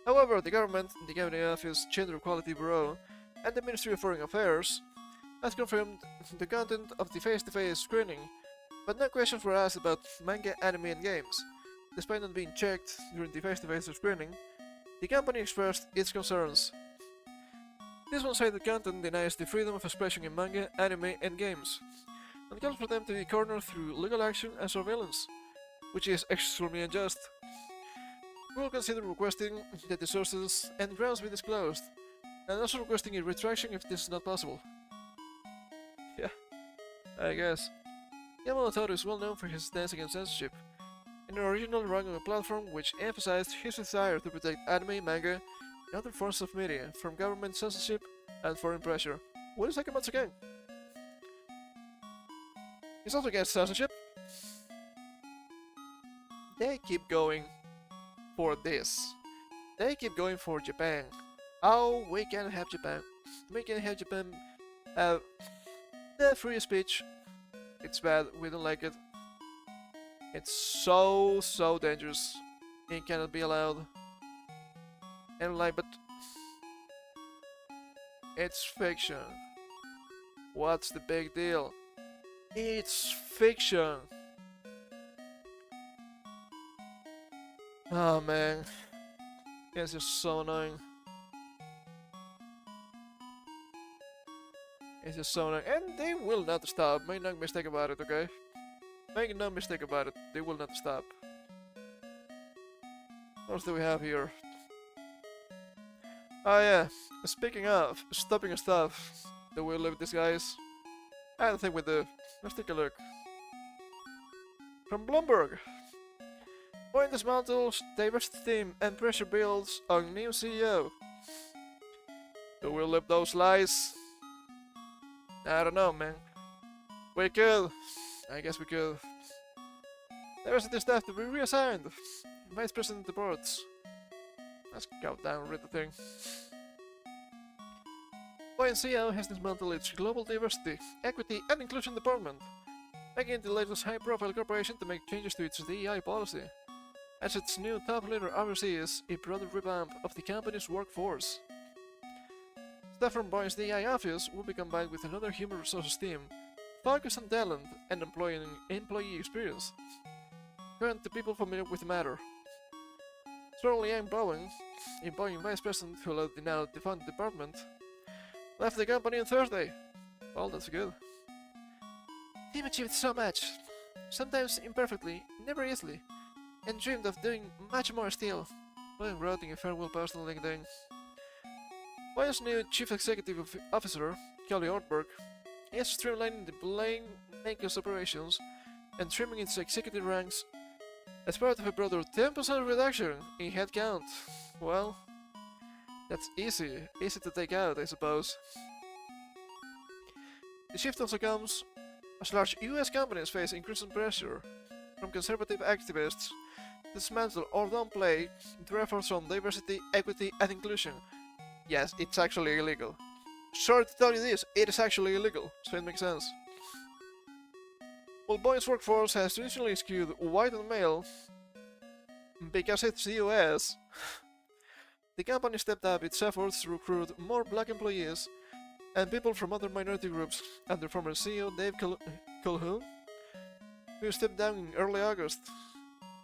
S1: However, the government, the Cabinet Office, Gender Equality Bureau, and the Ministry of Foreign Affairs has confirmed the content of the face-to-face screening, but no questions were asked about manga, anime, and games. Despite not being checked during the face-to-face screening, the company expressed its concerns. This one-sided content denies the freedom of expression in manga, anime, and games, and calls for them to be cornered through legal action and surveillance, which is extremely unjust. We will consider requesting that the sources and grounds be disclosed, and also requesting a retraction if this is not possible. Yeah, I guess. Yamamoto is well known for his stance against censorship, and originally ran on a platform which emphasized his desire to protect anime, manga, and other forms of media from government censorship and foreign pressure. Wait a second once again. He's also against censorship. They keep going for this. They keep going for Japan. Oh, we can have Japan. We can have Japan have the free speech. It's bad, we don't like it. It's so dangerous. It cannot be allowed. And like, but it's fiction. What's the big deal? It's fiction. Oh man, it's just so annoying. It's just so annoying, and they will not stop. Make no mistake about it, okay? Make no mistake about it. They will not stop. What else do we have here? Oh yeah, speaking of stopping stuff that will live with these guys, I don't think we do. Let's take a look. From Bloomberg. Point dismantles diversity team and pressure builds on new CEO. Who will live those lies? I don't know, man. We could. I guess we could. Diversity staff to be reassigned. Vice President reports. Let's go down and read the thing. CEO has dismantled its Global Diversity, Equity and Inclusion Department, making it the latest high-profile corporation to make changes to its DEI policy. As its new top leader oversees a broader revamp of the company's workforce. Staff from Boeing's DEI office will be combined with another human resources team focused on talent and employee experience. Current to people familiar with the matter. Certainly Ian Bowen, a Boeing vice president who led the now defunct department, left the company on Thursday. Well, that's good. Team achieved so much, sometimes imperfectly, never easily, and dreamed of doing much more still, Bowen wrote in a farewell post on LinkedIn. Boeing's new Chief Executive Officer, Kelly Ortberg, is streamlining the plane makers operations and trimming its executive ranks as part of a broader 10% reduction in headcount. Well, that's easy to take out, I suppose. The shift also comes as large US companies face increasing pressure from conservative activists to dismantle or downplay their efforts on diversity, equity, and inclusion. Yes, it's actually illegal. Sorry to tell you this, it is actually illegal, so it makes sense. While Boeing's workforce has traditionally skewed white and male, Because it's the US. The company stepped up its efforts to recruit more black employees and people from other minority groups under former CEO Dave Calhoun, who stepped down in early August.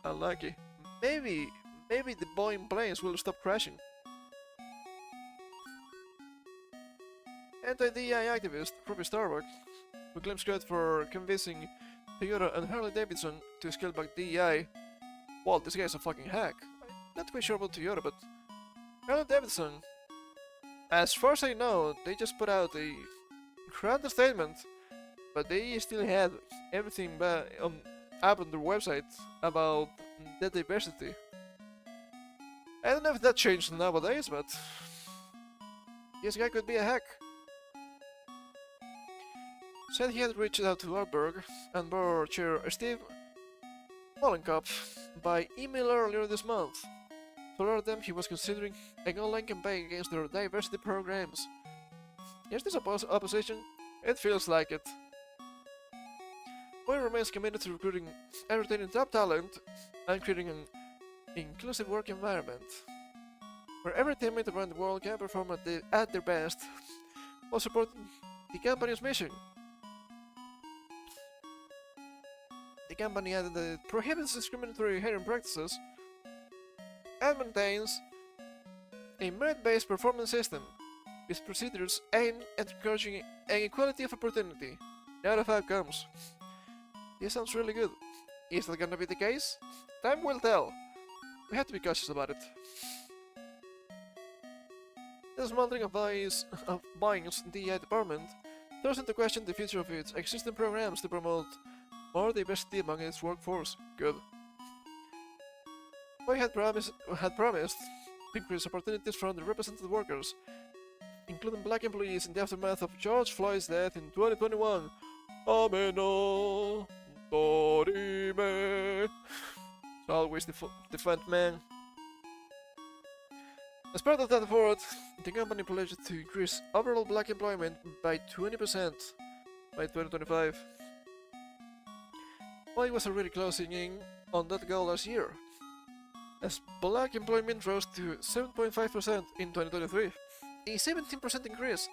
S1: Unlucky. Maybe the Boeing planes will stop crashing. Anti-DEI activist Ruby Starbuck, who claims credit for convincing Toyota and Harley-Davidson to scale back DEI. Well, this guy's a fucking hack. Not quite sure about Toyota, but Harley-Davidson, as far as I know, they just put out a grand statement, but they still had everything up on their website about the diversity. I don't know if that changed nowadays, but this guy could be a hack. Said he had reached out to Artberg and board chair Steve Mollenkopf by email earlier this month to alert them he was considering an online campaign against their diversity programs. Is this opposition? It feels like it. Boy remains committed to recruiting and retaining top talent and creating an inclusive work environment where every teammate around the world can perform at their best while supporting the company's mission. The company added that it prohibits discriminatory hiring practices and maintains a merit-based performance system with procedures aimed at encouraging an equality of opportunity, not of outcomes. This sounds really good. Is that gonna be the case? Time will tell. We have to be cautious about it. The smoldering of Boeing's DEI department throws into question the future of its existing programs to promote more diversity among its workforce. Good. Boeing had promised to increase opportunities for underrepresented workers, including black employees in the aftermath of George Floyd's death in 2021. Ameno Dorime. So always defend man. As part of that effort, the company pledged to increase overall black employment by 20% by 2025. Boeing was already closing in on that goal last year, as black employment rose to 7.5% in 2023, a 17% increase,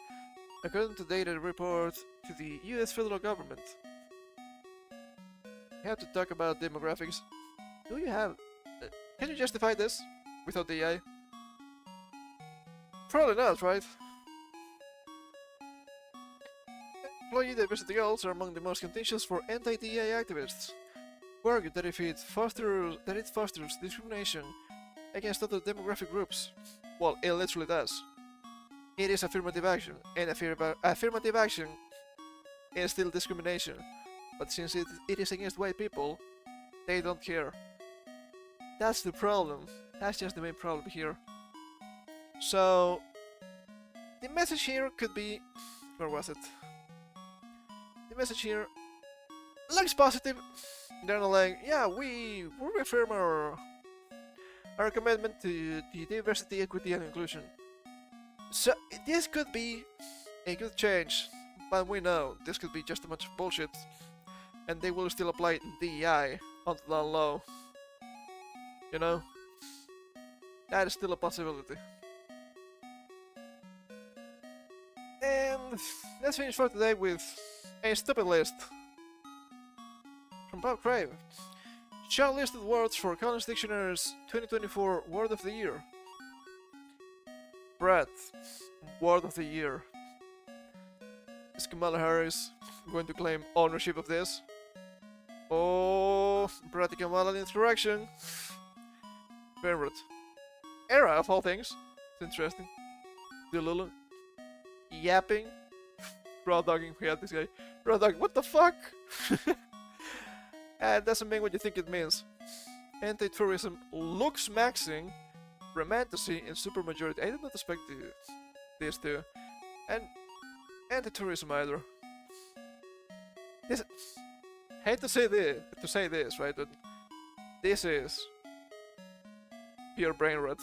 S1: according to data report to the US federal government. We have to talk about demographics. Do you have... can you justify this without the AI? Probably not, right? Employee diversity goals are among the most contentious for anti-DEI activists, who argue that it fosters discrimination against other demographic groups. Well, it literally does. It is affirmative action, and affirmative action is still discrimination, but since it is against white people, they don't care. That's the problem. That's just the main problem here. So, the message here could be... where was it? The message here looks positive. They're not like, yeah, we reaffirm our commitment to the diversity, equity, and inclusion. So this could be a good change, but we know this could be just a bunch of bullshit, and they will still apply DEI onto the low. You know, that is still a possibility. And let's finish for today with a stupid list from Bob Crave. Shortlisted words for Collins Dictionary's 2024 Word of the Year. Breath, Word of the Year. Is Kamala Harris going to claim ownership of this? Oh, Brett Kamala insurrection. Favorite. Era of all things. It's interesting. Delulu. Yapping. Raw dogging. We had this guy. Raw dog. What the fuck? It doesn't mean what you think it means. Anti-tourism. Looks maxing. Romantasy and supermajority. I did not expect these two. And anti-tourism either. This, hate to say this, right? But this is pure brain rot.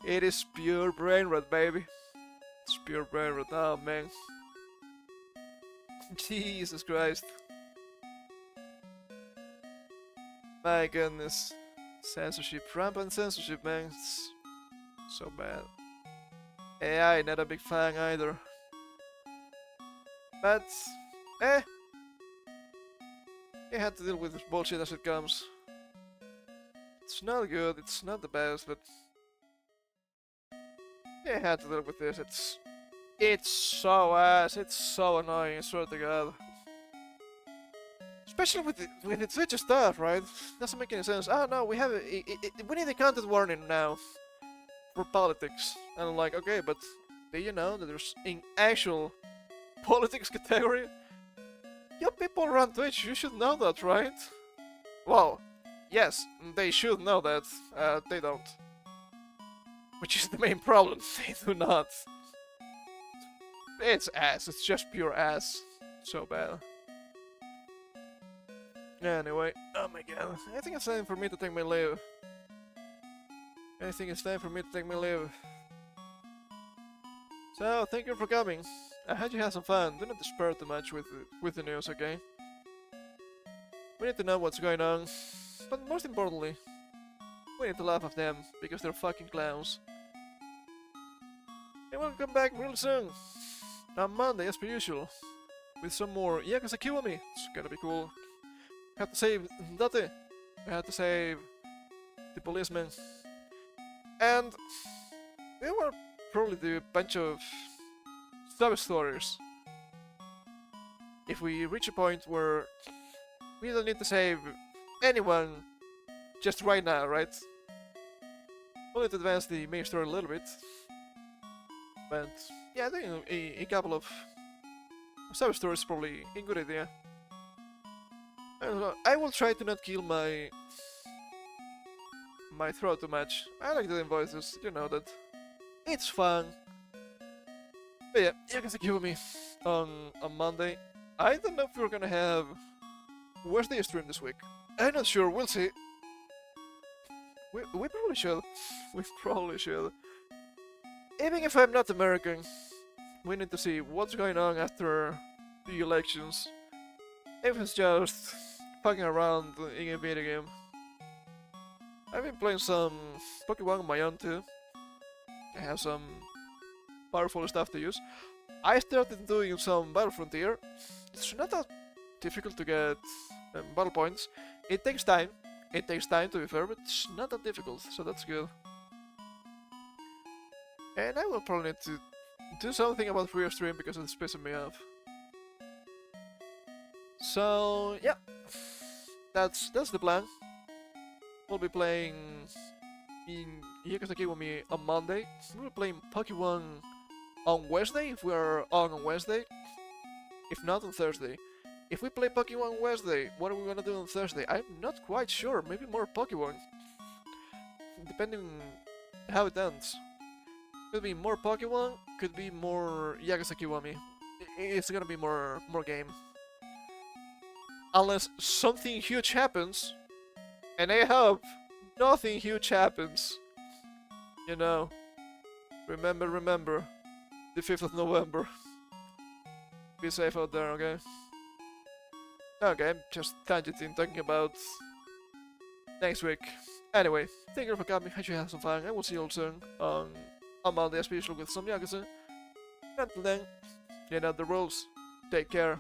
S1: It is pure brain rot, baby. It's pure brain rot. Oh man. Jesus Christ. My goodness. Censorship. Rampant censorship, man. It's so bad. AI, not a big fan either. But, eh. You had to deal with this bullshit as it comes. It's not good, it's not the best, but you had to deal with this. It's so ass, it's so annoying, I swear to God. Especially with the Twitch stuff, right? Doesn't make any sense. Oh no, we have we need a content warning now for politics. And I'm like, okay, but do you know that there's an actual politics category? You people run Twitch, you should know that, right? Well, yes, they should know that. They don't. Which is the main problem. They do not. It's ass. It's just pure ass. So bad. Anyway, oh my god. I think it's time for me to take my leave. I think it's time for me to take my leave. So, thank you for coming. I hope you had some fun. Do not despair too much with the news, okay? We need to know what's going on. But most importantly, we need to laugh at them, because they're fucking clowns. And we'll come back real soon. On Monday, as per usual. With some more Yakuza Kiwami. It's gonna be cool. We have to save Date. We have to save the policeman. And we will probably do a bunch of sub-stories. If we reach a point where we don't need to save anyone just right now, right? We'll need to advance the main story a little bit. But yeah, I think a couple of sub-stories is probably a good idea. I will try to not kill my throat too much. I like doing voices, you know that. It's fun. But yeah, you can secure me on Monday. I don't know if we're gonna have Wednesday stream this week. I'm not sure, we'll see. We probably should. We probably should. Even if I'm not American, we need to see what's going on after the elections. If it's just fucking around in a video game. I've been playing some Pokemon on my own too. I have some powerful stuff to use. I started doing some Battle Frontier. It's not that difficult to get battle points. It takes time. It takes time to be fair, but it's not that difficult, so that's good. And I will probably need to do something about free stream because it's pissing me off. So yeah, that's the plan. We'll be playing in Yakuza Kiwami on Monday. We'll be playing Pokemon on Wednesday if we are on Wednesday. If not, on Thursday. If we play Pokemon Wednesday, what are we gonna do on Thursday? I'm not quite sure. Maybe more Pokemon, depending how it ends. Could be more Pokemon. Could be more Yakuza Kiwami. It's gonna be more game. Unless something huge happens, and I hope nothing huge happens. You know, remember, the 5th of November. Be safe out there, okay? Okay, I'm just tangenting, talking about next week. Anyway, thank you for coming, hope you have some fun, and we'll see you all soon on Monday as usual with some Yakuza. Until then, you know the rules. Take care.